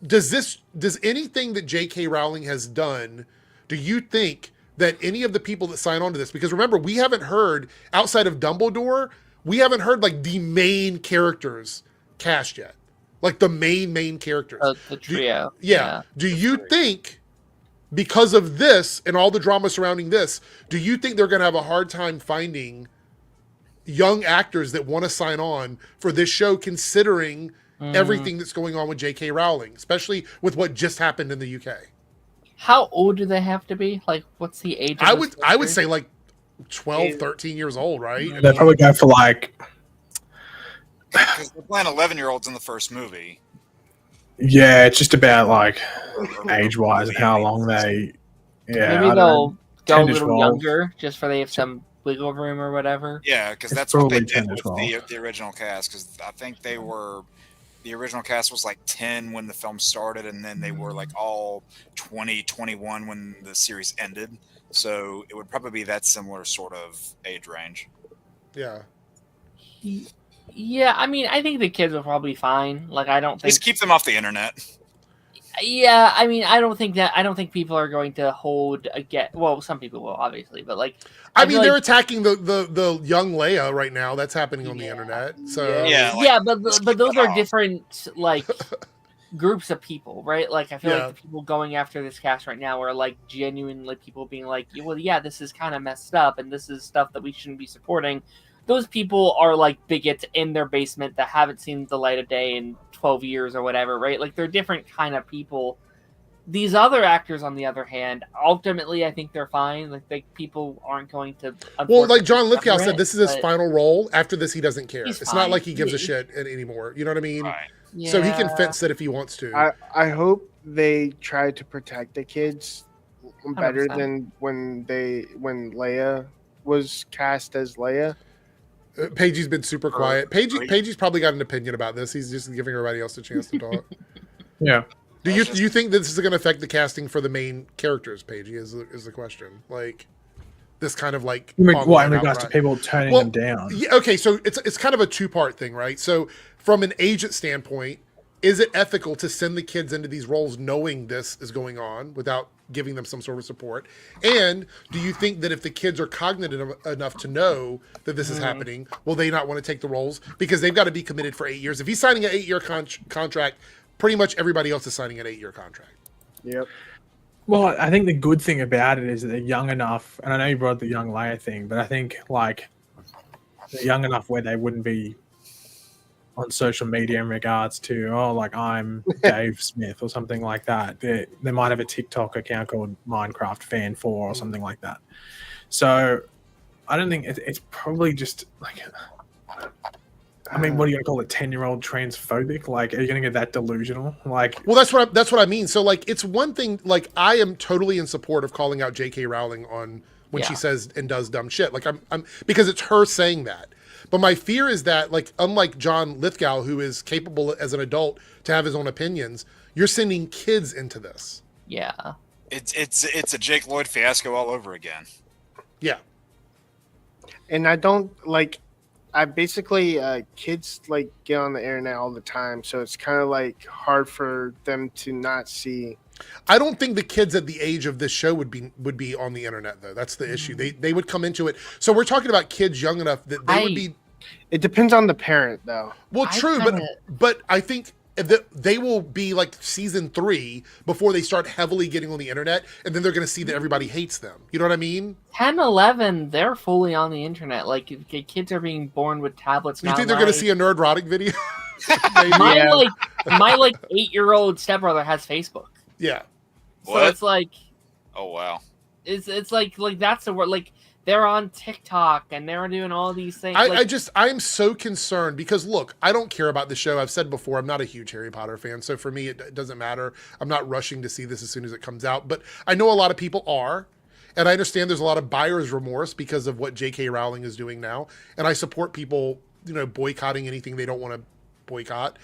Does anything that J.K. Rowling has done, do you think that any of the people that sign on to this, because remember, we haven't heard, outside of Dumbledore, we haven't heard like the main characters cast yet. Like the main characters. The trio. Do you think, because of this and all the drama surrounding this, do you think they're going to have a hard time finding young actors that want to sign on for this show, considering everything that's going on with J.K. Rowling, especially with what just happened in the UK? How old do they have to be? Like, what's the age of I would say like 12, 13 years old, right? They'd probably go for like... Because they're playing 11-year-olds in the first movie. Yeah, it's just about like age-wise and how long they... Yeah, maybe they'll go a 10 to little 12. younger just for they have some wiggle room or whatever. Yeah, because It's that's what they probably 10 did to with the original cast. Because I think the original cast was like 10 when the film started, and then they were like all 20, 21 when the series ended. So it would probably be that similar sort of age range. Yeah. Yeah, I mean, I think the kids will probably be fine. Like, I don't think... Just keep them off the internet. Yeah, I mean, I don't think people are going to hold again. Well, some people will, obviously, but like... I mean, they're attacking the young Leia right now. That's happening on the internet. So but those are different, like, groups of people, right? Like, I feel like the people going after this cast right now are, like, genuinely people being like, well, yeah, this is kind of messed up, and this is stuff that we shouldn't be supporting. Those people are like bigots in their basement that haven't seen the light of day in 12 years or whatever, right? Like, they're different kind of people. These other actors, on the other hand, ultimately, I think they're fine. Like people aren't going to... Well, like John Lithgow said, this is his final role. After this, he doesn't care. It's not like he gives a shit anymore. You know what I mean? Right. Yeah. So he can fence it if he wants to. I hope they try to protect the kids better 100%. Than when Leia was cast as Leia. Paigey's been super quiet. Paigey's probably got an opinion about this. He's just giving everybody else a chance to talk. Yeah. Do you think this is going to affect the casting for the main characters, Paigey, is the question? Like, this kind of like... What, in regards to people turning them down? Yeah, okay, so it's kind of a two-part thing, right? So from an agent standpoint, is it ethical to send the kids into these roles knowing this is going on without giving them some sort of support? And do you think that if the kids are cognitive enough to know that this is happening, will they not want to take the roles? Because they've got to be committed for 8 years. If he's signing an 8-year contract, pretty much everybody else is signing an 8-year contract. Yep. Well, I think the good thing about it is that they're young enough, and I know you brought the young Leia thing, but I think like they're young enough where they wouldn't be on social media in regards to, oh, like I'm Dave Smith or something like that. They might have a TikTok account called Minecraft Fan 4 or something like that. So I don't think it's probably just like, I mean, what are you gonna call it? 10-year-old transphobic? Like, are you gonna get that delusional? Like, well, that's what I mean. So like, it's one thing. Like, I am totally in support of calling out J.K. Rowling on when she says and does dumb shit. Like, I'm because it's her saying that. But my fear is that, like, unlike John Lithgow, who is capable as an adult to have his own opinions, you're sending kids into this. Yeah. It's a Jake Lloyd fiasco all over again. Yeah. And I don't like. I basically kids like get on the internet all the time, so it's kind of like hard for them to not see. I don't think the kids at the age of this show would be on the internet, though. That's the issue. They would come into it. So we're talking about kids young enough that they would be. It depends on the parent, though. Well, true, but I think they will be like season 3 before they start heavily getting on the internet, and then they're going to see that everybody hates them. You know what I mean? 10, 11, they're fully on the internet. Like, kids are being born with tablets now. You think they're going to see a Nerdrotic video? my 8-year-old stepbrother has Facebook. Yeah. So What? it's like, Oh wow. it's like that's the word. Like, they're on TikTok and they're doing all these things. I'm so concerned because look, I don't care about the show. I've said before, I'm not a huge Harry Potter fan. So for me, it doesn't matter. I'm not rushing to see this as soon as it comes out, but I know a lot of people are. And I understand there's a lot of buyer's remorse because of what J.K. Rowling is doing now. And I support people, boycotting anything they don't want to boycott.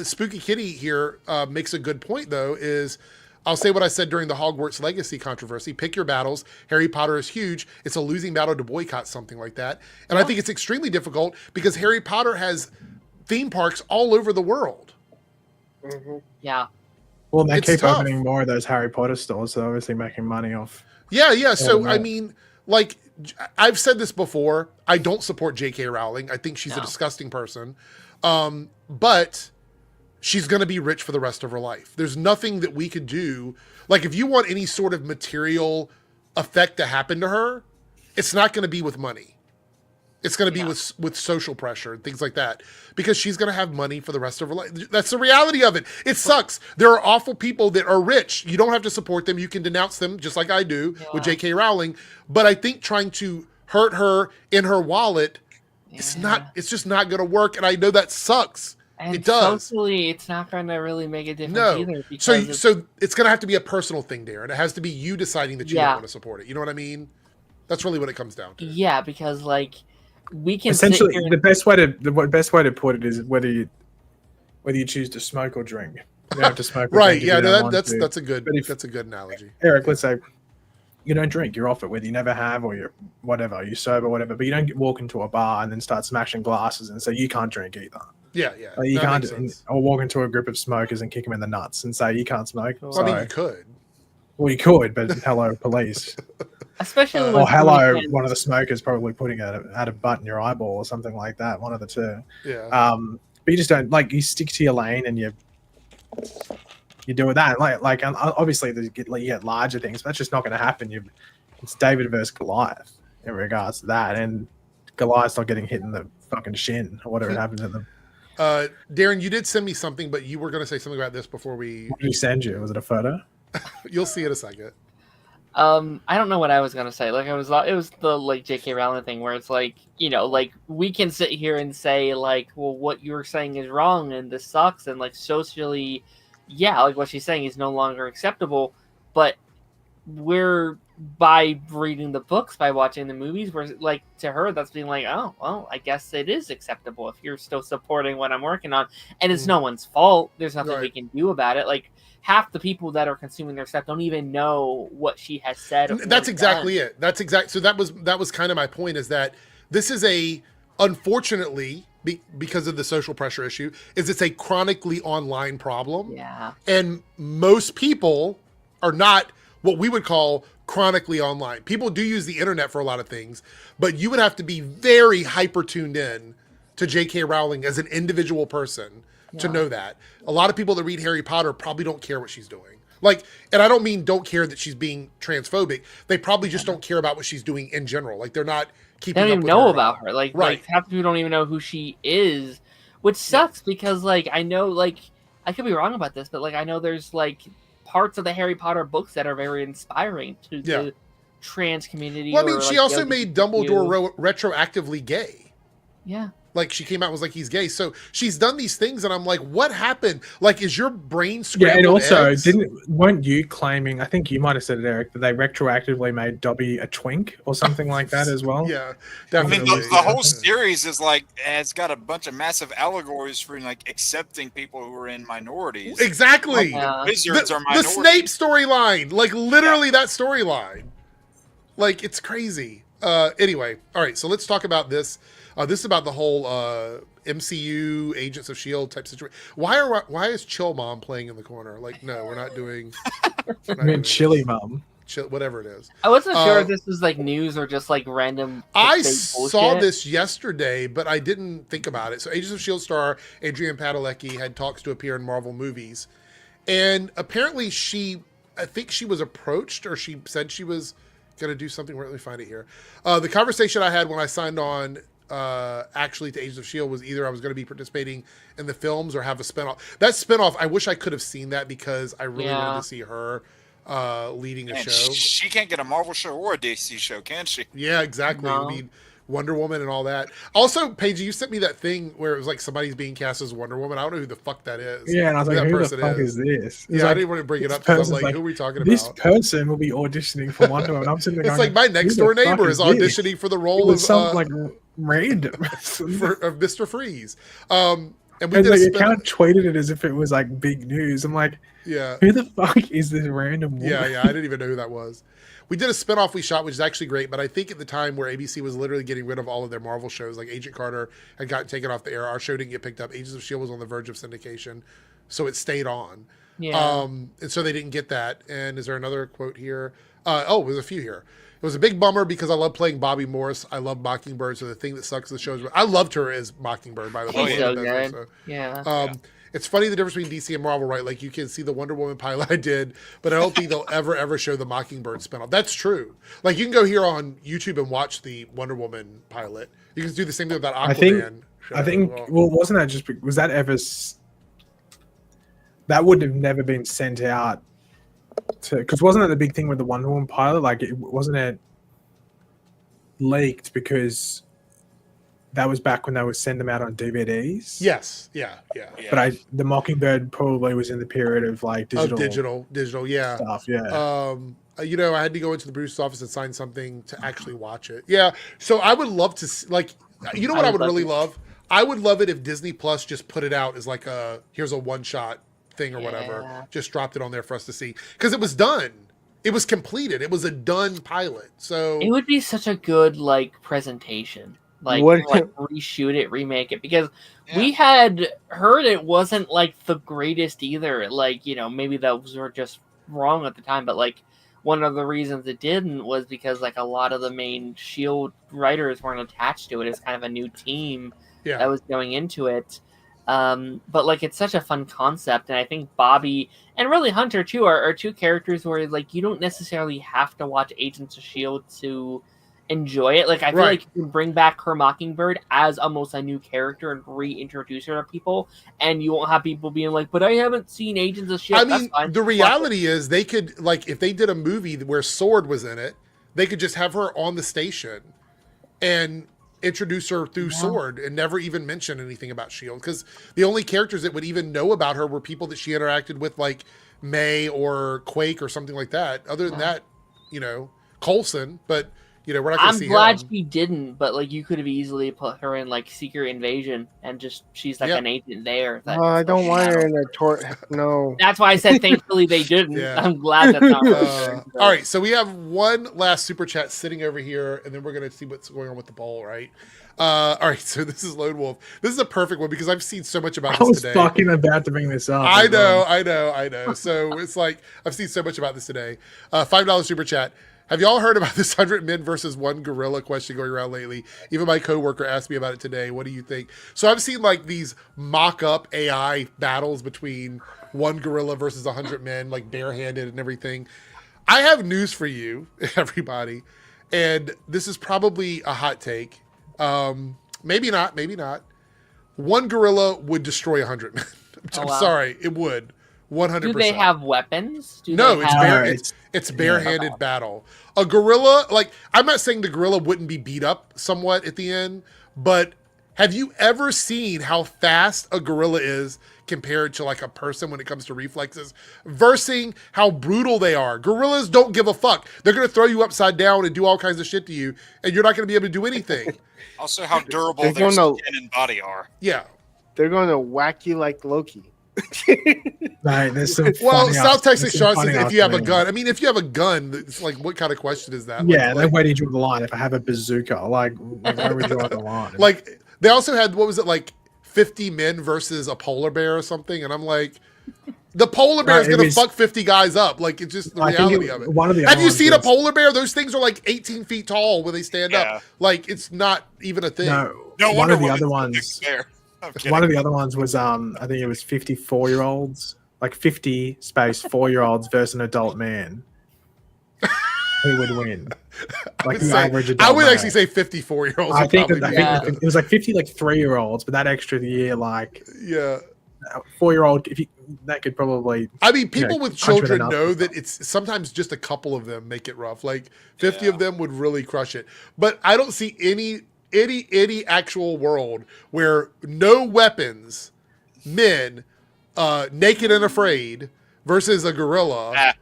Spooky Kitty here makes a good point, though, is I'll say what I said during the Hogwarts Legacy controversy. Pick your battles. Harry Potter is huge. It's a losing battle to boycott something like that. And I think it's extremely difficult because Harry Potter has theme parks all over the world. Mm-hmm. Yeah. well, they It's keep tough. opening more of those Harry Potter stores, so they're obviously making money off. Yeah. So, no. I mean, like, I've said this before. I don't support J.K. Rowling. I think she's a disgusting person. But she's going to be rich for the rest of her life. There's nothing that we could do. Like, if you want any sort of material effect to happen to her, it's not going to be with money. It's going to be with social pressure and things like that, because she's going to have money for the rest of her life. That's the reality of it. It sucks. There are awful people that are rich. You don't have to support them. You can denounce them just like I do with J.K. Rowling. But I think trying to hurt her in her wallet, it's just not going to work. And I know that sucks. And it does. Socially, it's not going to really make a difference No. either. Because So it's going to have to be a personal thing, Darren. It has to be you deciding that you don't want to support it. You know what I mean? That's really what it comes down to. Yeah, because like we can Essentially, sit here the best way to put it is whether you choose to smoke or drink. You don't have to smoke. Or Right? drink if Yeah. you don't No, want that's to. a good But if- that's a good analogy. Eric, let's say you don't drink, you're off it, whether you never have or you're whatever, you're sober, whatever. But you don't walk into a bar and then start smashing glasses and say you can't drink either. Yeah. Like, you That can't, makes sense. or walk into a group of smokers and kick them in the nuts and say you can't smoke. Well, I mean, you could. Well, you could, but hello, police. especially with Or hello, weekends. one of the smokers probably putting a butt in your eyeball or something like that. One of the two. Yeah. But you just don't, like, you stick to your lane and you do with that. Like obviously you get larger things, but that's just not going to happen. It's David versus Goliath in regards to that, and Goliath's not getting hit in the fucking shin or whatever happened to them. Darren, you did send me something, but you were going to say something about this before we. What did he send you? Was it a photo? You'll see in a second. I don't know what I was gonna say. Like it was the like J.K. Rowling thing where it's like, like we can sit here and say like, well, what you're saying is wrong and this sucks, and like socially, like what she's saying is no longer acceptable. But we're by reading the books, by watching the movies, we're like, to her that's being like, oh well, I guess it is acceptable if you're still supporting what I'm working on, and it's no one's fault. There's nothing we can do about it. Like, half the people that are consuming their stuff don't even know what she has said. That's exactly it. So that was kind of my point, is that this is unfortunately, because of the social pressure issue, is it's a chronically online problem. Yeah. And most people are not what we would call chronically online. People do use the internet for a lot of things, but you would have to be very hyper tuned in to J.K. Rowling as an individual person to know that. A lot of people that read Harry Potter probably don't care what she's doing. Like, and I don't mean don't care that she's being transphobic. They probably just don't care about what she's doing in general. Like, they're not keeping They don't up even with know her about her. Like half the people don't even know who she is, which sucks because, like, I know, like, I could be wrong about this, but, like, I know there's, like, parts of the Harry Potter books that are very inspiring to the trans community. Well, I mean, or, she like, also made Dumbledore retroactively gay. Yeah. Like, she came out and was like, he's gay. So she's done these things, and I'm like, what happened? Like, is your brain scrambled? Yeah, and also, eggs? weren't you claiming, I think you might have said it, Eric, that they retroactively made Dobby a twink or something like that as well? Yeah, I definitely. mean, the whole series is like has got a bunch of massive allegories for like accepting people who are in minorities. Exactly. Yeah. Wizards are The minorities. Snape storyline, like literally that storyline. Like, it's crazy. Anyway, all right, so let's talk about this. This is about the whole MCU Agents of S.H.I.E.L.D. type situation. Why is Chill Mom playing in the corner? Like, no, we're not doing. I mean, Chili Mum. Whatever it is. I wasn't sure if this was like news or just like random. I clickbait saw bullshit. this yesterday, but I didn't think about it. So, Agents of S.H.I.E.L.D. star Adrienne Padalecki had talks to appear in Marvel movies. And apparently I think she was approached, or she said she was going to do something. Let me find it here. The conversation I had when I signed on actually to Agents of S.H.I.E.L.D. was either I was going to be participating in the films or have a spinoff. That spinoff, I wish I could have seen that because I really wanted to see her leading a Man, show. she can't get a Marvel show or a DC show, can she? Yeah, exactly. No. We need Wonder Woman and all that. Also, Paige, you sent me that thing where it was like somebody's being cast as Wonder Woman. I don't know who the fuck that is. Yeah, and I was like, that who the person fuck is this? It's Yeah, I like, didn't want to bring it this up because I'm person's like, like, who are we talking this about? person will be auditioning for Wonder Woman. I'm sitting there It's going, like my next who door the fuck neighbor is this? auditioning for the It role was of some like random. of Mr. Freeze. And we And did like, a the spin- account tweeted it as if it was like big news. I'm like, Yeah. who the fuck is this random woman? Yeah, I didn't even know who that was. We did a spinoff we shot, which is actually great, but I think at the time where ABC was literally getting rid of all of their Marvel shows, like Agent Carter had gotten taken off the air, our show didn't get picked up. Agents of S.H.I.E.L.D. was on the verge of syndication, so it stayed on. Yeah. And so they didn't get that. And is there another quote here? There's a few here. It was a big bummer because I love playing Bobby Morse. I love Mockingbird, so the thing that sucks the show is I loved her as Mockingbird, by the way. She's One so of the best good. ones, Yeah. It's funny the difference between DC and Marvel, right? Like, you can see the Wonder Woman pilot I did, but I don't think they'll ever show the Mockingbird spinoff. That's true. Like, you can go here on YouTube and watch the Wonder Woman pilot. You can do the same thing with that Aquaman show. I think, as well. well, wasn't that just, was that ever, that would have never been sent out to, because wasn't that the big thing with the Wonder Woman pilot? Like, wasn't it leaked because that was back when they would send them out on DVDs? Yes. Yeah. But the Mockingbird probably was in the period of like Digital, yeah. stuff. Yeah. I had to go into the producer's office and sign something to actually watch it. Yeah. So I would love to see, like, you know what I would really love? I would love it if Disney Plus just put it out as like here's a one-shot thing or whatever. Just dropped it on there for us to see. Because it was done. It was completed. It was a done pilot. So It would be such a good like presentation. Like reshoot it, remake it, because we had heard it wasn't like the greatest either. Like, maybe those were just wrong at the time, but like one of the reasons it didn't was because like a lot of the main S.H.I.E.L.D. writers weren't attached to it. It's kind of a new team that was going into it. But like it's such a fun concept, and I think Bobby and really Hunter too are two characters where like you don't necessarily have to watch Agents of S.H.I.E.L.D. to enjoy it. Like I feel like you can bring back her Mockingbird as almost a new character and reintroduce her to people, and you won't have people being like, but I haven't seen Agents of S.H.I.E.L.D. I mean, the reality is they could, like, if they did a movie where Sword was in it, they could just have her on the station and introduce her through Sword and never even mention anything about S.H.I.E.L.D. Because the only characters that would even know about her were people that she interacted with, like May or Quake or something like that. Other than that, Coulson, but You know, we're not going to I'm see glad him. she didn't, but like you could have easily put her in like Secret Invasion and just she's like an agent there. No, I don't want her in a No. That's why I said thankfully they didn't. Yeah. I'm glad that's not what All right, so we have one last super chat sitting over here, and then we're going to see what's going on with the poll, right? All right, so this is Lone Wolf. This is a perfect one because I've seen so much about I this was today. fucking about to bring this up. I know. So it's like I've seen so much about this today. $5 super chat. Have y'all heard about this 100 men versus one gorilla question going around lately? Even my coworker asked me about it today. What do you think? So I've seen like these mock-up AI battles between one gorilla versus 100 men, like barehanded and everything. I have news for you, everybody, and this is probably a hot take. Maybe not. One gorilla would destroy 100 men. I'm sorry, it would. 100%. Do they have weapons? It's barehanded battle. A gorilla, like, I'm not saying the gorilla wouldn't be beat up somewhat at the end, but have you ever seen how fast a gorilla is compared to like a person when it comes to reflexes versus how brutal they are? Gorillas don't give a fuck. They're going to throw you upside down and do all kinds of shit to you, and you're not going to be able to do anything. Also, how durable their skin and body are. Yeah. They're going to whack you like Loki. Right, there's some South Texas Sean says if you have a gun. I mean, if you have a gun, it's like, what kind of question is that? Yeah, like, where do you draw the line? If I have a bazooka, like where would you draw the line? Like, they also had, what was it, like 50 men versus a polar bear or something? And I'm like, the polar bear is going to fuck 50 guys up. Like, it's just the reality of it. Have you seen a polar bear? Those things are like 18 feet tall when they stand up. Like, it's not even a thing. No, one of the other ones. One of the other ones was I think it was 54-year-olds, like 50 space 4-year-olds versus an adult man. Who would win? Like the average adult. I would man. actually say 54-year-olds. I think it was like 50 like 3-year-olds, but that extra year, like 4-year-old, if you that could probably. I mean, people with children know that it's sometimes just a couple of them make it rough. Like 50 of them would really crush it, but I don't see any actual world where no weapons, men, naked and afraid versus a gorilla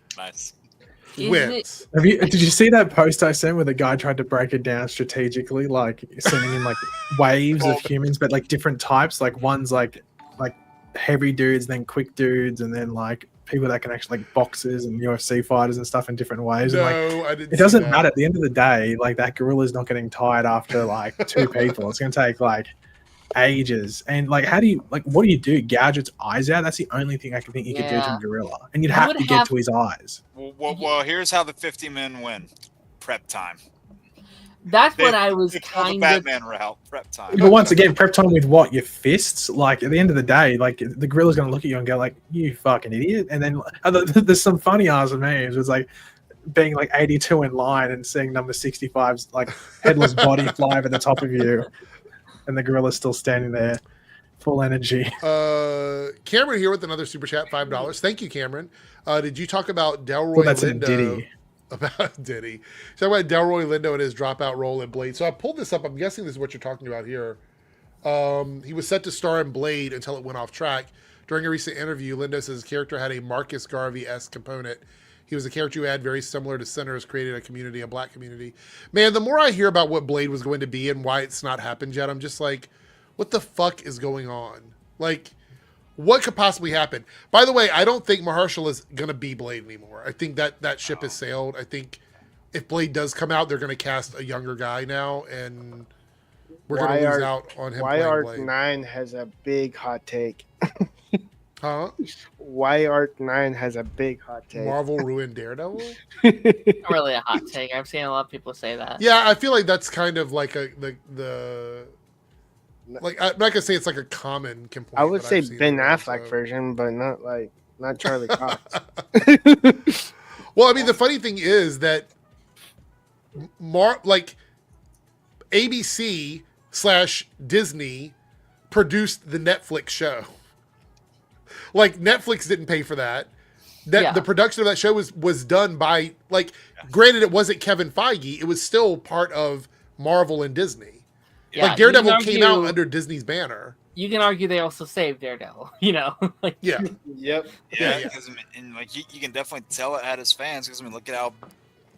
wins. Did you see that post I sent where the guy tried to break it down strategically, like sending in like waves of humans, but like different types, like one's like heavy dudes, then quick dudes, and then like people that can actually like boxers and UFC fighters and stuff in different ways. No, and, like, I didn't. It doesn't matter. At the end of the day, like that gorilla's not getting tired after like 2 people. It's going to take like ages. And like, what do you do? Gouge its eyes out? That's the only thing I can think you could do to a gorilla. And you'd have to get to his eyes. Well, here's how the 50 men win. Prep time. That's what I was kind of Batman route. Prep time. But once again, prep time with what? Your fists? Like at the end of the day, like the gorilla's gonna look at you and go like, "You fucking idiot!" And then there's some funny ass memes. It's like being like 82 in line and seeing number 65's like headless body fly over the top of you, and the gorilla's still standing there, full energy. Cameron here with another super chat, $5. Thank you, Cameron. Did you talk about Delroy Well, that's Lindo? a Diddy. About Diddy. Talk about Delroy Lindo and his dropout role in Blade. So I pulled this up. I'm guessing this is what you're talking about here. He was set to star in Blade until it went off track. During a recent interview, Lindo says his character had a Marcus Garvey-esque component. He was a character who had very similar to Sinners, created a community, a black community. Man, the more I hear about what Blade was going to be and why it's not happened yet, I'm just like, what the fuck is going on? Like, what could possibly happen? By the way, I don't think Mahershala is going to be Blade anymore. I think that ship has sailed. I think if Blade does come out, they're going to cast a younger guy now, and we're going to lose out on him playing Blade. YARC9 has a big hot take. Huh? YARC9 has a big hot take. Marvel ruined Daredevil? Not really a hot take. I've seen a lot of people say that. Yeah, I feel like that's kind of like like, I'm not gonna say it's like a common complaint. I would say Ben Affleck version, but not Charlie Cox. Well, I mean, the funny thing is that like ABC / Disney produced the Netflix show. Like Netflix didn't pay for that. The production of that show was done by, like, granted it wasn't Kevin Feige, it was still part of Marvel and Disney. Yeah, like Daredevil came out under Disney's banner. You can argue they also saved Daredevil, you know? Like, yeah. Yep. Yeah. And like you can definitely tell it had its fans because I mean, look at how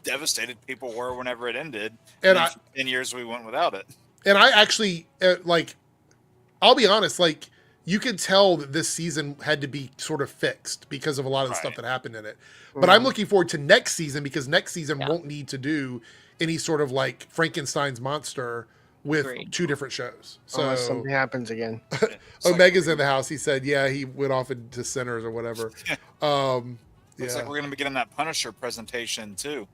devastated people were whenever it ended. And then for 10 years we went without it. And I actually like, I'll be honest, like you could tell that this season had to be sort of fixed because of a lot of the stuff that happened in it. But I'm looking forward to next season because next season won't need to do any sort of like Frankenstein's monster with two different shows. So unless something happens again. Omega's in the house. He said, yeah, he went off into Sinners or whatever. Looks like we're going to be getting that Punisher presentation too.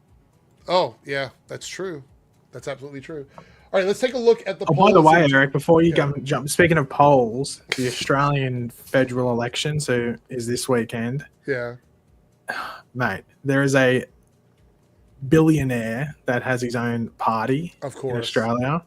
Oh, yeah, that's true. That's absolutely true. All right, let's take a look at the polls. By the way, Eric, before you jump, speaking of polls, the Australian federal election, so is this weekend. Yeah. Mate, there is a billionaire that has his own party in Australia.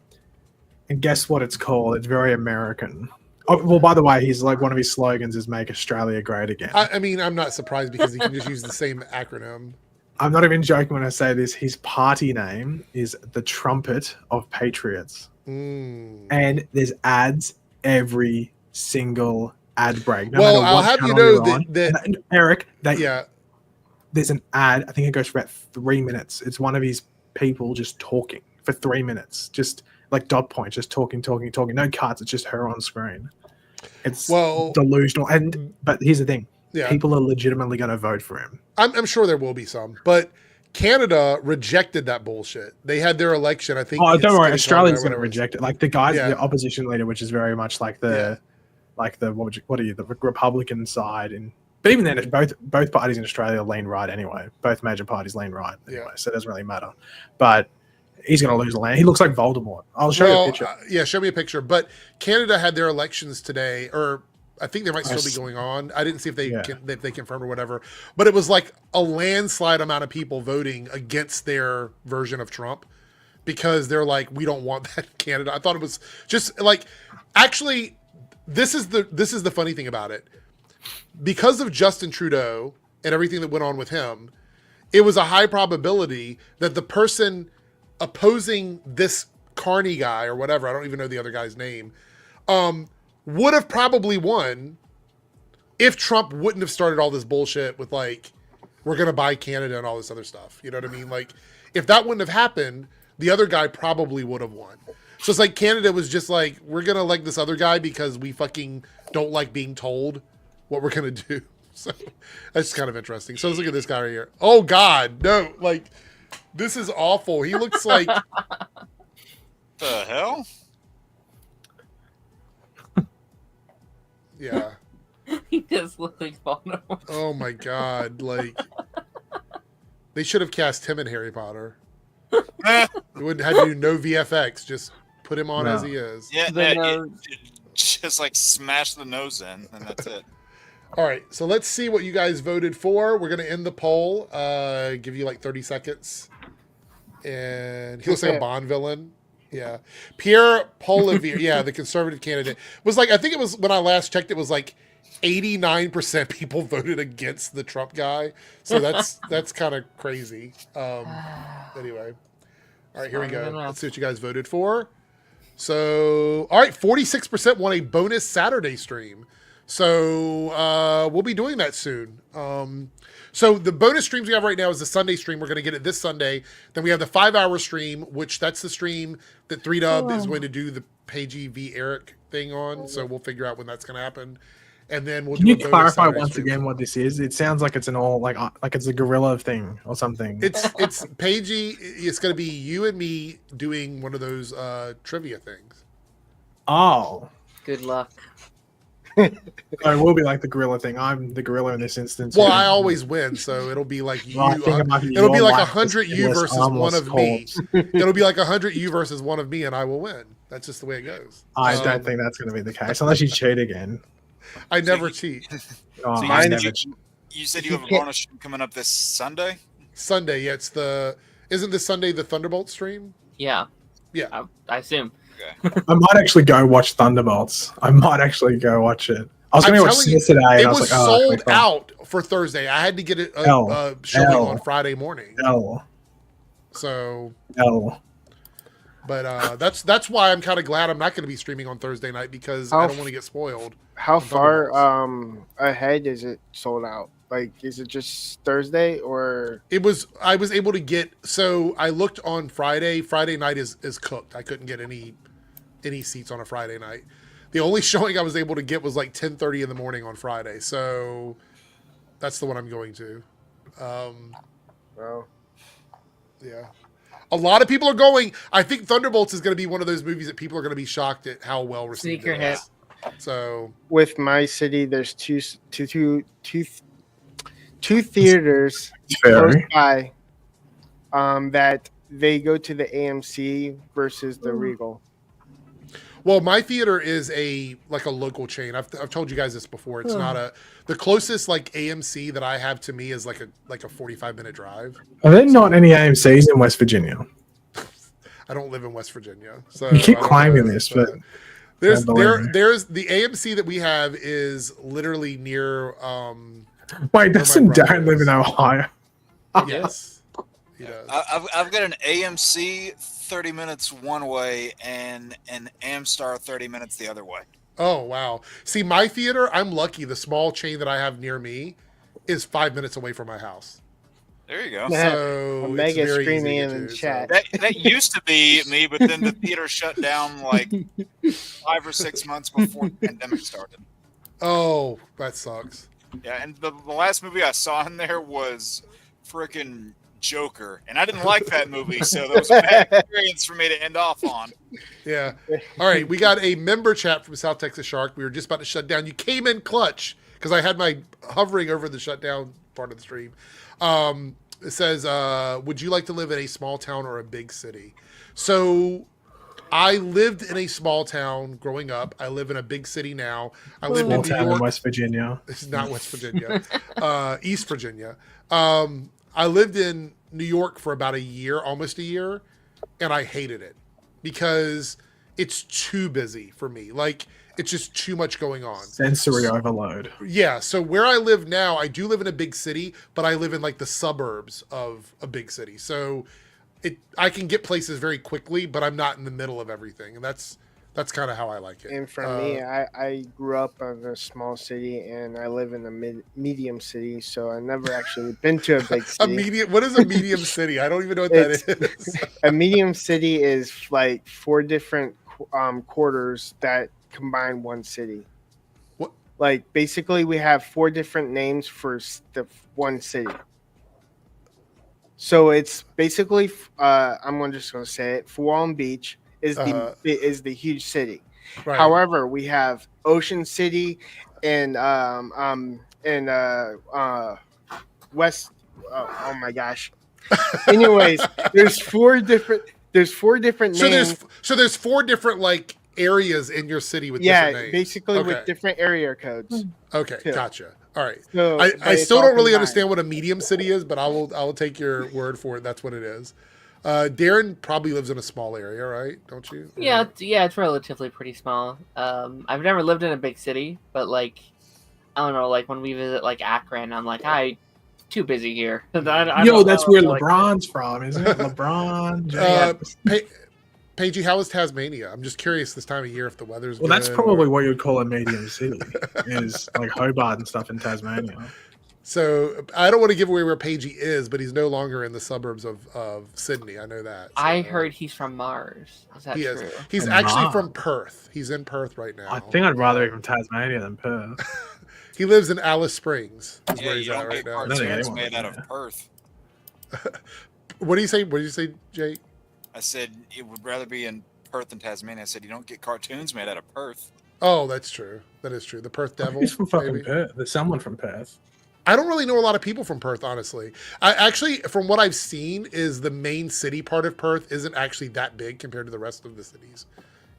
And guess what it's called? It's very American. Oh, well, by the way, he's like one of his slogans is "Make Australia Great Again." I mean, I'm not surprised because he can just use the same acronym. I'm not even joking when I say this. His party name is the Trumpet of Patriots. And there's ads every single ad break. No matter I'll what have you channel know you're on. that Eric, there's an ad. I think it goes for about 3 minutes. It's one of his people just talking for 3 minutes, just like dot points, just talking. No cuts. It's just her on screen. It's delusional. But here's the thing. Yeah. People are legitimately going to vote for him. I'm sure there will be some, but Canada rejected that bullshit. They had their election. I think. Oh, don't worry, Australia's going to reject it. Like the guys, the opposition leader, which is very much like the the Republican side. But even then, both parties in Australia lean right anyway. Both major parties lean right anyway, so it doesn't really matter. But he's going to lose the land. He looks like Voldemort. I'll show you a picture. Yeah, show me a picture. But Canada had their elections today, or I think they might still be going on. I didn't see if they confirmed or whatever. But it was like a landslide amount of people voting against their version of Trump because they're like, we don't want that in Canada. I thought it was just like, actually, this is the funny thing about it. Because of Justin Trudeau and everything that went on with him, it was a high probability that the person opposing this Carney guy or whatever, I don't even know the other guy's name, would have probably won if Trump wouldn't have started all this bullshit with like, we're going to buy Canada and all this other stuff. You know what I mean? Like, if that wouldn't have happened, the other guy probably would have won. So it's like Canada was just like, we're going to elect this other guy because we fucking don't like being told what we're going to do. So that's kind of interesting. So let's look at this guy right here. Oh, God. No, like, this is awful. He looks like... The hell? Yeah. He does look like Voldemort. Oh my God! Like they should have cast him in Harry Potter. They wouldn't have to do no VFX. Just put him on as he is. Yeah, just like smash the nose in, and that's it. All right, so let's see what you guys voted for. We're gonna end the poll. Give you like 30 seconds. And he looks like a Bond villain. Yeah, Pierre Poilievre, the conservative candidate, was like, I think it was when I last checked, it was like 89% people voted against the Trump guy. So that's kind of crazy. Anyway, all right, here we go. Let's see what you guys voted for. So, all right, 46% want a bonus Saturday stream. So we'll be doing that soon. So the bonus streams we have right now is the Sunday stream. We're going to get it this Sunday. Then we have the 5-hour stream, which that's the stream that 3Dub is going to do the Pagey v. Eric thing on. So we'll figure out when that's going to happen. And then we'll Can you clarify once again what this is? It sounds like it's an all like it's a gorilla thing or something. It's Pagey. It's going to be you and me doing one of those trivia things. Oh. Good luck. It will be like the gorilla thing. I'm the gorilla in this instance. Well, I always win, so it'll be like you. It'll be like 100 you versus one of me. It'll be like 100 you versus one of me, and I will win. That's just the way it goes. I don't think that's going to be the case, unless you cheat again. I never cheat. So you said you have a bonus stream coming up this Sunday? Sunday, yeah. Isn't this Sunday the Thunderbolts stream? Yeah. Yeah. I assume. I might actually go watch Thunderbolts. I might actually go watch it. I was going to watch it today. It was sold out for Thursday. I had to get it showing on Friday morning. So But that's why I'm kind of glad I'm not going to be streaming on Thursday night because I don't want to get spoiled. How on far Thunderbolts. ahead is it sold out? Like, is it just Thursday or? I was able to get, so I looked on Friday. Friday night is cooked. I couldn't get any seats on a Friday night. The only showing I was able to get was like 10:30 in the morning on Friday. So that's the one I'm going to. Well, Yeah. A lot of people are going. I think Thunderbolts is going to be one of those movies that people are going to be shocked at how well received Sneaker it hit. is. So with my city, there's two theaters close Very. by that they go to the AMC versus the Regal. well, my theater is a local chain. I've told you guys this before. It's not the closest like AMC that I have to me is like a 45-minute drive. Are there not any AMCs in West Virginia? I don't live in West Virginia, so You keep I don't claiming know, this, but there's don't believe me. there's the AMC that we have is literally near. Wait, doesn't brother Darren live is. in Ohio? Yes, he does. I've got an AMC 30 minutes one way and an Amstar 30 minutes the other way. Oh wow! See, my theater, I'm lucky. The small chain that I have near me is 5 minutes away from my house. There you go. So Omega it's very streaming easy to in do, the so- chat. That used to be me, but then the theater shut down like 5 or 6 months before the pandemic started. Oh, that sucks. Yeah, and the last movie I saw in there was frickin' Joker, and I didn't like that movie, so that was a bad experience for me to end off on. Yeah. All right, we got a member chat from South Texas Shark. We were just about to shut down. You came in clutch because I had my hovering over the shutdown part of the stream. It says, would you like to live in a small town or a big city? So I lived in a small town growing up. I live in a big city now. I live in Small New town in York. West Virginia. This is not West Virginia. East Virginia. I lived in New York for about a year, almost a year, and I hated it because it's too busy for me. Like, it's just too much going on. Sensory overload. Yeah, so where I live now, I do live in a big city, but I live in like the suburbs of a big city. So I can get places very quickly, but I'm not in the middle of everything, and that's kind of how I like it. And for me, I grew up in a small city, and I live in a medium city, so I never actually been to a big a city. medium. What is a medium city? I don't even know what that is. A medium city is like 4 different quarters that combine one city. What? Like, basically, we have 4 different names for the one city. So it's basically, I'm just going to say it, Fulham Beach is the huge city. Right. However, we have Ocean City and West. Oh my gosh. Anyways, there's 4 different names. So there's 4 different like areas in your city with different names. Basically Okay. with different area codes. Okay, too. gotcha. All right. So, I but it's still all don't really combined. understand what a medium city is, but I will take your word for it. That's what it is. Darren probably lives in a small area, right? Don't you? Yeah, it's relatively pretty small. I've never lived in a big city, but like, I don't know, like when we visit like Akron, I'm like, too busy here. I Yo, don't that's know, where like- LeBron's from, isn't it? LeBron. James. Paigey, how is Tasmania? I'm just curious this time of year if the weather's Well, good. that's probably what you'd call a medium city, is like Hobart and stuff in Tasmania. So I don't want to give away where Paigey is, but he's no longer in the suburbs of Sydney. I know that. I So, heard he's from Mars. Is that he true? is. He's From actually Mars. from Perth. He's in Perth right now. I think I'd rather be from Tasmania than Perth. He lives in Alice Springs. Is Yeah, where you he's at don't right get now. I don't think cartoons anyone made would, out of yeah. Perth. What do you say? What did you say, Jake? I said it would rather be in Perth than Tasmania. I said you don't get cartoons made out of Perth. Oh, that's true. That is true. The Perth Devil. He's from fucking maybe? Perth. There's someone from Perth. I don't really know a lot of people from Perth, honestly. I actually, from what I've seen, is the main city part of Perth isn't actually that big compared to the rest of the cities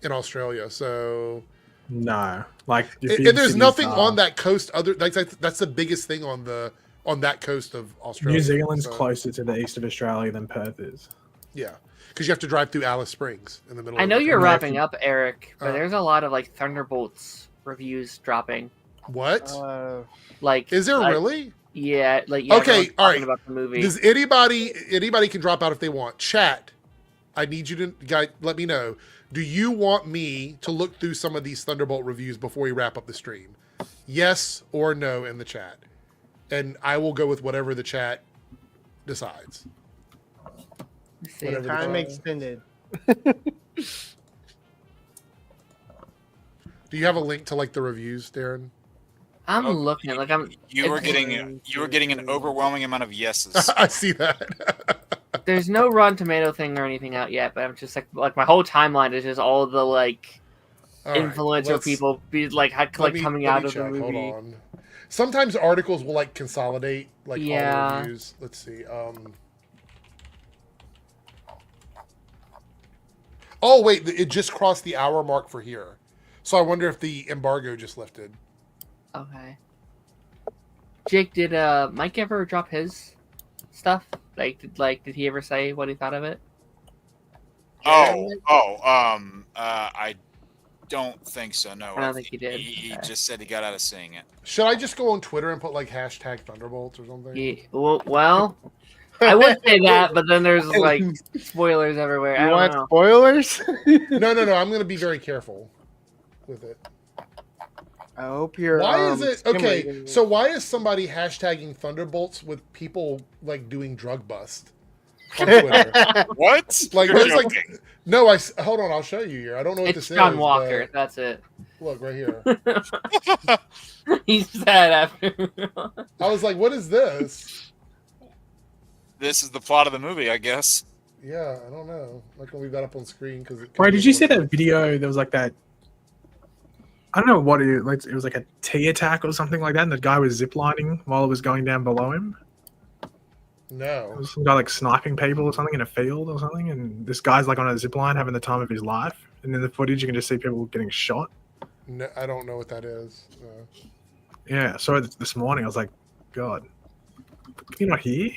in Australia. So, No, like and there's nothing on that coast other like that's the biggest thing on that coast of Australia. New Zealand's So, closer to the east of Australia than Perth is. Yeah, because you have to drive through Alice Springs in the middle. I know of you're the wrapping up, Eric, but Uh. there's a lot of like Thunderbolts reviews dropping. What Like, is there like, really? Yeah, like Okay, everyone's all talking right. about the movie. Does anybody can drop out if they want? Chat. I need you to guys let me know. Do you want me to look through some of these Thunderbolt reviews before we wrap up the stream? Yes or no in the chat. And I will go with whatever the chat decides. Whatever Time extended. Do you have a link to like the reviews, Darren? I'm looking at You were getting an overwhelming amount of yeses. I see that. There's no Rotten Tomato thing or anything out yet, but I'm just like my whole timeline is just all the like All right, influencer people be like coming out of the movie. Hold on. Sometimes articles will like consolidate like all the reviews. Let's see. Oh wait, it just crossed the hour mark for here. So I wonder if the embargo just lifted. Okay. Jake, did Mike ever drop his stuff? Did he ever say what he thought of it? I don't think so. No, I don't think he did. He just said he got out of seeing it. Should I just go on Twitter and put like hashtag Thunderbolts or something? Yeah, well, I would say that, but then there's like spoilers everywhere. I You don't want know. spoilers? No. I'm going to be very careful with it. I hope you're. Why is it okay? stimulating So why is somebody hashtagging Thunderbolts with people like doing drug bust on Twitter? What? Like You're there's joking. like no. Hold on. I'll show you here. I don't know what It's this John is. Walker. but That's it. Look right here. He's sad after. I was like, what is this? This is the plot of the movie, I guess. Yeah, I don't know. Like when we got up on screen because. Wait, did you see that video? There was like that. I don't know what it was. It was like a T attack or something like that, and the guy was ziplining while it was going down below him. There No. was some guy like sniping people or something in a field or something, and this guy's like on a zipline having the time of his life. And in the footage, you can just see people getting shot. No, I don't know what that is. Yeah, I saw it this morning. I was like, God, you're not here?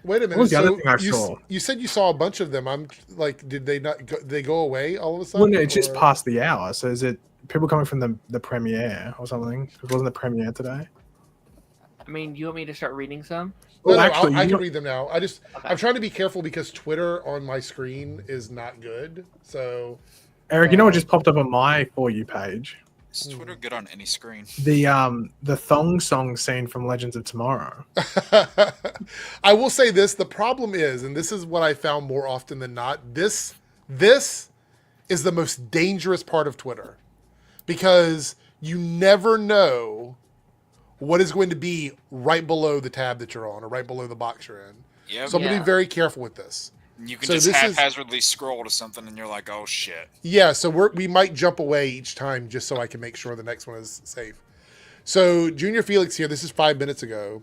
Wait a minute. What was the other So thing I saw? you said you saw a bunch of them. I'm like, did they not? Did they go away all of a sudden? Well, no, it's just or- past the hour. So is it people coming from the premiere or something? It wasn't the premiere today. I mean, you want me to start reading some? No, Well, no, actually, I you can know- read them now. Okay. I'm trying to be careful because Twitter on my screen is not good. So Eric, you know what just popped up on my For You page? Is Twitter good on any screen? The thong song scene from Legends of Tomorrow. I will say this: the problem is, and this is what I found more often than not. This is the most dangerous part of Twitter because you never know what is going to be right below the tab that you're on or right below the box you're in. Yeah. So I'm going to be very careful with this. You can So just this is- haphazardly scroll to something, and you're like, "Oh shit!" Yeah, so we might jump away each time just so I can make sure the next one is safe. So Junior Felix here, this is 5 minutes ago,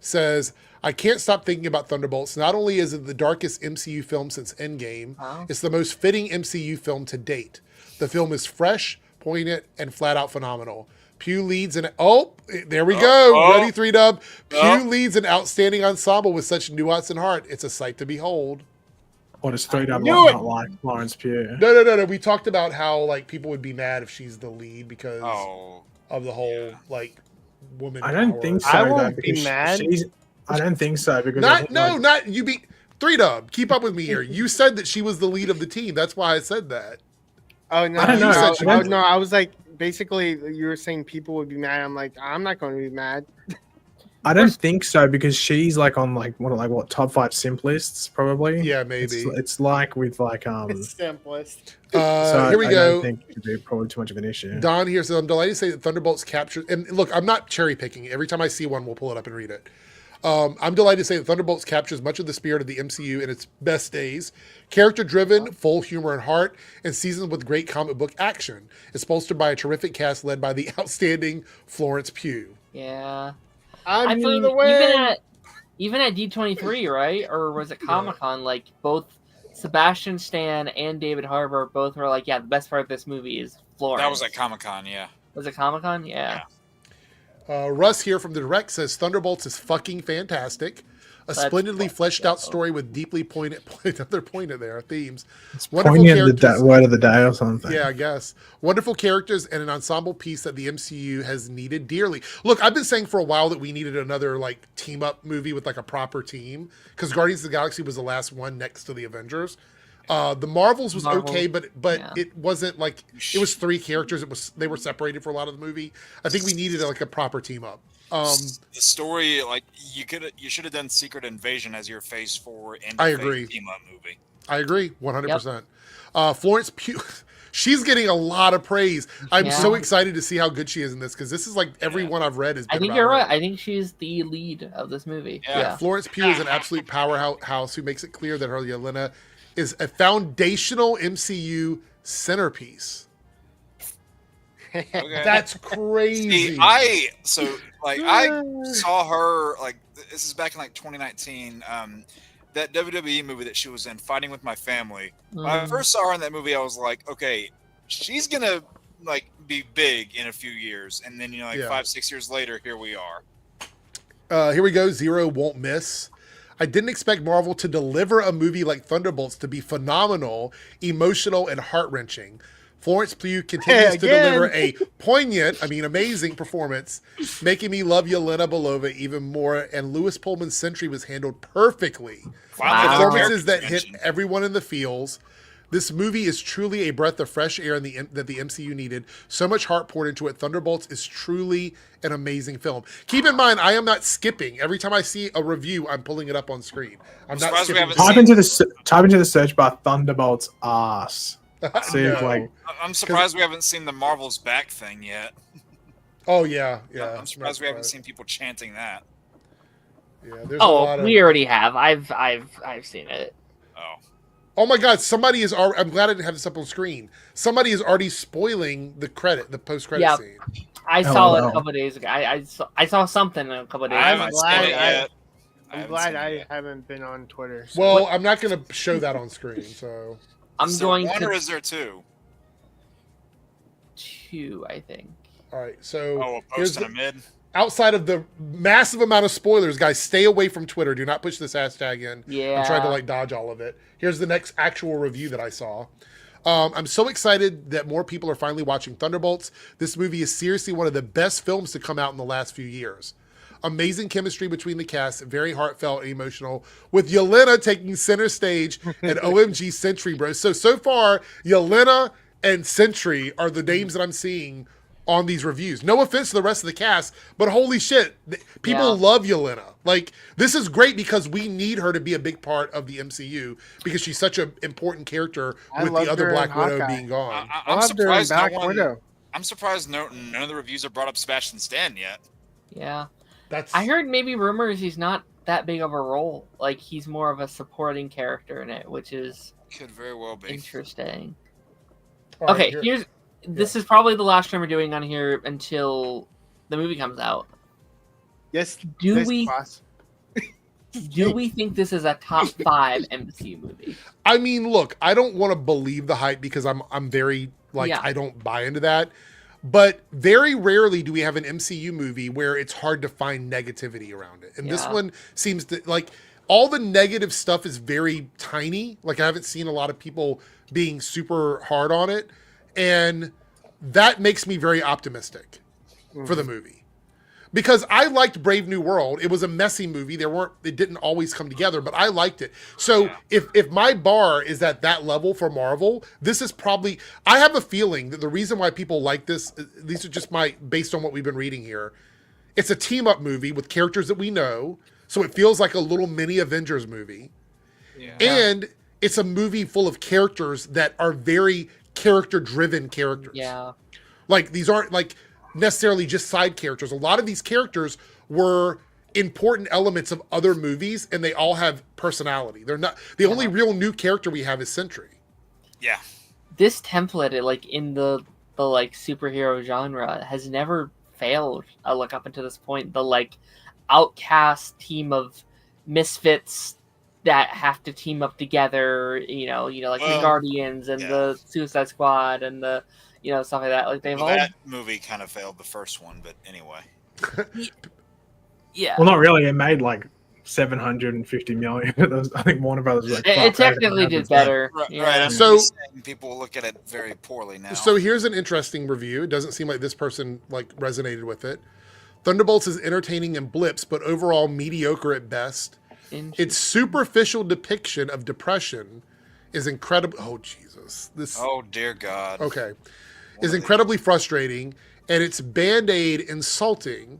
says, I can't stop thinking about Thunderbolts. Not only is it the darkest MCU film since Endgame, Wow. it's the most fitting MCU film to date. The film is fresh, poignant, and flat out phenomenal. Pugh leads an there we go. Ready 3-dub. Pugh leads an outstanding ensemble with such nuance and heart. It's a sight to behold. What is 3-dub knew it! not like Florence Pugh? No. We talked about how like people would be mad if she's the lead because Oh, of the whole like woman. I don't power. think so. I though, won't be because mad. I don't think so because I think, Not you. Be 3-dub. Keep up with me here. You said that she was the lead of the team. That's why I said that. Oh no! I don't know. I was like, basically, you were saying people would be mad. I'm like, I'm not going to be mad. I don't think so because she's like on like what top 5 simp lists probably. Yeah, maybe. It's like with like It's simplest. so Here we I go. don't think it'd be probably too much of an issue. Don here says, I'm delighted to say that Thunderbolts captured. And look, I'm not cherry picking. Every time I see one, we'll pull it up and read it. I'm delighted to say that Thunderbolts captures much of the spirit of the MCU in its best days. Character driven, full humor and heart, and seasoned with great comic book action. It's bolstered by a terrific cast led by the outstanding Florence Pugh. Yeah. I'm here mean, to win. even at D23, right? Or was it Comic-Con? Like, both Sebastian Stan and David Harbour both were like, yeah, the best part of this movie is Florence. that was at Comic-Con, yeah. Was it Comic-Con? Yeah. Russ here from the Direct says Thunderbolts is fucking fantastic. A That's splendidly fucking fleshed out dope. story with deeply pointed another pointed there themes. It's Wonderful poignant characters. word of the day or something. Yeah, I guess. Wonderful characters and an ensemble piece that the MCU has needed dearly. Look, I've been saying for a while that we needed another like team up movie with like a proper team because Guardians of the Galaxy was the last one next to the Avengers. The Marvels was Marvel, okay, but yeah. it wasn't like it was 3 characters. They were separated for a lot of the movie. I think we needed like a proper team up. The story, like you should have done Secret Invasion as your Phase 4 and I agree. team up movie. I agree 100%. Florence Pugh, she's getting a lot of praise. I'm so excited to see how good she is in this because this is like everyone I've read has been. I think you're right. I think she's the lead of this movie. Yeah. Florence Pugh is an absolute powerhouse who makes it clear that her Yelena is a foundational MCU centerpiece. Okay. That's crazy. See, I saw her like this is back in like 2019. That WWE movie that she was in, Fighting with My Family. When I first saw her in that movie, I was like, okay, she's gonna like be big in a few years, and then 5-6 years later, here we are. Here we go. Zero won't miss. I didn't expect Marvel to deliver a movie like Thunderbolts to be phenomenal, emotional, and heart-wrenching. Florence Pugh continues to deliver a poignant, amazing performance, making me love Yelena Belova even more, and Lewis Pullman's Sentry was handled perfectly. Wow. Performances that hit everyone in the feels. This movie is truly a breath of fresh air that the MCU needed. So much heart poured into it. Thunderbolts is truly an amazing film. Keep in mind, I am not skipping. Every time I see a review, I'm pulling it up on screen. I'm not skipping. Type into the search bar Thunderbolts ass. See if I'm surprised we haven't seen the Marvel's back thing yet. Oh yeah. I'm surprised we haven't seen people chanting that. Yeah, there's a lot of... we already have. I've seen it. Oh my God! Somebody is. I'm glad I didn't have this up on screen. Somebody is already spoiling the post-credit scene. I saw it a couple of days ago. I saw something a couple of days ago. I'm glad I haven't been on Twitter. So. Well, I'm not going to show that on screen, so. I'm going to. Or is there 2? 2, I think. All right, so. A post and a mid. Outside of the massive amount of spoilers, guys, stay away from Twitter. Do not push this hashtag in. Yeah. I'm trying to dodge all of it. Here's the next actual review that I saw. I'm so excited that more people are finally watching Thunderbolts. This movie is seriously one of the best films to come out in the last few years. Amazing chemistry between the cast, very heartfelt and emotional, with Yelena taking center stage and OMG Sentry, bro. So far, Yelena and Sentry are the names that I'm seeing on these reviews. No offense to the rest of the cast, but holy shit, people love Yelena. Like, this is great because we need her to be a big part of the MCU because she's such an important character with the other Black Widow being gone. I'm surprised I'm surprised none of the reviews have brought up Sebastian Stan yet. Yeah. I heard maybe rumors he's not that big of a role. Like, he's more of a supporting character in it, which is could very well be interesting. All okay, right, this is probably the last time we're doing on here until the movie comes out. Yes. Do we think this is a top 5 MCU movie? I mean, look, I don't want to believe the hype because I'm very I don't buy into that. But very rarely do we have an MCU movie where it's hard to find negativity around it. And this one seems to all the negative stuff is very tiny. Like, I haven't seen a lot of people being super hard on it. And that makes me very optimistic for the movie. Because I liked Brave New World. It was a messy movie. It didn't always come together, but I liked it. So if my bar is at that level for Marvel, this is probably, I have a feeling that the reason why people like this, these are just based on what we've been reading here. It's a team up movie with characters that we know. So it feels like a little mini Avengers movie. Yeah. And it's a movie full of characters that are very character-driven characters. Yeah. Like, these aren't necessarily just side characters. A lot of these characters were important elements of other movies, and they all have personality. They're not the only real new character we have is Sentry. Yeah. This template, in the superhero genre, has never failed. Up until this point, the outcast team of misfits that have to team up together, the Guardians and the Suicide Squad and the, stuff like that. That movie kind of failed the first one, but anyway. Yeah. Well, not really. It made 750 million. I think Warner Brothers was it technically did better. Right. So people look at it very poorly now. So here's an interesting review. It doesn't seem like this person resonated with it. Thunderbolts is entertaining in blips, but overall mediocre at best. Its superficial depiction of depression is incredible. Oh Jesus, this. Oh dear God. Okay, is incredibly frustrating, and it's Band-Aid insulting.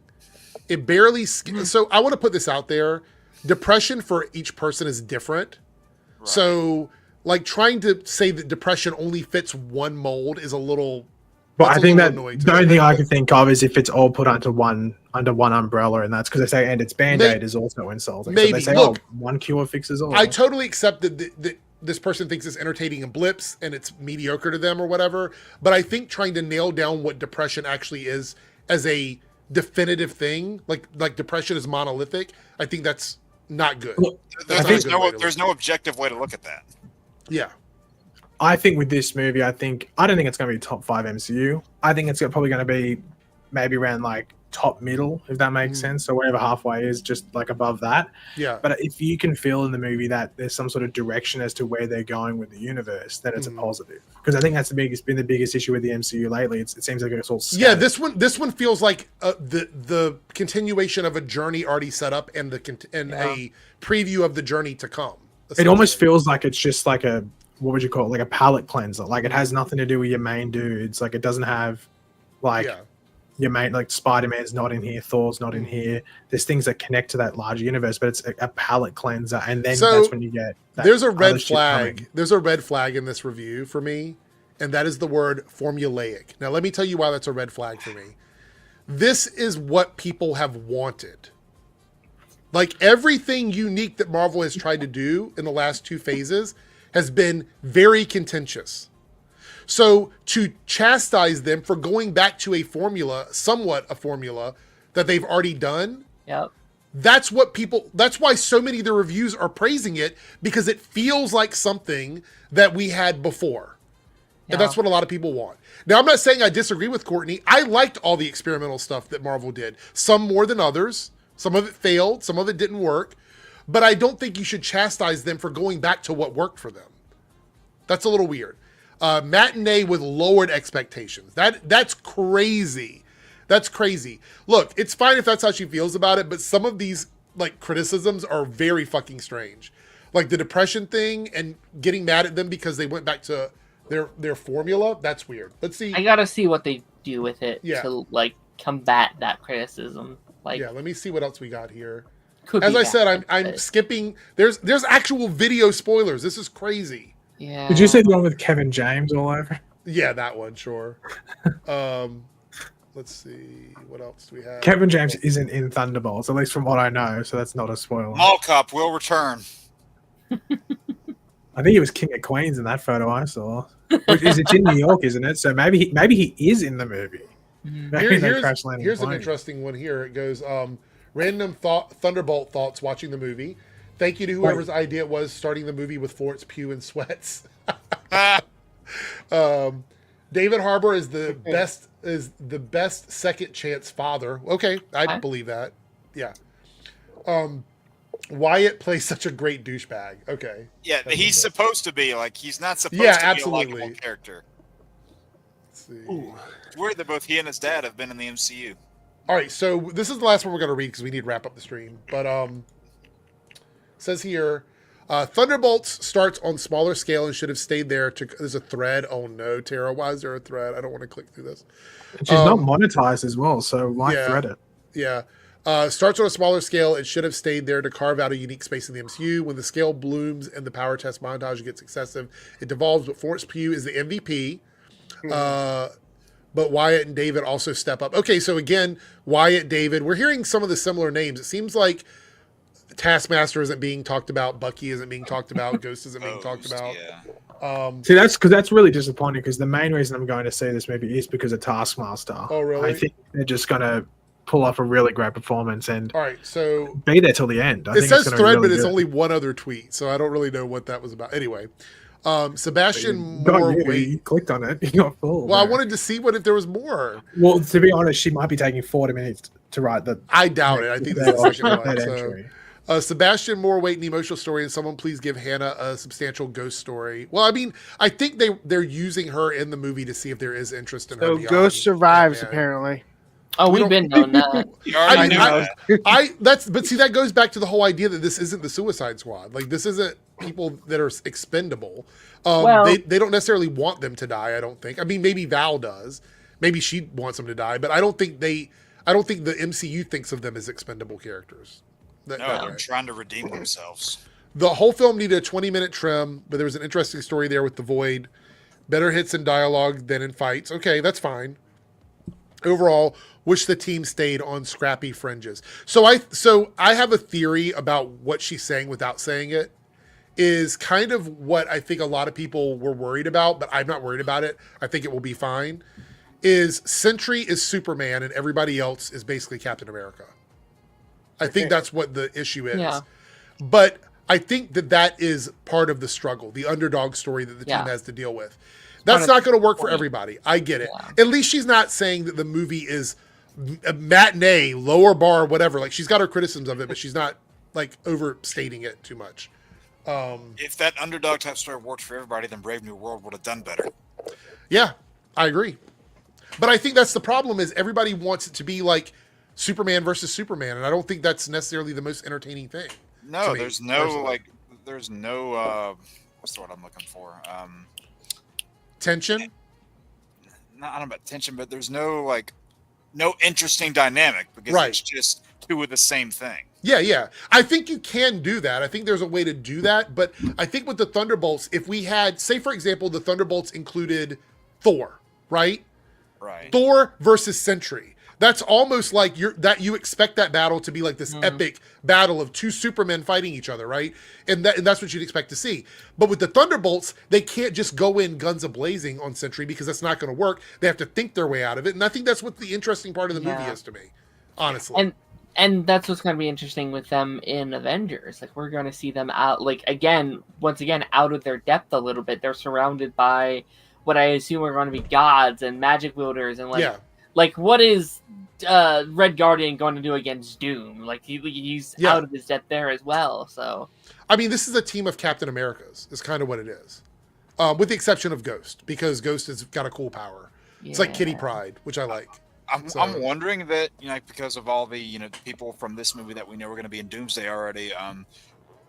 It barely. So I want to put this out there. Depression for each person is different. Right. So, like, trying to say that depression only fits one mold is a little. But I think that annoying the only thing I can think of is if it's all put under one umbrella, and that's because they say, and it's Band-Aid is also insulting. Maybe. So they say, Look, one cure fixes all. I totally accept that this person thinks it's entertaining in blips and it's mediocre to them or whatever. But I think trying to nail down what depression actually is as a definitive thing, like depression is monolithic, I think that's not good. Well, There's no objective way to look at that. Yeah. I think with this movie, I don't think it's going to be top 5 MCU. I think it's probably going to be maybe around like top middle, if that makes sense. So wherever halfway is, just like above that. Yeah. But if you can feel in the movie that there's some sort of direction as to where they're going with the universe, then it's a positive. Because I think that's been the biggest issue with the MCU lately. It seems like it's all scattered. Yeah. This one feels like the continuation of a journey already set up and a preview of the journey to come. It almost feels like it's just like what would you call it? Like a palate cleanser. Like it has nothing to do with your main dudes. Like it doesn't have your main, like Spider-Man's not in here, Thor's not in here. There's things that connect to that larger universe, but it's a palate cleanser. And then that's when you get there's a red flag. There's a red flag in this review for me, and that is the word formulaic. Now let me tell you why that's a red flag for me. This is what people have wanted. Like everything unique that Marvel has tried to do in the last 2 phases has been very contentious. So to chastise them for going back to somewhat a formula that they've already done. Yep. That's why so many of the reviews are praising it, because it feels like something that we had before. And that's what a lot of people want. Now, I'm not saying I disagree with Courtney. I liked all the experimental stuff that Marvel did. Some more than others. Some of it failed. Some of it didn't work. But I don't think you should chastise them for going back to what worked for them. That's a little weird. Matinee with lowered expectations. That's crazy. That's crazy. Look, it's fine if that's how she feels about it, but some of these like criticisms are very fucking strange. Like the depression thing and getting mad at them because they went back to their formula. That's weird. Let's see. I gotta see what they do with it to like combat that criticism. Like, yeah, let me see what else we got here. As I said, I'm skipping. There's actual video spoilers. This is crazy. Yeah. Did you see the one with Kevin James all over? Yeah, that one, sure. Let's see. What else do we have? Kevin James isn't in Thunderbolts, at least from what I know, so that's not a spoiler. Mall Cop will return. I think he was King of Queens in that photo I saw. It's in New York, isn't it? So maybe he is in the movie. Here's an interesting one here. It goes, random Thunderbolt thoughts watching the movie. Thank you to whoever's idea it was starting the movie with Florence Pugh in sweats. David Harbour is the best second chance father. Okay, I believe that. Yeah. Wyatt plays such a great douchebag. Okay. Yeah, he's supposed to be like he's not supposed to be a likable character. Let's see. It's weird that both he and his dad have been in the MCU. All right, so this is the last one we're going to read because we need to wrap up the stream. But says here, Thunderbolts starts on smaller scale and should have stayed there. There's a thread. Oh no, Tara, why is there a thread? I don't want to click through this. And she's not monetized as well, so why thread it? Yeah. Starts on a smaller scale. It should have stayed there to carve out a unique space in the MCU. When the scale blooms and the power test montage gets excessive, it devolves. But Florence Pugh is the MVP. But Wyatt and David also step up. Okay, so again, Wyatt, David, we're hearing some of the similar names. It seems like Taskmaster isn't being talked about. Bucky isn't being talked about. Ghost isn't being talked about. Yeah. See, that's really disappointing because the main reason I'm going to see this movie is because of Taskmaster. Oh, really? I think they're just going to pull off a really great performance and all right, so be there till the end. It says thread, but it's only one other tweet, so I don't really know what that was about. Anyway, Sebastian Moore. You clicked on it. You got full. Well, I wanted to see if there was more. Well, to be honest, she might be taking 40 minutes to write the. I doubt it. I think that's the second one. So, Sebastian Moore, wait, an emotional story, and someone please give Hannah a substantial ghost story. Well, I mean, I think they're using her in the movie to see if there is interest in her. So Ghost survives apparently. Oh, We we've don't- been knowing that. You already knew I- that. But see, that goes back to the whole idea that this isn't the Suicide Squad. Like, this isn't people that are expendable. Well- They don't necessarily want them to die. I don't think. I mean, maybe Val does. Maybe she wants them to die, but I don't think the MCU thinks of them as expendable characters. No, that they're way. trying to redeem themselves. The whole film needed a 20-minute trim, but there was an interesting story there with the Void. Better hits in dialogue than in fights. Okay, that's fine. Overall, wish the team stayed on scrappy fringes. So I have a theory about what she's saying without saying it. Is kind of what I think a lot of people were worried about, but I'm not worried about it. I think it will be fine. Is Sentry is Superman and everybody else is basically Captain America. I think that's what the issue is. Yeah. But I think that is part of the struggle, the underdog story that the team has to deal with. That's not going to work for everybody. I get it. Yeah. At least she's not saying that the movie is a matinee, lower bar, whatever. Like, she's got her criticisms of it, but she's not like overstating it too much. If that underdog type story worked for everybody, then Brave New World would have done better. Yeah, I agree. But I think that's the problem is everybody wants it to be like Superman versus Superman, and I don't think that's necessarily the most entertaining thing. No, to me, there's no personally. there's no what's the word I'm looking for? Tension. Not I don't know about tension, but there's no interesting dynamic because Right. it's just two of the same thing. Yeah. I think you can do that. I think there's a way to do that. But I think with the Thunderbolts, if we had, say, for example, the Thunderbolts included Thor, right? Right. Thor versus Sentry. That's almost like you expect that battle to be like this epic battle of two Supermen fighting each other, right? And that's what you'd expect to see. But with the Thunderbolts, they can't just go in guns a-blazing on Sentry because that's not going to work. They have to think their way out of it. And I think that's what the interesting part of the movie is to me, honestly. And that's what's going to be interesting with them in Avengers. Like, we're going to see them out, like, once again, out of their depth a little bit. They're surrounded by what I assume are going to be gods and magic wielders. And, like what is Red Guardian going to do against Doom? Like, he's out of his depth there as well. So, I mean, this is a team of Captain Americas, is kind of what it is. With the exception of Ghost, because Ghost has got a cool power. It's like Kitty Pryde, which I like. I'm wondering that, because of all the, people from this movie that we know are going to be in Doomsday already,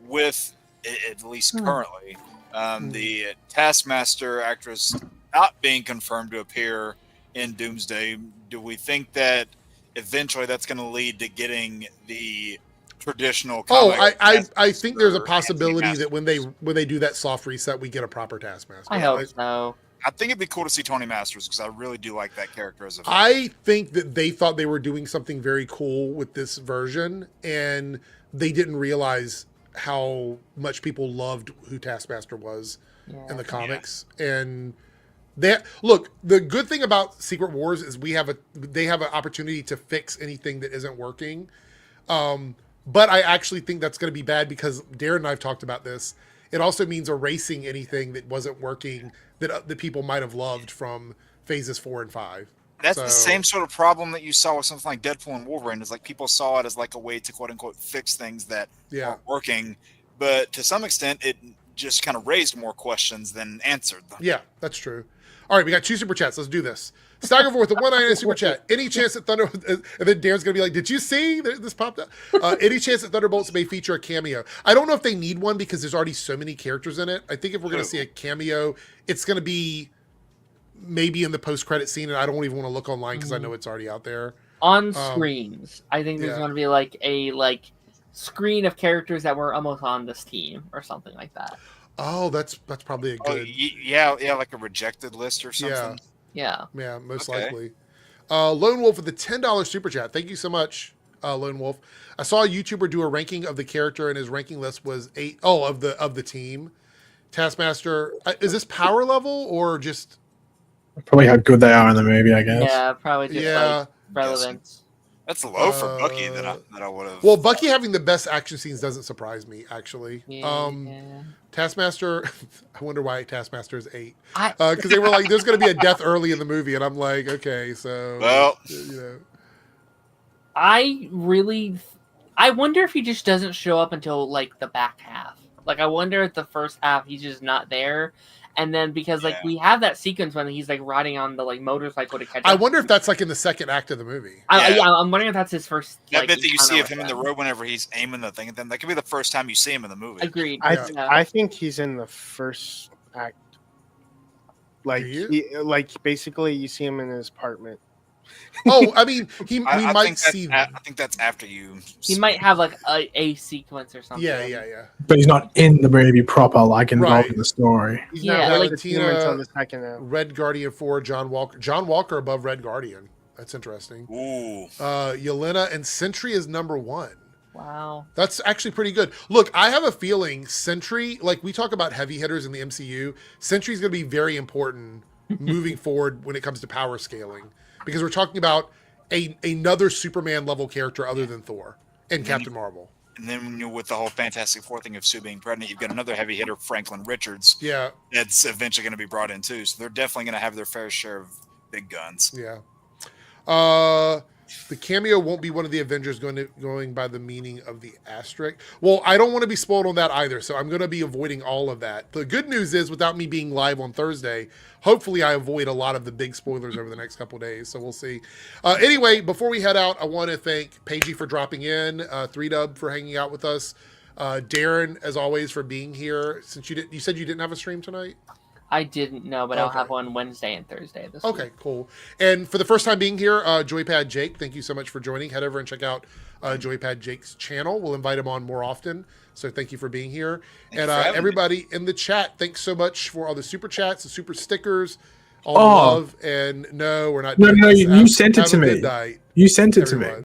with, at least currently, the Taskmaster actress not being confirmed to appear in Doomsday, do we think that eventually that's going to lead to getting the traditional comic I think there's a or possibility anti-Taskmaster? that when they do that soft reset, we get a proper Taskmaster. I hope so. I think it'd be cool to see Tony Masters because I really do like that character as a villain. I think that they thought they were doing something very cool with this version, and they didn't realize how much people loved who Taskmaster was in the comics. And look, the good thing about Secret Wars is they have an opportunity to fix anything that isn't working. But I actually think that's going to be bad because Darren and I have talked about this. It also means erasing anything that wasn't working that people might have loved from phases 4 and 5. That's the same sort of problem that you saw with something like Deadpool and Wolverine. Is like people saw it as like a way to quote unquote fix things that aren't working, but to some extent it just kind of raised more questions than answered them. Yeah, that's true. All right, we got 2 super chats. Let's do this. Staggerford with a 199 super chat. Any chance that and then Darren's gonna be like, "Did you see this popped up?" Any chance that Thunderbolts may feature a cameo? I don't know if they need one because there's already so many characters in it. I think if we're gonna see a cameo, it's gonna be maybe in the post-credit scene, and I don't even want to look online because I know it's already out there. On screens, I think there's going to be like a screen of characters that were almost on this team or something like that. Oh, that's probably a good. Like a rejected list or something. Yeah, most likely. Lone Wolf with the $10 super chat. Thank you so much, Lone Wolf. I saw a YouTuber do a ranking of the character, and his ranking list was 8. Oh, of the team. Taskmaster. Is this power level or just? Probably how good they are in the movie, I guess. Yeah, probably just relevance. That's low for Bucky that I would have. Well, Bucky having the best action scenes doesn't surprise me, actually. Taskmaster, I wonder why Taskmaster is 8. Because they were like, there's going to be a death early in the movie, and I'm like, okay, so. Well. I wonder if he just doesn't show up until, the back half. I wonder if the first half he's just not there, And then because like we have that sequence when he's like riding on the like motorcycle to catch. I wonder if that's like in the second act of the movie. I'm wondering if that's his first. That bit that you see of him in the road whenever he's aiming the thing, and then that could be the first time you see him in the movie. Agreed. I think he's in the first act. Like basically you see him in his apartment. Oh, I mean, he might see. I think that's after you. He might have like a sequence or something. Yeah. But he's not in the movie proper, like involved in the story. He's not Valentina, until the second out. Red Guardian 4, John Walker. John Walker above Red Guardian. That's interesting. Ooh. Yelena and Sentry is number 1. Wow. That's actually pretty good. Look, I have a feeling Sentry, like we talk about heavy hitters in the MCU, Sentry's going to be very important moving forward when it comes to power scaling. Because we're talking about another Superman level character other than Thor and Captain Marvel. And then with the whole Fantastic Four thing of Sue being pregnant, you've got another heavy hitter, Franklin Richards. Yeah. That's eventually going to be brought in too. So they're definitely going to have their fair share of big guns. Yeah. The cameo won't be one of the Avengers going by the meaning of the asterisk. Well, I don't want to be spoiled on that either, so I'm going to be avoiding all of that. The good news is, without me being live on Thursday, hopefully I avoid a lot of the big spoilers over the next couple of days, so we'll see. Anyway, before we head out, I want to thank Paigey for dropping in, 3Dub for hanging out with us, Darren, as always, for being here. Since you said you didn't have a stream tonight? I didn't know, but I'll have one Wednesday and Thursday this week. Okay, cool. And for the first time being here, Joypad Jake, thank you so much for joining. Head over and check out Joypad Jake's channel. We'll invite him on more often. So thank you for being here. And everybody in the chat, thanks so much for all the super chats, the super stickers, all the love. And no, we're not doing this. You sent it to me. You sent it to me.